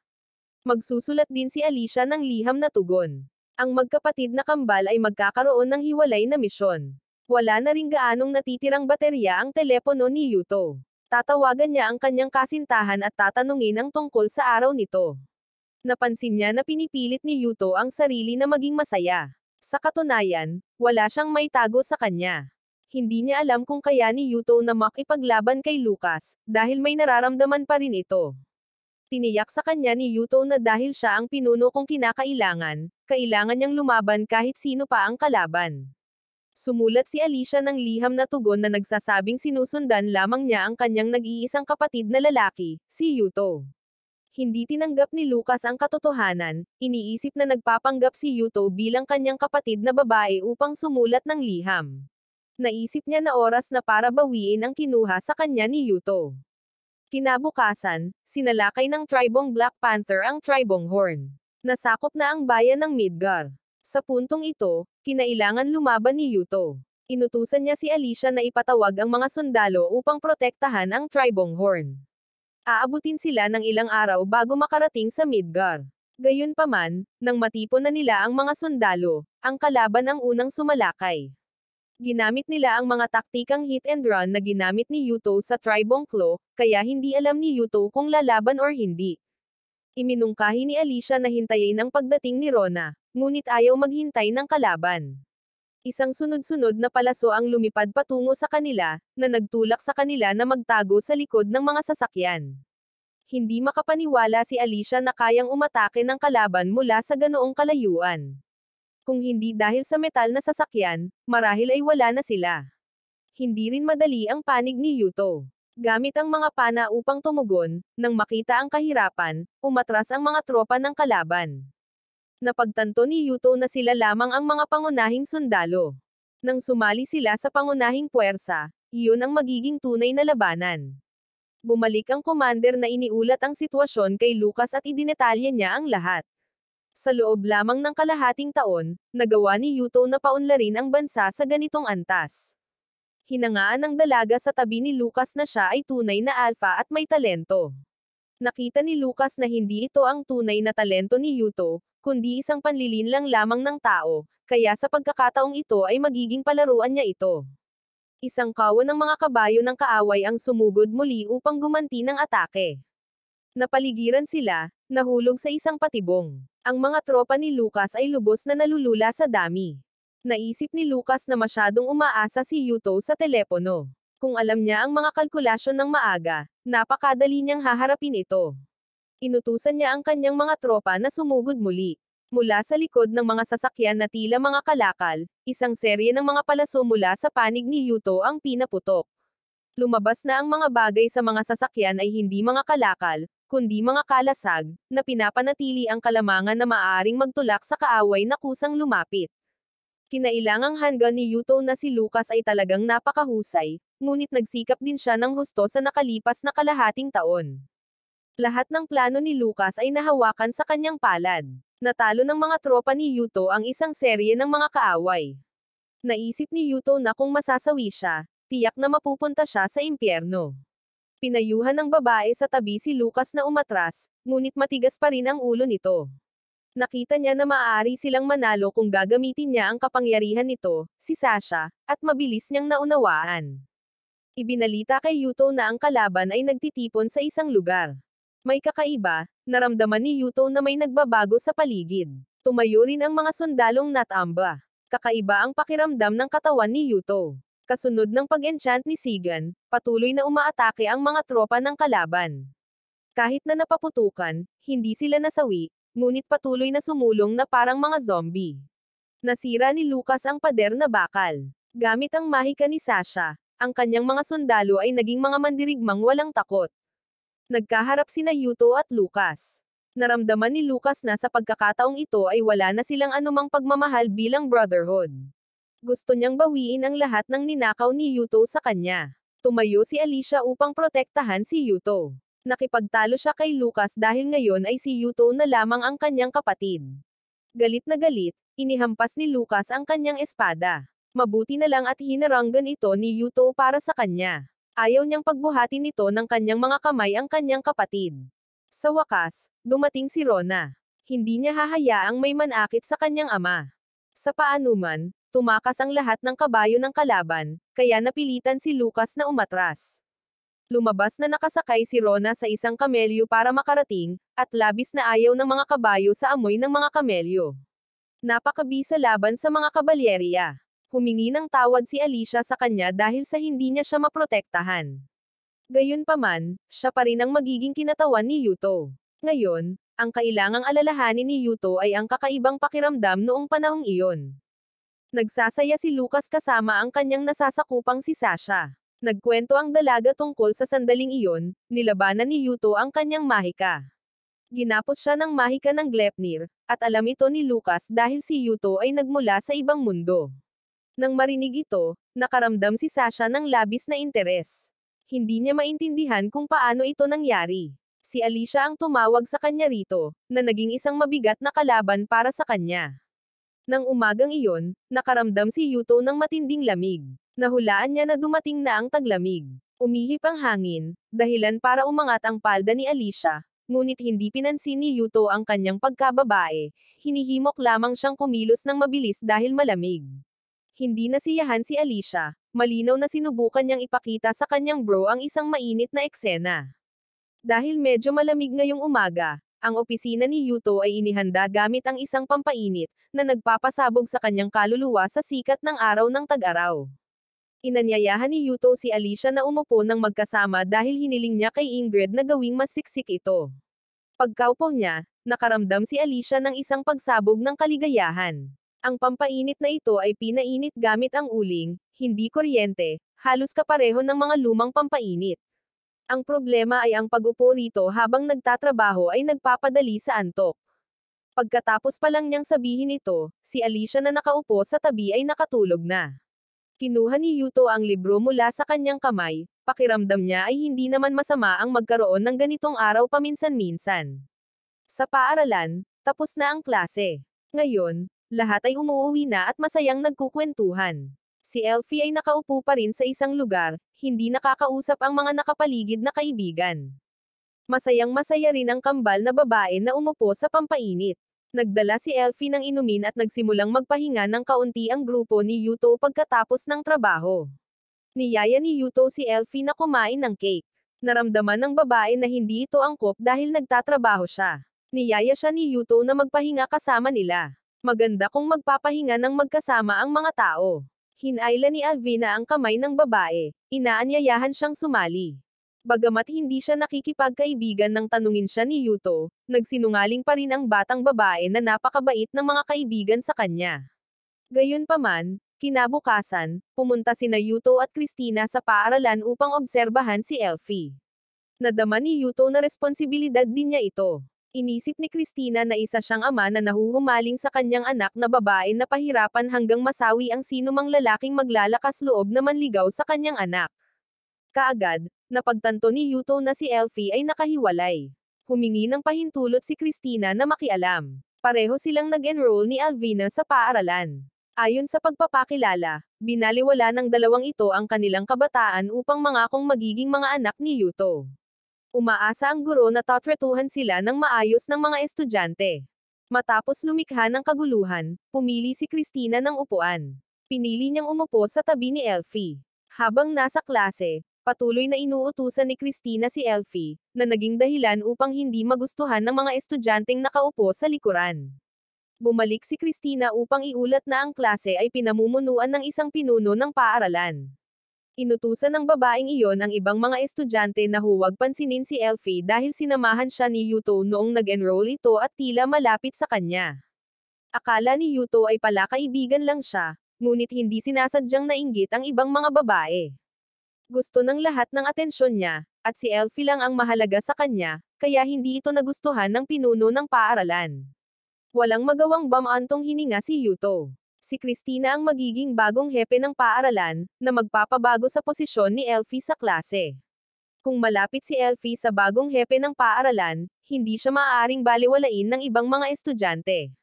Magsusulat din si Alicia ng liham na tugon. Ang magkapatid na kambal ay magkakaroon ng hiwalay na misyon. Wala na ring gaanong natitirang baterya ang telepono ni Yuto. Tatawagan niya ang kanyang kasintahan at tatanungin ang tungkol sa araw nito. Napansin niya na pinipilit ni Yuto ang sarili na maging masaya. Sa katunayan, wala siyang maitago sa kanya. Hindi niya alam kung kaya ni Yuto na makipaglaban kay Lucas, dahil may nararamdaman pa rin ito. Tiniyak sa kanya ni Yuto na dahil siya ang pinuno kung kinakailangan, kailangan niyang lumaban kahit sino pa ang kalaban. Sumulat si Alicia ng liham na tugon na nagsasabing sinusundan lamang niya ang kanyang nag-iisang kapatid na lalaki, si Yuto. Hindi tinanggap ni Lucas ang katotohanan, iniisip na nagpapanggap si Yuto bilang kanyang kapatid na babae upang sumulat ng liham. Naisip niya na oras na para bawiin ang kinuha sa kanya ni Yuto. Kinabukasan, sinalakay ng tribong Black Panther ang tribong Horn. Nasakop na ang bayan ng Midgar. Sa puntong ito, kinailangan lumaban ni Yuto. Inutusan niya si Alicia na ipatawag ang mga sundalo upang protektahan ang tribong Horn. Aabutin sila ng ilang araw bago makarating sa Midgar. Gayunpaman, nang matipon na nila ang mga sundalo, ang kalaban ang unang sumalakay. Ginamit nila ang mga taktikang hit and run na ginamit ni Yuto sa tribong Claw, kaya hindi alam ni Yuto kung lalaban or hindi. Iminungkahi ni Alicia na hintayin ang pagdating ni Rona, ngunit ayaw maghintay ng kalaban. Isang sunod-sunod na palaso ang lumipad patungo sa kanila, na nagtulak sa kanila na magtago sa likod ng mga sasakyan. Hindi makapaniwala si Alicia na kayang umatake ng kalaban mula sa ganoong kalayuan. Kung hindi dahil sa metal na sasakyan, marahil ay wala na sila. Hindi rin madali ang panig ni Yuto. Gamit ang mga pana upang tumugon, nang makita ang kahirapan, umatras ang mga tropa ng kalaban. Napagtanto ni Yuto na sila lamang ang mga pangunahing sundalo. Nang sumali sila sa pangunahing puwersa, iyon ang magiging tunay na labanan. Bumalik ang commander na iniulat ang sitwasyon kay Lucas at idinetalye niya ang lahat. Sa loob lamang ng kalahating taon, nagawa ni Yuto na paunlarin ang bansa sa ganitong antas. Hinangaan ng dalaga sa tabi ni Lucas na siya ay tunay na alpha at may talento. Nakita ni Lucas na hindi ito ang tunay na talento ni Yuto, kundi isang panlilinlang lamang ng tao, kaya sa pagkakataong ito ay magiging palaruan niya ito. Isang kawan ng mga kabayo ng kaaway ang sumugod muli upang gumanti ng atake. Napaligiran sila, nahulog sa isang patibong. Ang mga tropa ni Lucas ay lubos na nalulula sa dami. Naisip ni Lucas na masyadong umaasa si Yuto sa telepono. Kung alam niya ang mga kalkulasyon ng maaga, napakadali niyang haharapin ito. Inutusan niya ang kanyang mga tropa na sumugod muli. Mula sa likod ng mga sasakyan na tila mga kalakal, isang serye ng mga palaso mula sa panig ni Yuto ang pinaputok. Lumabas na ang mga bagay sa mga sasakyan ay hindi mga kalakal, kundi mga kalasag, na pinapanatili ang kalamangan na maaaring magtulak sa kaaway na kusang lumapit. Kinailangang hanggan ni Yuto na si Lucas ay talagang napakahusay, ngunit nagsikap din siya ng husto sa nakalipas na kalahating taon. Lahat ng plano ni Lucas ay nahawakan sa kanyang palad. Natalo ng mga tropa ni Yuto ang isang serye ng mga kaaway. Naisip ni Yuto na kung masasawi siya, tiyak na mapupunta siya sa impyerno. Pinayuhan ng babae sa tabi si Lucas na umatras, ngunit matigas pa rin ang ulo nito. Nakita niya na maaari silang manalo kung gagamitin niya ang kapangyarihan nito, si Sasha, at mabilis niyang naunawaan. Ibinalita kay Yuto na ang kalaban ay nagtitipon sa isang lugar. May kakaiba, naramdaman ni Yuto na may nagbabago sa paligid. Tumayo rin ang mga sundalong Natamba. Kakaiba ang pakiramdam ng katawan ni Yuto. Kasunod ng pag-enchant ni Sigan, patuloy na umaatake ang mga tropa ng kalaban. Kahit na napaputukan, hindi sila nasawi, ngunit patuloy na sumulong na parang mga zombie. Nasira ni Lucas ang pader na bakal. Gamit ang mahika ni Sasha, ang kanyang mga sundalo ay naging mga mandirigmang walang takot. Nagkaharap sina Yuto at Lucas. Naramdaman ni Lucas na sa pagkakataong ito ay wala na silang anumang pagmamahal bilang brotherhood. Gusto niyang bawiin ang lahat ng ninakaw ni Yuto sa kanya. Tumayo si Alicia upang protektahan si Yuto. Nakipagtalo siya kay Lucas dahil ngayon ay si Yuto na lamang ang kanyang kapatid. Galit na galit, inihampas ni Lucas ang kanyang espada. Mabuti na lang at hinaranggan ito ni Yuto para sa kanya. Ayaw niyang pagbuhatin nito ng kanyang mga kamay ang kanyang kapatid. Sa wakas, dumating si Rona. Hindi niya hahayaang may manakit sa kanyang ama. Sa paanuman, tumakas ang lahat ng kabayo ng kalaban, kaya napilitan si Lucas na umatras. Lumabas na nakasakay si Rona sa isang kamelyo para makarating, at labis na ayaw ng mga kabayo sa amoy ng mga kamelyo. Napakabisa laban sa mga kabalyerya. Humingi ng tawad si Alicia sa kanya dahil sa hindi niya siya maprotektahan. Gayunpaman, siya pa rin ang magiging kinatawan ni Yuto. Ngayon, ang kailangang alalahanin ni Yuto ay ang kakaibang pakiramdam noong panahong iyon. Nagsasaya si Lucas kasama ang kanyang nasasakupang si Sasha. Nagkwento ang dalaga tungkol sa sandaling iyon, nilabanan ni Yuto ang kanyang mahika. Ginapos siya ng mahika ng Gleipnir, at alam ito ni Lucas dahil si Yuto ay nagmula sa ibang mundo. Nang marinig ito, nakaramdam si Sasha ng labis na interes. Hindi niya maintindihan kung paano ito nangyari. Si Alicia ang tumawag sa kanya rito, na naging isang mabigat na kalaban para sa kanya. Nang umagang iyon, nakaramdam si Yuto ng matinding lamig. Nahulaan niya na dumating na ang taglamig. Umihip ang hangin, dahilan para umangat ang palda ni Alicia, ngunit hindi pinansin ni Yuto ang kanyang pagkababae, hinihimok lamang siyang kumilos ng mabilis dahil malamig. Hindi nasiyahan si Alicia, malinaw na sinubukan niyang ipakita sa kanyang bro ang isang mainit na eksena. Dahil medyo malamig ngayong umaga, ang opisina ni Yuto ay inihanda gamit ang isang pampainit, na nagpapasabog sa kanyang kaluluwa sa sikat ng araw ng tag-araw. Inanyayahan ni Yuto si Alicia na umupo ng magkasama dahil hiniling niya kay Ingrid na gawing mas siksik ito. Pagkaupo niya, nakaramdam si Alicia ng isang pagsabog ng kaligayahan. Ang pampainit na ito ay pinainit gamit ang uling, hindi kuryente, halos kapareho ng mga lumang pampainit. Ang problema ay ang pag-upo rito habang nagtatrabaho ay nagpapadali sa antok. Pagkatapos pa lang niyang sabihin ito, si Alicia na nakaupo sa tabi ay nakatulog na. Kinuha ni Yuto ang libro mula sa kanyang kamay, pakiramdam niya ay hindi naman masama ang magkaroon ng ganitong araw paminsan-minsan. Sa paaralan, tapos na ang klase. Ngayon, lahat ay umuuwi na at masayang nagkukwentuhan. Si Elfie ay nakaupo pa rin sa isang lugar, hindi nakakausap ang mga nakapaligid na kaibigan. Masayang-masaya rin ang kambal na babae na umupo sa pampainit. Nagdala si Elfie ng inumin at nagsimulang magpahinga ng kaunti ang grupo ni Yuto pagkatapos ng trabaho. Niyaya ni Yuto si Elfie na kumain ng cake. Naramdaman ng babae na hindi ito angkop dahil nagtatrabaho siya. Niyaya siya ni Yuto na magpahinga kasama nila. Maganda kung magpapahinga ng magkasama ang mga tao. Hinayla ni Alvina ang kamay ng babae, inaanyayahan siyang sumali. Bagamat hindi siya nakikipagkaibigan nang tanungin siya ni Yuto, nagsinungaling pa rin ang batang babae na napakabait ng mga kaibigan sa kanya. Gayunpaman, kinabukasan, pumunta sina Yuto at Christina sa paaralan upang obserbahan si Elfie. Nadama ni Yuto na responsibilidad din niya ito. Inisip ni Christina na isa siyang ama na nahuhumaling sa kanyang anak na babae na pahirapan hanggang masawi ang sinumang lalaking maglalakas loob na manligaw sa kanyang anak. Kaagad, napagtanto ni Yuto na si Elfie ay nakahiwalay. Humingi ng pahintulot si Christina na makialam. Pareho silang nag-enroll ni Alvina sa paaralan. Ayon sa pagpapakilala, binaliwala ng dalawang ito ang kanilang kabataan upang mangakong magiging mga anak ni Yuto. Umaasa ang guro na tatretuhan sila ng maayos ng mga estudyante. Matapos lumikha ng kaguluhan, pumili si Christina ng upuan. Pinili niyang umupo sa tabi ni Elfie. Habang nasa klase, patuloy na inuutusan ni Christina si Elfie, na naging dahilan upang hindi magustuhan ng mga estudyanteng nakaupo sa likuran. Bumalik si Christina upang iulat na ang klase ay pinamumunuan ng isang pinuno ng paaralan. Inutusan ng babaeng iyon ang ibang mga estudyante na huwag pansinin si Elfie dahil sinamahan siya ni Yuto noong nag-enroll ito at tila malapit sa kanya. Akala ni Yuto ay pala kaibigan lang siya, ngunit hindi sinasadyang nainggit ang ibang mga babae. Gusto ng lahat ng atensyon niya, at si Elfie lang ang mahalaga sa kanya, kaya hindi ito nagustuhan ng pinuno ng paaralan. Walang magawang bamantong hininga si Yuto. Si Christina ang magiging bagong hepe ng paaralan, na magpapabago sa posisyon ni Elfie sa klase. Kung malapit si Elfie sa bagong hepe ng paaralan, hindi siya maaaring baliwalain ng ibang mga estudyante.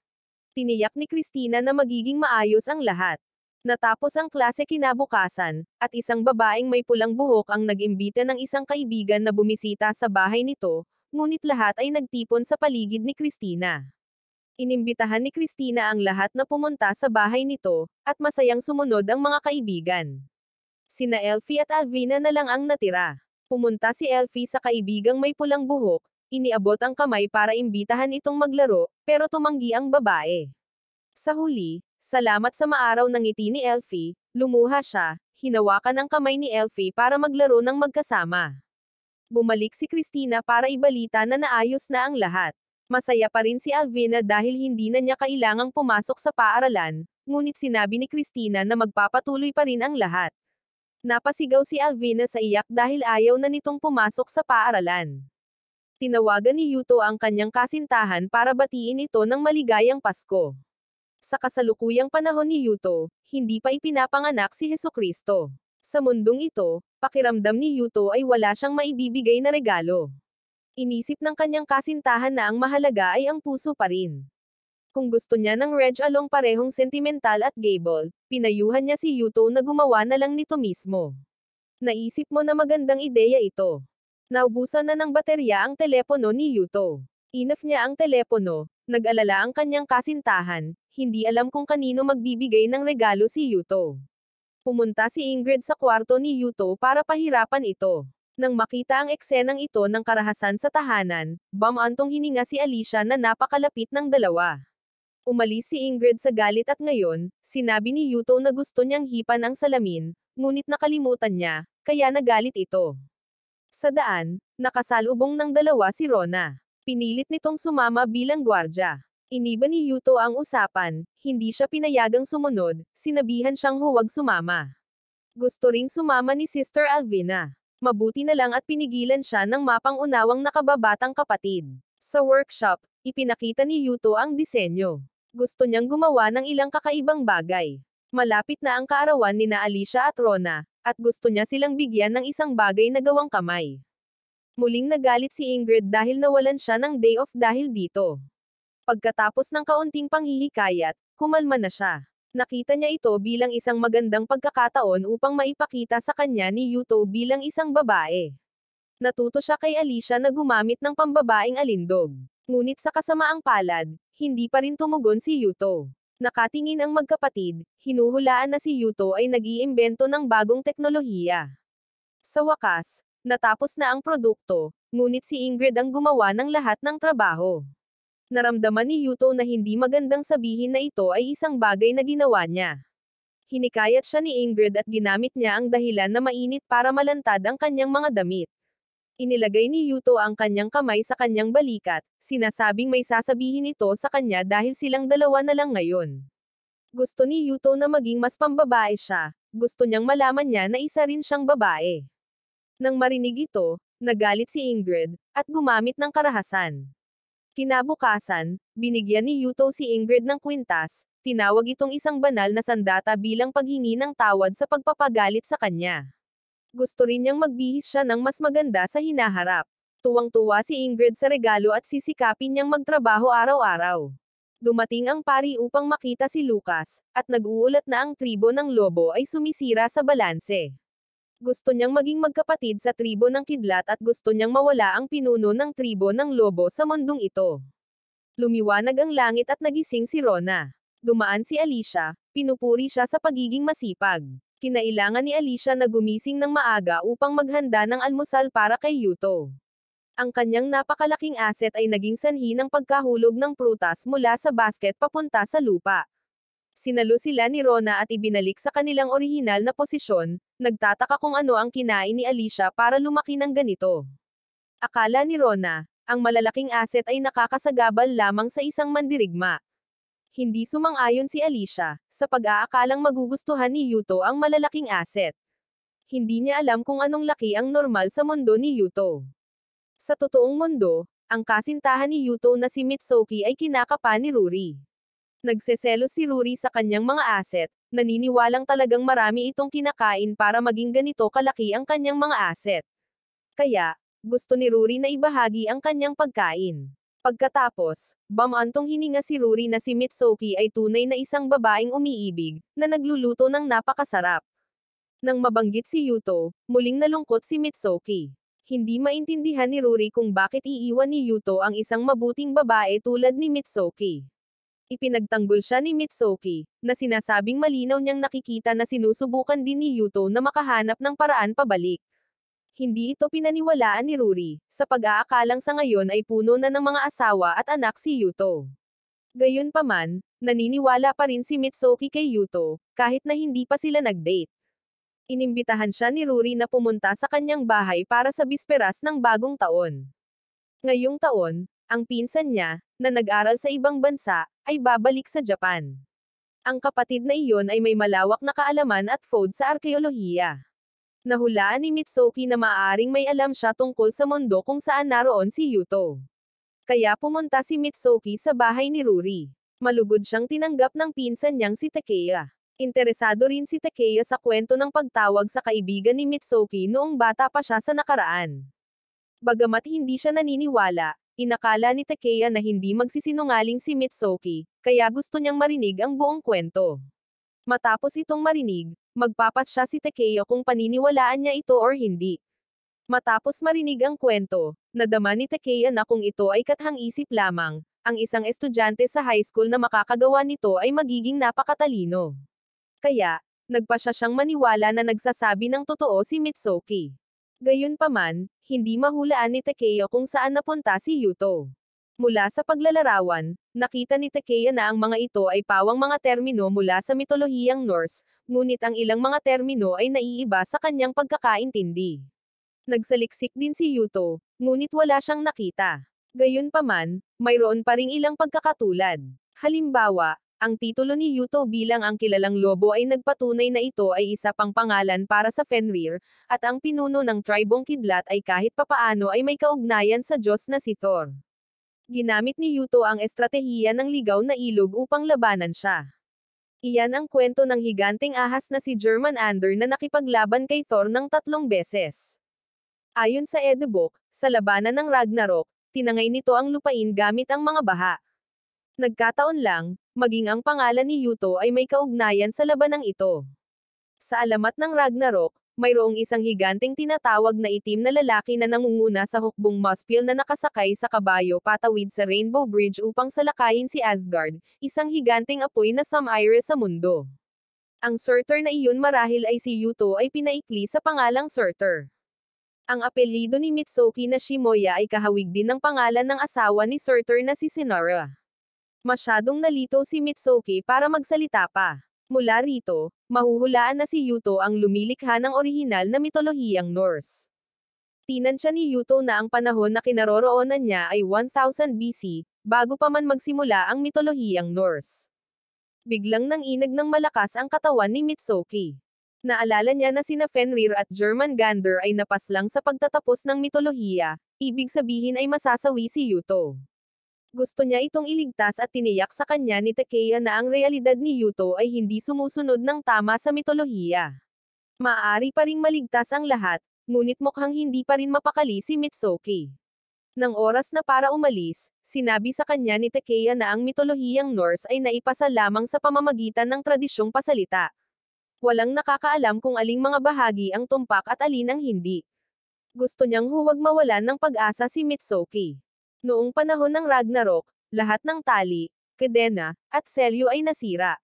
Tiniyak ni Christina na magiging maayos ang lahat. Natapos ang klase kinabukasan, at isang babaeng may pulang buhok ang nag-imbita ng isang kaibigan na bumisita sa bahay nito, ngunit lahat ay nagtipon sa paligid ni Christina. Inimbitahan ni Christina ang lahat na pumunta sa bahay nito, at masayang sumunod ang mga kaibigan. Sina Elfie at Alvina na lang ang natira. Pumunta si Elfie sa kaibigang may pulang buhok, iniabot ang kamay para imbitahan itong maglaro, pero tumanggi ang babae. Sa huli, salamat sa maaraw ng ngiti ni Elfie, lumuha siya, hinawakan ang kamay ni Elfie para maglaro ng magkasama. Bumalik si Christina para ibalita na naayos na ang lahat. Masaya pa rin si Alvina dahil hindi na niya kailangang pumasok sa paaralan, ngunit sinabi ni Christina na magpapatuloy pa rin ang lahat. Napasigaw si Alvina sa iyak dahil ayaw na nitong pumasok sa paaralan. Tinawagan ni Yuto ang kanyang kasintahan para batiin ito ng maligayang Pasko. Sa kasalukuyang panahon ni Yuto, hindi pa ipinapanganak si Hesukristo. Sa mundong ito, pakiramdam ni Yuto ay wala siyang maibibigay na regalo. Inisip ng kanyang kasintahan na ang mahalaga ay ang puso pa rin. Kung gusto niya ng Reg Along parehong sentimental at gable, pinayuhan niya si Yuto na gumawa na lang nito mismo. Naisip mo na magandang ideya ito. Naubusan na ng baterya ang telepono ni Yuto. Inoff niya ang telepono, nag-alala ang kanyang kasintahan, hindi alam kung kanino magbibigay ng regalo si Yuto. Pumunta si Ingrid sa kwarto ni Yuto para pahirapan ito. Nang makita ang eksenang ito ng karahasan sa tahanan, bamantong hininga si Alicia na napakalapit ng dalawa. Umalis si Ingrid sa galit at ngayon, sinabi ni Yuto na gusto niyang hipan ang salamin, ngunit nakalimutan niya, kaya nagalit ito. Sa daan, nakasalubong ng dalawa si Rona. Pinilit nitong sumama bilang gwardya. Iniba ni Yuto ang usapan, hindi siya pinayagang sumunod, sinabihan siyang huwag sumama. Gusto ring sumama ni Sister Alvina. Mabuti na lang at pinigilan siya ng mapang-unawang nakababatang kapatid. Sa workshop, ipinakita ni Yuto ang disenyo. Gusto niyang gumawa ng ilang kakaibang bagay. Malapit na ang kaarawan ni Alicia at Rona, at gusto niya silang bigyan ng isang bagay na gawang kamay. Muling nagalit si Ingrid dahil nawalan siya ng day off dahil dito. Pagkatapos ng kaunting panghihikayat, kumalma na siya. Nakita niya ito bilang isang magandang pagkakataon upang maipakita sa kanya ni Yuto bilang isang babae. Natuto siya kay Alicia na gumamit ng pambabaeng alindog. Ngunit sa kasamaang palad, hindi pa rin tumugon si Yuto. Nakatingin ang magkapatid, hinuhulaan na si Yuto ay nag-iimbento ng bagong teknolohiya. Sa wakas, natapos na ang produkto, ngunit si Ingrid ang gumawa ng lahat ng trabaho. Naramdaman ni Yuto na hindi magandang sabihin na ito ay isang bagay na ginawa niya. Hinikayat siya ni Ingrid at ginamit niya ang dahilan na mainit para malantad ang kanyang mga damit. Inilagay ni Yuto ang kanyang kamay sa kanyang balikat, sinasabing may sasabihin ito sa kanya dahil silang dalawa na lang ngayon. Gusto ni Yuto na maging mas pambabae siya, gusto niyang malaman niya na isa rin siyang babae. Nang marinig ito, nagalit si Ingrid, at gumamit ng karahasan. Kinabukasan, binigyan ni Yuto si Ingrid ng kwintas, tinawag itong isang banal na sandata bilang paghingi ng tawad sa pagpapagalit sa kanya. Gusto rin niyang magbihis siya ng mas maganda sa hinaharap. Tuwang-tuwa si Ingrid sa regalo at sisikapin niyang magtrabaho araw-araw. Dumating ang pari upang makita si Lucas, at nag-uulat na ang tribo ng lobo ay sumisira sa balanse. Gusto niyang maging magkapatid sa tribo ng kidlat at gusto niyang mawala ang pinuno ng tribo ng lobo sa mundong ito. Lumiwanag ang langit at nagising si Rona. Dumaan si Alicia, pinupuri siya sa pagiging masipag. Kinailangan ni Alicia na gumising ng maaga upang maghanda ng almusal para kay Yuto. Ang kanyang napakalaking asset ay naging sanhi ng pagkahulog ng prutas mula sa basket papunta sa lupa. Sinalo sila ni Rona at ibinalik sa kanilang orihinal na posisyon, nagtataka kung ano ang kinain ni Alicia para lumaki ng ganito. Akala ni Rona, ang malalaking asset ay nakakasagabal lamang sa isang mandirigma. Hindi sumang-ayon si Alicia, sa pag-aakalang magugustuhan ni Yuto ang malalaking asset. Hindi niya alam kung anong laki ang normal sa mundo ni Yuto. Sa totoong mundo, ang kasintahan ni Yuto na si Mitsuki ay kinakapa ni Ruri. Nagseselos si Ruri sa kanyang mga asset, naniniwalang talagang marami itong kinakain para maging ganito kalaki ang kanyang mga asset. Kaya, gusto ni Ruri na ibahagi ang kanyang pagkain. Pagkatapos, bamantong hininga si Ruri na si Mitsuki ay tunay na isang babaeng umiibig, na nagluluto ng napakasarap. Nang mabanggit si Yuto, muling nalungkot si Mitsuki. Hindi maintindihan ni Ruri kung bakit iiwan ni Yuto ang isang mabuting babae tulad ni Mitsuki. Ipinagtanggol siya ni Mitsuki, na sinasabing malinaw niyang nakikita na sinusubukan din ni Yuto na makahanap ng paraan pabalik. Hindi ito pinaniwalaan ni Ruri, sa pag-aakalang sa ngayon ay puno na ng mga asawa at anak si Yuto. Gayunpaman, naniniwala pa rin si Mitsuki kay Yuto, kahit na hindi pa sila nag-date. Inimbitahan siya ni Ruri na pumunta sa kanyang bahay para sa bisperas ng bagong taon. Ngayong taon, ang pinsan niya, na nag-aral sa ibang bansa, ay babalik sa Japan. Ang kapatid na iyon ay may malawak na kaalaman at fod sa arkeolohiya. Nahulaan ni Mitsuki na maaaring may alam siya tungkol sa mundo kung saan naroon si Yuto. Kaya pumunta si Mitsuki sa bahay ni Ruri. Malugod siyang tinanggap ng pinsan niyang si Takeya. Interesado rin si Takeya sa kwento ng pagtawag sa kaibigan ni Mitsuki noong bata pa siya sa nakaraan. Bagamat hindi siya naniniwala, inakala ni Takeya na hindi magsisinungaling si Mitsuki, kaya gusto niyang marinig ang buong kwento. Matapos itong marinig, magpapasya si Takeya kung paniniwalaan niya ito or hindi. Matapos marinig ang kwento, nadama ni Takeya na kung ito ay kathang-isip lamang, ang isang estudyante sa high school na makakagawa nito ay magiging napakatalino. Kaya, nagpasya siyang maniwala na nagsasabi ng totoo si Mitsuki. Gayunpaman, hindi mahulaan ni Takeya kung saan napunta si Yuto. Mula sa paglalarawan, nakita ni Takeya na ang mga ito ay pawang mga termino mula sa mitolohiyang Norse, ngunit ang ilang mga termino ay naiiba sa kanyang pagkakaintindi. Nagsaliksik din si Yuto, ngunit wala siyang nakita. Gayunpaman, mayroon pa ring ilang pagkakatulad. Halimbawa, ang titulo ni Yuto bilang ang kilalang lobo ay nagpatunay na ito ay isa pang pangalan para sa Fenrir, at ang pinuno ng tribong Kidlat ay kahit papaano ay may kaugnayan sa Diyos na si Thor. Ginamit ni Yuto ang estratehiya ng ligaw na ilog upang labanan siya. Iyan ang kwento ng higanteng ahas na si Jormungandr na nakipaglaban kay Thor ng 3 beses. Ayon sa Edebok, sa labanan ng Ragnarok, tinangay nito ang lupain gamit ang mga baha. Nagkataon lang, maging ang pangalan ni Yuto ay may kaugnayan sa labanang ito. Sa alamat ng Ragnarok, mayroong isang higanteng tinatawag na itim na lalaki na nangunguna sa hukbong Muspel na nakasakay sa kabayo patawid sa Rainbow Bridge upang salakayin si Asgard, isang higanteng apoy na Samire sa mundo. Ang Surtur na iyon marahil ay si Yuto ay pinaikli sa pangalang Surtur. Ang apelyido ni Mitsuki na Shimoya ay kahawig din ng pangalan ng asawa ni Surtur na si Sinara. Masyadong nalito si Mitsuki para magsalita pa. Mula rito, mahuhulaan na si Yuto ang lumilikha ng orihinal na mitolohiyang Norse. Tinansya ni Yuto na ang panahon na kinaroroonan niya ay 1000 BC, bago pa man magsimula ang mitolohiyang Norse. Biglang nanginag ng malakas ang katawan ni Mitsuki. Naalala niya na sina Fenrir at Jormungandr ay napaslang sa pagtatapos ng mitolohiya, ibig sabihin ay masasawi si Yuto. Gusto niya itong iligtas at tiniyak sa kanya ni Takeya na ang realidad ni Yuto ay hindi sumusunod ng tama sa mitolohiya. Maaari pa ring maligtas ang lahat, ngunit mukhang hindi pa rin mapakali si Mitsuki. Nang oras na para umalis, sinabi sa kanya ni Takeya na ang mitolohiyang Norse ay naipasa lamang sa pamamagitan ng tradisyong pasalita. Walang nakakaalam kung aling mga bahagi ang tumpak at alin ang hindi. Gusto niyang huwag mawalan ng pag-asa si Mitsuki. Noong panahon ng Ragnarok, Lahat ng tali, kadena, at selyo ay nasira.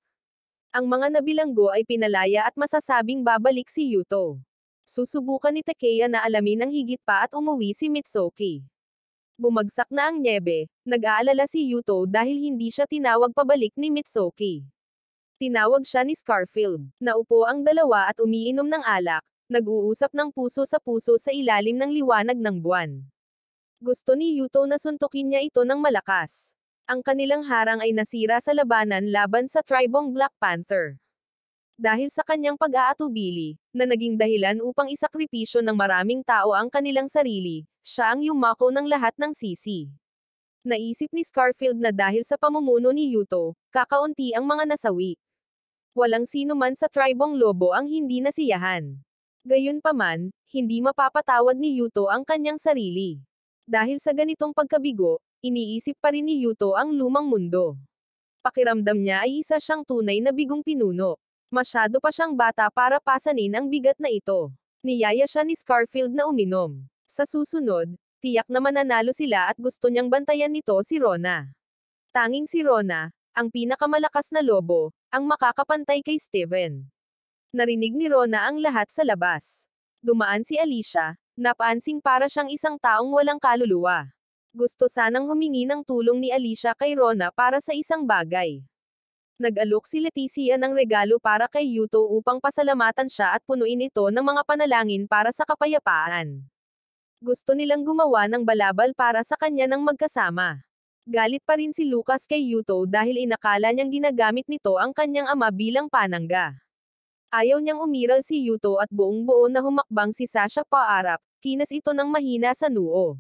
Ang mga nabilanggo ay pinalaya at masasabing babalik si Yuto. Susubukan ni Takeya na alamin ang higit pa at umuwi si Mitsuki. Bumagsak na ang nyebe, nag-aalala si Yuto dahil hindi siya tinawag pabalik ni Mitsuki. Tinawag siya ni Scarfield. Naupo ang dalawa at umiinom ng alak, nag-uusap ng puso sa puso sa ilalim ng liwanag ng buwan. Gusto ni Yuto na suntukin niya ito ng malakas. Ang kanilang harang ay nasira sa labanan laban sa tribong Black Panther. Dahil sa kanyang pag-aatubili, na naging dahilan upang isakripisyo ng maraming tao ang kanilang sarili, siya ang yumako ng lahat ng sisi. Naisip ni Scarfield na dahil sa pamumuno ni Yuto, kakaunti ang mga nasawi. Walang sino man sa tribong Lobo ang hindi nasiyahan. Gayunpaman, hindi mapapatawad ni Yuto ang kanyang sarili. Dahil sa ganitong pagkabigo, iniisip pa rin ni Yuto ang lumang mundo. Pakiramdam niya ay isa siyang tunay na bigong pinuno. Masyado pa siyang bata para pasanin ang bigat na ito. Niyaya siya ni Scarfield na uminom. Sa susunod, tiyak na mananalo sila at gusto niyang bantayan nito si Rona. Tanging si Rona, ang pinakamalakas na lobo, ang makakapantay kay Steven. Narinig ni Rona ang lahat sa labas. Dumaan si Alicia, napansing para siyang isang taong walang kaluluwa. Gusto sanang humingi ng tulong ni Alicia kay Rona para sa isang bagay. Nag-alok si Leticia ng regalo para kay Yuto upang pasalamatan siya at punuin ito ng mga panalangin para sa kapayapaan. Gusto nilang gumawa ng balabal para sa kanya ng magkasama. Galit pa rin si Lucas kay Yuto dahil inakala niyang ginagamit nito ang kanyang ama bilang panangga. Ayaw niyang umiral si Yuto at buong-buo na humakbang si Sasha paarap, kinas ito ng mahina sa noo.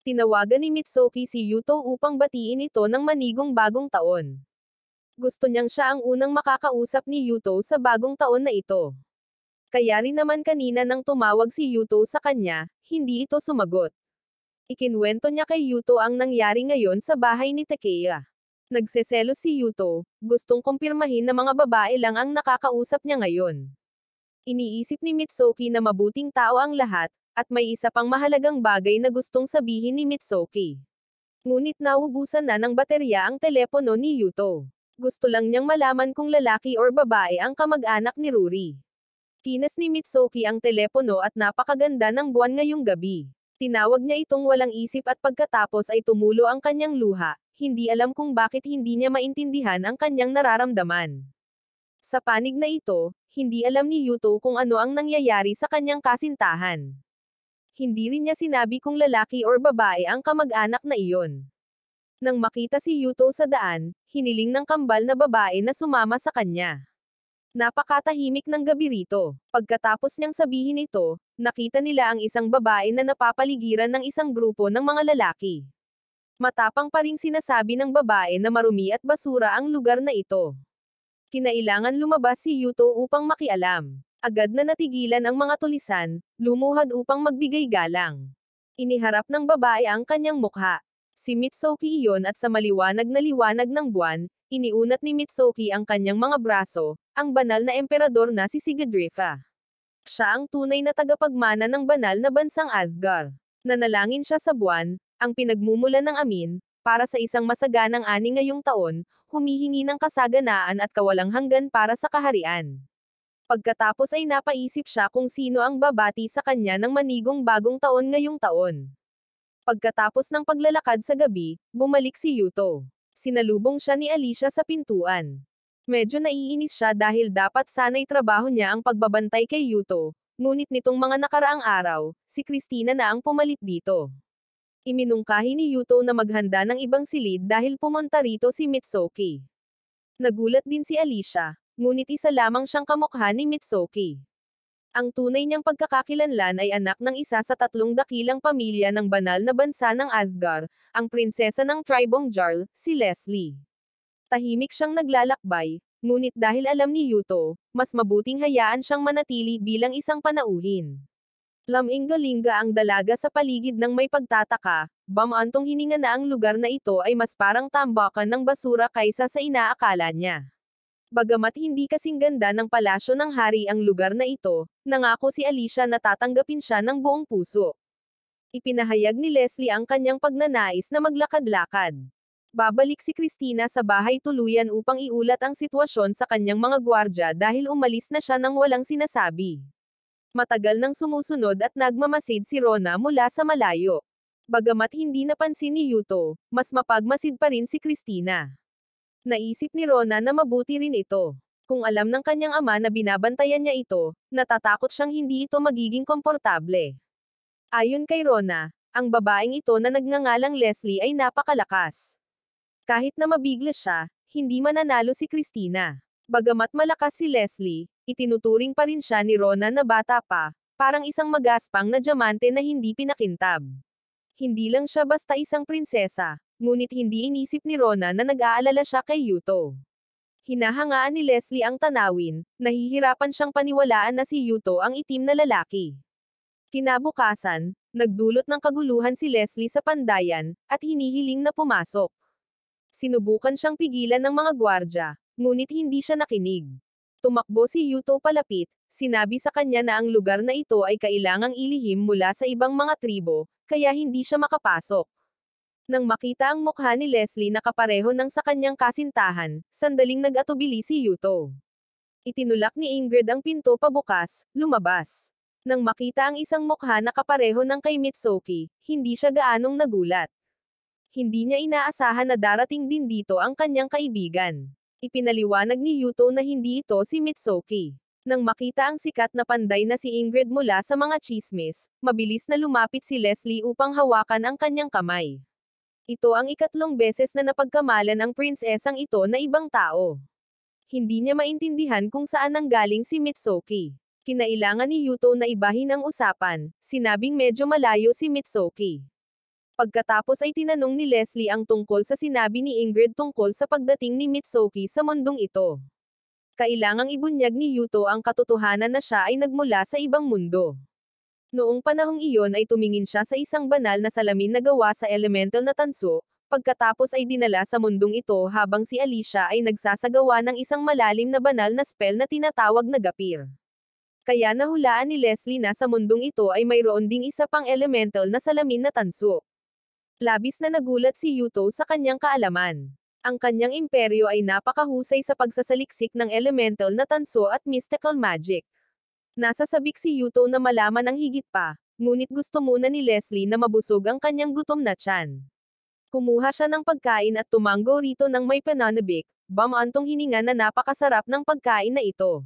Tinawagan ni Mitsuki si Yuto upang batiin ito ng manigong bagong taon. Gusto niyang siya ang unang makakausap ni Yuto sa bagong taon na ito. Kaya rin naman kanina nang tumawag si Yuto sa kanya, hindi ito sumagot. Ikinwento niya kay Yuto ang nangyari ngayon sa bahay ni Takeya. Nagseselos si Yuto, gustong kumpirmahin na mga babae lang ang nakakausap niya ngayon. Iniisip ni Mitsuki na mabuting tao ang lahat, at may isa pang mahalagang bagay na gustong sabihin ni Mitsuki. Ngunit naubusan na ng baterya ang telepono ni Yuto. Gusto lang niyang malaman kung lalaki or babae ang kamag-anak ni Ruri. Kinas ni Mitsuki ang telepono at napakaganda ng buwan ngayong gabi. Tinawag niya itong walang isip at pagkatapos ay tumulo ang kanyang luha, hindi alam kung bakit hindi niya maintindihan ang kanyang nararamdaman. Sa panig na ito, hindi alam ni Yuto kung ano ang nangyayari sa kanyang kasintahan. Hindi rin niya sinabi kung lalaki or babae ang kamag-anak na iyon. Nang makita si Yuto sa daan, hiniling ng kambal na babae na sumama sa kanya. Napakatahimik ng gabi rito. Pagkatapos niyang sabihin ito, nakita nila ang isang babae na napapaligiran ng isang grupo ng mga lalaki. Matapang pa ring sinasabi ng babae na marumi at basura ang lugar na ito. Kinailangan lumabas si Yuto upang makialam. Agad na natigilan ang mga tulisan, lumuhad upang magbigay galang. Iniharap ng babae ang kanyang mukha. Si Mitsuki iyon at sa maliwanag na liwanag ng buwan, iniunat ni Mitsuki ang kanyang mga braso, ang banal na emperador na si Sigurdrifa. Siya ang tunay na tagapagmana ng banal na bansang Asgard. Nanalangin siya sa buwan, ang pinagmumulan ng amin, para sa isang masaganang ani ngayong taon, humihingi ng kasaganaan at kawalang hanggan para sa kaharian. Pagkatapos ay napaisip siya kung sino ang babati sa kanya ng manigong bagong taon ngayong taon. Pagkatapos ng paglalakad sa gabi, bumalik si Yuto. Sinalubong siya ni Alicia sa pintuan. Medyo naiinis siya dahil dapat sana'y trabaho niya ang pagbabantay kay Yuto, ngunit nitong mga nakaraang araw, si Christina na ang pumalit dito. Iminungkahi ni Yuto na maghanda ng ibang silid dahil pumunta rito si Mitsuki. Nagulat din si Alicia, ngunit isa lamang siyang kamukha ni Mitsuki. Ang tunay niyang pagkakakilanlan ay anak ng isa sa 3 dakilang pamilya ng banal na bansa ng Asgard, ang prinsesa ng tribong Jarl, si Leslie. Tahimik siyang naglalakbay, ngunit dahil alam ni Yuto, mas mabuting hayaan siyang manatili bilang isang panauhin. Lamingga-lingga ang dalaga sa paligid ng may pagtataka, bamantong hininga na ang lugar na ito ay mas parang tambakan ng basura kaysa sa inaakala niya. Bagamat hindi kasing ganda ng palasyo ng hari ang lugar na ito, nangako si Alicia na tatanggapin siya ng buong puso. Ipinahayag ni Leslie ang kanyang pagnanais na maglakad-lakad. Babalik si Christina sa bahay tuluyan upang iulat ang sitwasyon sa kanyang mga gwardya dahil umalis na siya nang walang sinasabi. Matagal nang sumusunod at nagmamasid si Rona mula sa malayo. Bagamat hindi napansin ni Yuto, mas mapagmasid pa rin si Christina. Naisip ni Rona na mabuti rin ito. Kung alam ng kanyang ama na binabantayan niya ito, natatakot siyang hindi ito magiging komportable. Ayon kay Rona, ang babaeng ito na nagngangalang Leslie ay napakalakas. Kahit na mabigla siya, hindi mananalo si Christina. Bagamat malakas si Leslie, itinuturing pa rin siya ni Rona na bata pa, parang isang magaspang na diamante na hindi pinakintab. Hindi lang siya basta isang prinsesa, ngunit hindi inisip ni Rona na nag-aalala siya kay Yuto. Hinahangaan ni Leslie ang tanawin, nahihirapan siyang paniwalaan na si Yuto ang itim na lalaki. Kinabukasan, nagdulot ng kaguluhan si Leslie sa pandayan, at hinihiling na pumasok. Sinubukan siyang pigilan ng mga gwardya, ngunit hindi siya nakinig. Tumakbo si Yuto palapit, sinabi sa kanya na ang lugar na ito ay kailangang ilihim mula sa ibang mga tribo, kaya hindi siya makapasok. Nang makita ang mukha ni Leslie na kapareho ng sa kanyang kasintahan, sandaling nag-atubili si Yuto. Itinulak ni Ingrid ang pinto pabukas, lumabas. Nang makita ang isang mukha na kapareho ng kay Mitsuki, hindi siya gaanong nagulat. Hindi niya inaasahan na darating din dito ang kanyang kaibigan. Ipinaliwanag ni Yuto na hindi ito si Mitsuki. Nang makita ang sikat na panday na si Ingrid mula sa mga chismis, mabilis na lumapit si Leslie upang hawakan ang kanyang kamay. Ito ang ikatlong beses na napagkamalan ang prinsesang ito na ibang tao. Hindi niya maintindihan kung saan nanggaling si Mitsuki. Kinailangan ni Yuto na ibahin ang usapan, sinabing medyo malayo si Mitsuki. Pagkatapos ay tinanong ni Leslie ang tungkol sa sinabi ni Ingrid tungkol sa pagdating ni Mitsuki sa mundong ito. Kailangang ibunyag ni Yuto ang katotohanan na siya ay nagmula sa ibang mundo. Noong panahong iyon ay tumingin siya sa isang banal na salamin na gawa sa elemental na tanso, pagkatapos ay dinala sa mundong ito habang si Alicia ay nagsasagawa ng isang malalim na banal na spell na tinatawag na gapir. Kaya nahulaan ni Leslie na sa mundong ito ay mayroon ding isa pang elemental na salamin na tanso. Labis na nagulat si Yuto sa kanyang kaalaman. Ang kanyang imperyo ay napakahusay sa pagsasaliksik ng elemental na tanso at mystical magic. Nasasabik si Yuto na malaman ang higit pa, ngunit gusto muna ni Leslie na mabusog ang kanyang gutom na tiyan. Kumuha siya ng pagkain at tumanggo rito ng may pananabik, bamantong hininga na napakasarap ng pagkain na ito.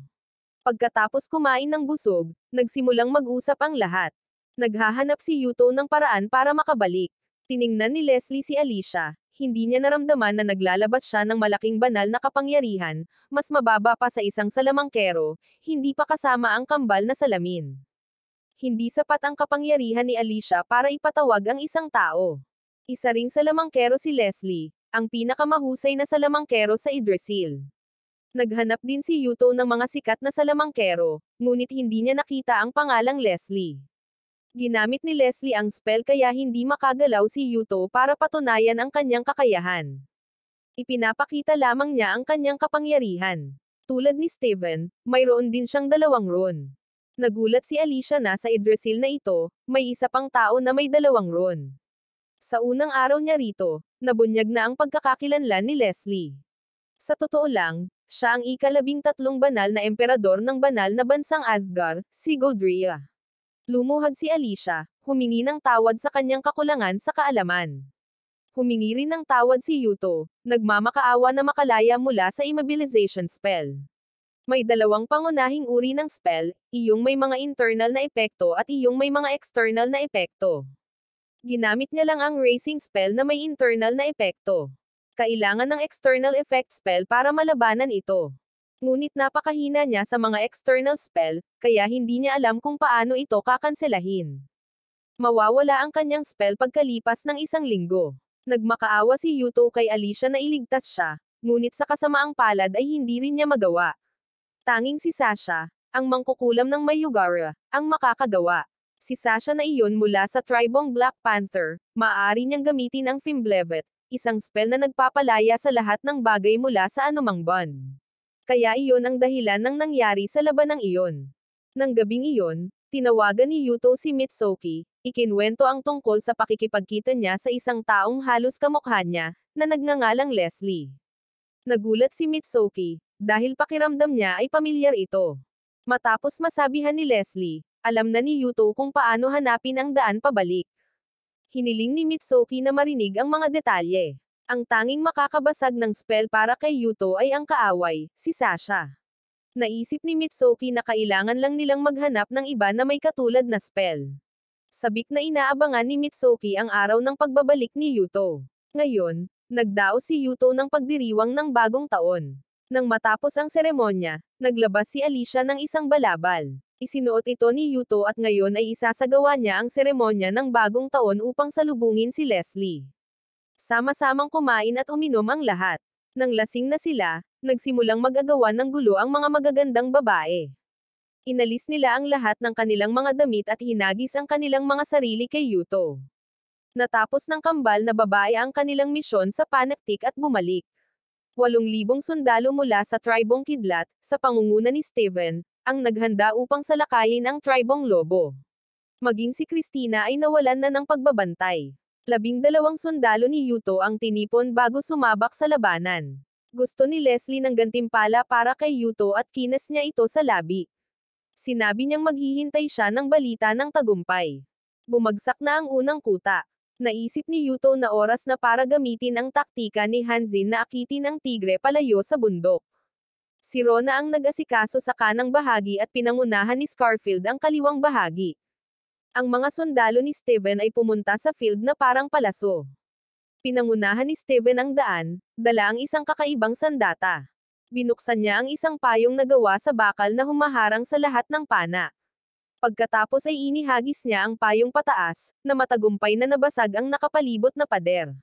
Pagkatapos kumain ng busog, nagsimulang mag-usap ang lahat. Naghahanap si Yuto ng paraan para makabalik. Tiningnan ni Leslie si Alicia. Hindi niya naramdaman na naglalabas siya ng malaking banal na kapangyarihan, mas mababa pa sa isang salamangkero, hindi pa kasama ang kambal na salamin. Hindi sapat ang kapangyarihan ni Alicia para ipatawag ang isang tao. Isa ring salamangkero si Leslie, ang pinakamahusay na salamangkero sa Yggdrasil. Naghanap din si Yuto ng mga sikat na salamangkero, ngunit hindi niya nakita ang pangalang Leslie. Ginamit ni Leslie ang spell kaya hindi makagalaw si Yuto para patunayan ang kanyang kakayahan. Ipinapakita lamang niya ang kanyang kapangyarihan. Tulad ni Steven, mayroon din siyang 2 ron. Nagulat si Alicia na sa Yggdrasil na ito, may isa pang tao na may 2 ron. Sa unang araw niya rito, nabunyag na ang pagkakakilanlan ni Leslie. Sa totoo lang, siya ang ika-13 banal na emperador ng banal na bansang Asgard, si Godria. Lumuhad si Alicia, humingi ng tawad sa kanyang kakulangan sa kaalaman. Humingi rin ng tawad si Yuto, nagmamakaawa na makalaya mula sa immobilization spell. May 2 pangunahing uri ng spell, iyong may mga internal na epekto at iyong may mga external na epekto. Ginamit niya lang ang racing spell na may internal na epekto. Kailangan ng external effect spell para malabanan ito. Ngunit napakahina niya sa mga external spell, kaya hindi niya alam kung paano ito kakanselahin. Mawawala ang kanyang spell pagkalipas ng 1 linggo. Nagmakaawa si Yuto kay Alicia na iligtas siya, ngunit sa kasamaang palad ay hindi rin niya magawa. Tanging si Sasha, ang mangkukulam ng Mayugara, ang makakagawa. Si Sasha na iyon mula sa tribong Black Panther, maaari niyang gamitin ang Fimblevet, isang spell na nagpapalaya sa lahat ng bagay mula sa anumang bond. Kaya iyon ang dahilan ng nangyari sa labanang iyon. Nang gabing iyon, Tinawagan ni Yuto si Mitsuki, ikinwento ang tungkol sa pakikipagkita niya sa isang taong halos kamukha niya, na nagngangalang Leslie. Nagulat si Mitsuki, dahil pakiramdam niya ay pamilyar ito. Matapos masabihan ni Leslie, alam na ni Yuto kung paano hanapin ang daan pabalik. Hiniling ni Mitsuki na marinig ang mga detalye. Ang tanging makakabasag ng spell para kay Yuto ay ang kaaway, si Sasha. Naisip ni Mitsuki na kailangan lang nilang maghanap ng iba na may katulad na spell. Sabik na inaabangan ni Mitsuki ang araw ng pagbabalik ni Yuto. Ngayon, nagdaos si Yuto ng pagdiriwang ng bagong taon. Nang matapos ang seremonya, naglabas si Alicia ng isang balabal. Isinuot ito ni Yuto at ngayon ay isasagawa niya ang seremonya ng bagong taon upang salubungin si Leslie. Sama-samang kumain at uminom ang lahat. Nang lasing na sila, nagsimulang mag-agawan ng gulo ang mga magagandang babae. Inalis nila ang lahat ng kanilang mga damit at hinagis ang kanilang mga sarili kay Yuto. Natapos ng kambal na babae ang kanilang misyon sa panaktik at bumalik. 8,000 sundalo mula sa tribong Kidlat, sa pangunguna ni Steven, ang naghanda upang salakayin ang tribong Lobo. Maging si Christina ay nawalan na ng pagbabantay. 12 sundalo ni Yuto ang tinipon bago sumabak sa labanan. Gusto ni Leslie ng gantimpala para kay Yuto at kinas niya ito sa labi. Sinabi niyang maghihintay siya ng balita ng tagumpay. Bumagsak na ang unang kuta. Naisip ni Yuto na oras na para gamitin ang taktika ni Hanzin na akitin ang tigre palayo sa bundok. Si Rona ang nag-asikaso sa kanang bahagi at pinangunahan ni Scarfield ang kaliwang bahagi. Ang mga sundalo ni Steven ay pumunta sa field na parang palaso. Pinangunahan ni Steven ang daan, dala ang isang kakaibang sandata. Binuksan niya ang isang payong na gawa sa bakal na humaharang sa lahat ng pana. Pagkatapos ay inihagis niya ang payong pataas, na matagumpay na nabasag ang nakapalibot na pader.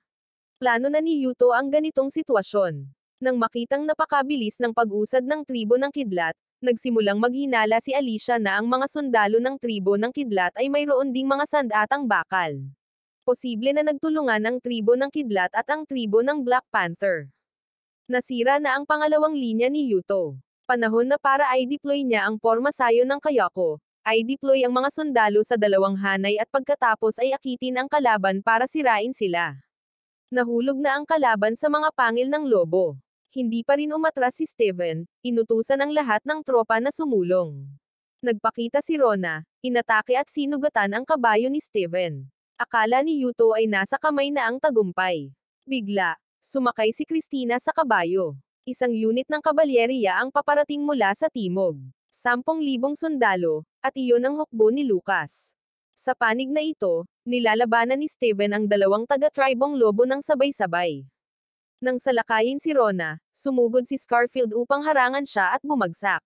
Plano na ni Yuto ang ganitong sitwasyon. Nang makitang napakabilis ng pag-usad ng tribo ng Kidlat, nagsimulang maghinala si Alicia na ang mga sundalo ng tribo ng Kidlat ay mayroon ding mga sandatang bakal. Posible na nagtulungan ang tribo ng Kidlat at ang tribo ng Black Panther. Nasira na ang pangalawang linya ni Yuto. Panahon na para i-deploy niya ang pormasayo ng Kayako. I-deploy ang mga sundalo sa dalawang hanay at pagkatapos ay akitin ang kalaban para sirain sila. Nahulog na ang kalaban sa mga pangil ng lobo. Hindi pa rin umatras si Steven, inutusan ang lahat ng tropa na sumulong. Nagpakita si Rona, inatake at sinugatan ang kabayo ni Steven. Akala ni Yuto ay nasa kamay na ang tagumpay. Bigla, sumakay si Christina sa kabayo. Isang unit ng kabalyeriya ang paparating mula sa timog. 10,000 sundalo, at iyon ang hukbo ni Lucas. Sa panig na ito, nilalabanan ni Steven ang dalawang taga-tribong lobo ng sabay-sabay. Nang salakayin si Rona, sumugod si Scarfield upang harangan siya at bumagsak.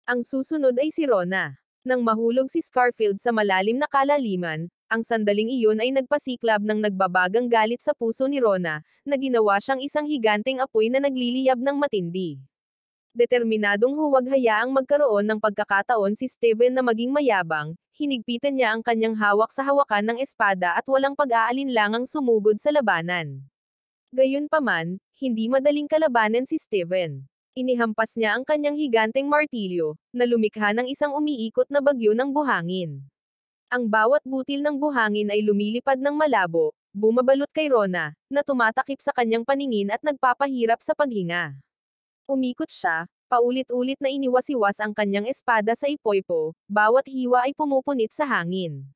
Ang susunod ay si Rona. Nang mahulog si Scarfield sa malalim na kalaliman, ang sandaling iyon ay nagpasiklab ng nagbabagang galit sa puso ni Rona, na ginawa siyang isang higanteng apoy na nagliliyab ng matindi. Determinadong huwag hayaang magkaroon ng pagkakataon si Steven na maging mayabang, hinigpitan niya ang kanyang hawak sa hawakan ng espada at walang pag-aalinlangang sumugod sa labanan. Gayunpaman, hindi madaling kalabanan si Steven. Inihampas niya ang kanyang higanteng martilyo, na lumikha ng isang umiikot na bagyo ng buhangin. Ang bawat butil ng buhangin ay lumilipad ng malabo, bumabalot kay Rona, na tumatakip sa kanyang paningin at nagpapahirap sa paghinga. Umikot siya, paulit-ulit na iniwasiwas ang kanyang espada sa ipoypo, bawat hiwa ay pumupunit sa hangin.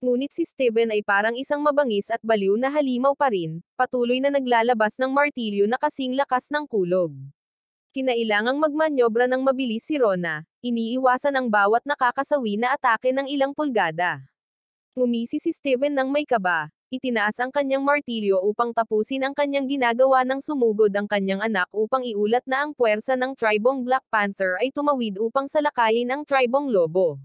Ngunit si Steven ay parang isang mabangis at baliw na halimaw pa rin, patuloy na naglalabas ng martilyo na kasing lakas ng kulog. Kinailangang magmanyobra ng mabilis si Rona, iniiwasan ang bawat nakakasawi na atake ng ilang pulgada. Ngumisi si Steven ng may kaba, itinaas ang kanyang martilyo upang tapusin ang kanyang ginagawa ng sumugod ang kanyang anak upang iulat na ang puwersa ng tribong Black Panther ay tumawid upang salakayin ang tribong Lobo.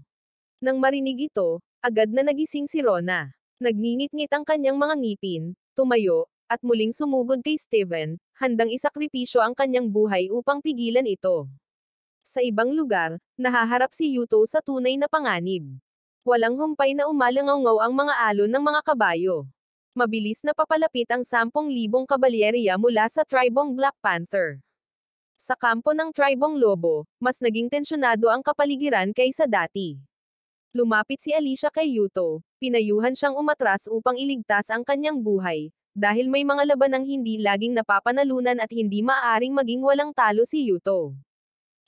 Nang marinig ito, agad na nagising si Rona. Nagngingit-ngit ang kanyang mga ngipin, tumayo, at muling sumugod kay Steven, handang isakripisyo ang kanyang buhay upang pigilan ito. Sa ibang lugar, nahaharap si Yuto sa tunay na panganib. Walang humpay na umalangaw ang mga alon ng mga kabayo. Mabilis na papalapit ang 10,000 kabalyeriya mula sa tribong Black Panther. Sa kampo ng tribong Lobo, mas naging tensyonado ang kapaligiran kaysa dati. Lumapit si Alicia kay Yuto, pinayuhan siyang umatras upang iligtas ang kanyang buhay, dahil may mga labanang hindi laging napapanalunan at hindi maaaring maging walang talo si Yuto.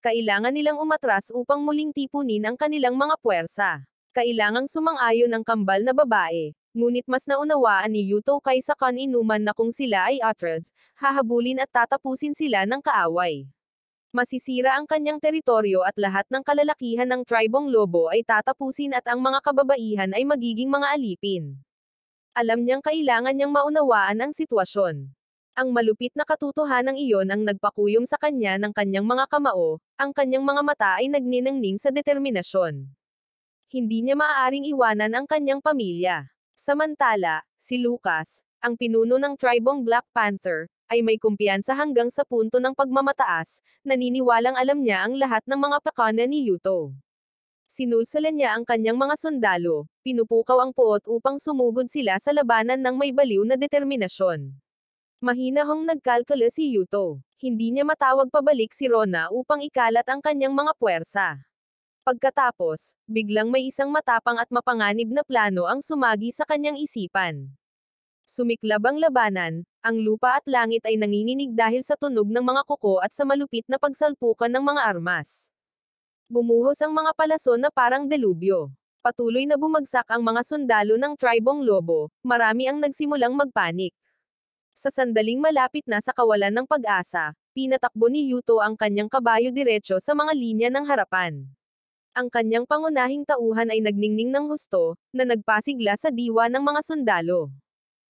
Kailangan nilang umatras upang muling tipunin ang kanilang mga puwersa. Kailangang sumang-ayon ang kambal na babae, ngunit mas naunawaan ni Yuto kaysa kan-inuman na kung sila ay atras, hahabulin at tatapusin sila ng kaaway. Masisira ang kanyang teritoryo at lahat ng kalalakihan ng tribong lobo ay tatapusin at ang mga kababaihan ay magiging mga alipin. Alam niyang kailangan niyang maunawaan ang sitwasyon. Ang malupit na katotohanan iyon ang nagpakuyom sa kanya ng kanyang mga kamao, ang kanyang mga mata ay nagniningning sa determinasyon. Hindi niya maaaring iwanan ang kanyang pamilya. Samantala, si Lucas, ang pinuno ng tribong Black Panther, ay may kumpiyansa hanggang sa punto ng pagmamataas, naniniwalang alam niya ang lahat ng mga pakana ni Yuto. Sinulsalan niya ang kanyang mga sundalo, pinupukaw ang puot upang sumugod sila sa labanan ng may baliw na determinasyon. Mahinahong nagkalkula si Yuto. Hindi niya matawag pabalik si Rona upang ikalat ang kanyang mga puwersa. Pagkatapos, biglang may isang matapang at mapanganib na plano ang sumagi sa kanyang isipan. Sumiklab ang labanan, ang lupa at langit ay nanginginig dahil sa tunog ng mga kuko at sa malupit na pagsalpukan ng mga armas. Bumuhos ang mga palason na parang delubyo. Patuloy na bumagsak ang mga sundalo ng tribong lobo, marami ang nagsimulang magpanik. Sa sandaling malapit na sa kawalan ng pag-asa, pinatakbo ni Yuto ang kanyang kabayo diretso sa mga linya ng harapan. Ang kanyang pangunahing tauhan ay nagningning ng husto, na nagpasigla sa diwa ng mga sundalo.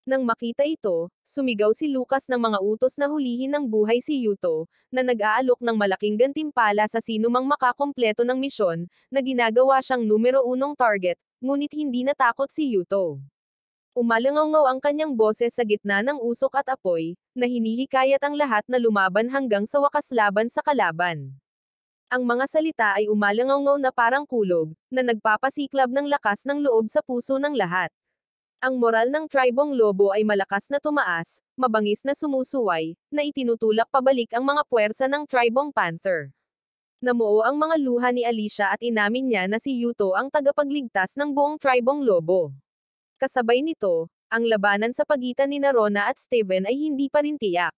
Nang makita ito, sumigaw si Lucas ng mga utos na hulihin ng buhay si Yuto, na nag-aalok ng malaking gantimpala sa sinumang makakumpleto ng misyon, na ginagawa siyang numero 1 target, ngunit hindi natakot si Yuto. Umalangaw ang kanyang boses sa gitna ng usok at apoy, na hinihikayat ang lahat na lumaban hanggang sa wakas laban sa kalaban. Ang mga salita ay umalangaw na parang kulog, na nagpapasiklab ng lakas ng loob sa puso ng lahat. Ang moral ng tribong lobo ay malakas na tumaas, mabangis na sumusuway, na itinutulak pabalik ang mga puwersa ng tribong panther. Namuo ang mga luha ni Alicia at inamin niya na si Yuto ang tagapagligtas ng buong tribong lobo. Kasabay nito, ang labanan sa pagitan ni Rona at Steven ay hindi pa rin tiyak.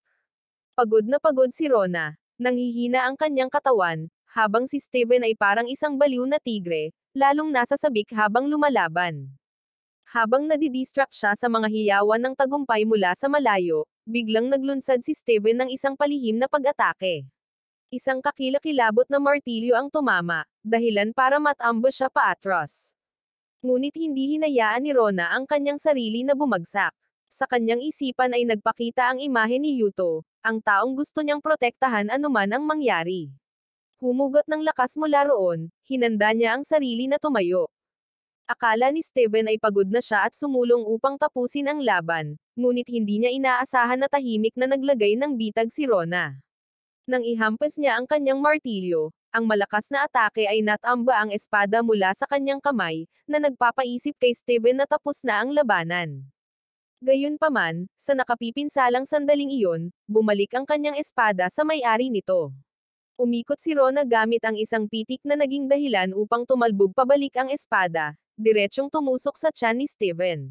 Pagod na pagod si Rona, nanghihina ang kanyang katawan, habang si Steven ay parang isang baliw na tigre, lalong nasa sabik habang lumalaban. Habang nadidistract siya sa mga hiyawan ng tagumpay mula sa malayo, biglang naglunsad si Steven ng isang palihim na pag-atake. Isang kakilakilabot na martilyo ang tumama, dahilan para matambush siya paatras. Ngunit hindi hinayaan ni Rona ang kanyang sarili na bumagsak. Sa kanyang isipan ay nagpakita ang imahe ni Yuto, ang taong gusto niyang protektahan anuman ang mangyari. Humugot ng lakas mula roon, hinanda niya ang sarili na tumayo. Akala ni Steven ay pagod na siya at sumulong upang tapusin ang laban, ngunit hindi niya inaasahan na tahimik na naglagay ng bitag si Rona. Nang ihampas niya ang kanyang martilyo, ang malakas na atake ay natamba ang espada mula sa kanyang kamay, na nagpapaisip kay Steven na tapos na ang labanan. Gayunpaman, sa nakapipinsalang sandaling iyon, bumalik ang kanyang espada sa may-ari nito. Umikot si Rona gamit ang isang pitik na naging dahilan upang tumalbog pabalik ang espada, diretsyong tumusok sa tiyan ni Steven.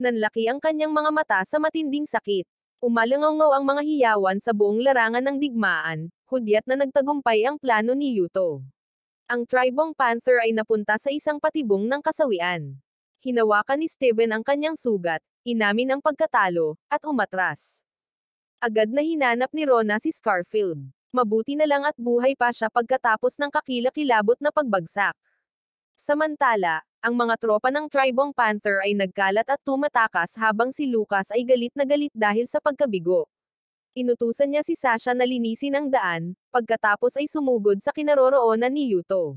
Nanlaki ang kanyang mga mata sa matinding sakit. Umalangaw ang mga hiyawan sa buong larangan ng digmaan, hudyat na nagtagumpay ang plano ni Yuto. Ang tribong panther ay napunta sa isang patibong ng kasawian. Hinawakan ni Steven ang kanyang sugat, inamin ang pagkatalo, at umatras. Agad na hinanap ni Rona si Scarfield. Mabuti na lang at buhay pa siya pagkatapos ng kakilakilabot na pagbagsak. Samantala, ang mga tropa ng tribong panther ay nagkalat at tumatakas habang si Lucas ay galit na galit dahil sa pagkabigo. Inutusan niya si Sasha na linisin ang daan, pagkatapos ay sumugod sa kinaroroonan ni Yuto.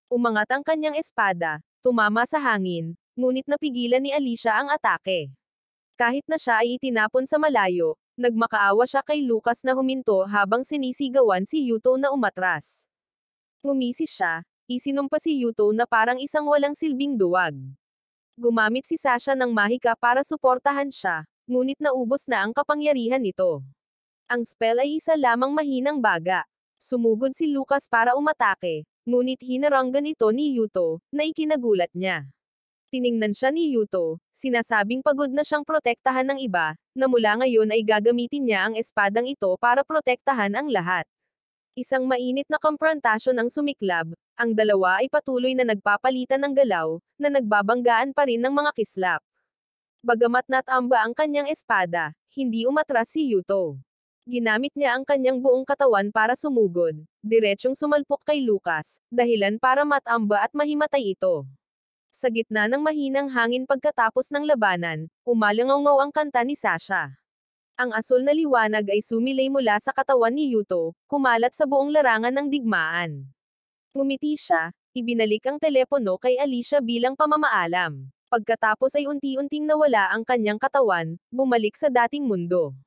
Umangat ang kanyang espada, tumama sa hangin, ngunit napigilan ni Alicia ang atake. Kahit na siya ay itinapon sa malayo, nagmakaawa siya kay Lucas na huminto habang sinisigawan si Yuto na umatras. Ngumisi siya, isinumpa si Yuto na parang isang walang silbing duwag. Gumamit si Sasha ng mahika para suportahan siya, ngunit naubos na ang kapangyarihan nito. Ang spell ay isa lamang mahinang baga. Sumugod si Lucas para umatake, Ngunit hinaranggan ito ni Yuto, na ikinagulat niya. Tiningnan siya ni Yuto, sinasabing pagod na siyang protektahan ng iba, na mula ngayon ay gagamitin niya ang espadang ito para protektahan ang lahat. Isang mainit na komprontasyon ang sumiklab, ang dalawa ay patuloy na nagpapalitan ng galaw, na nagbabanggaan pa rin ng mga kislap. Bagamat natamba ang kanyang espada, hindi umatras si Yuto. Ginamit niya ang kanyang buong katawan para sumugod, diretsyong sumalpok kay Lucas, dahilan para matamba at mahimatay ito. Sa gitna ng mahinang hangin pagkatapos ng labanan, umalangaw ang kanta ni Sasha. Ang asul na liwanag ay sumilay mula sa katawan ni Yuto, kumalat sa buong larangan ng digmaan. Ngumiti siya, ibinalik ang telepono kay Alicia bilang pamamaalam. Pagkatapos ay unti-unting nawala ang kanyang katawan, bumalik sa dating mundo.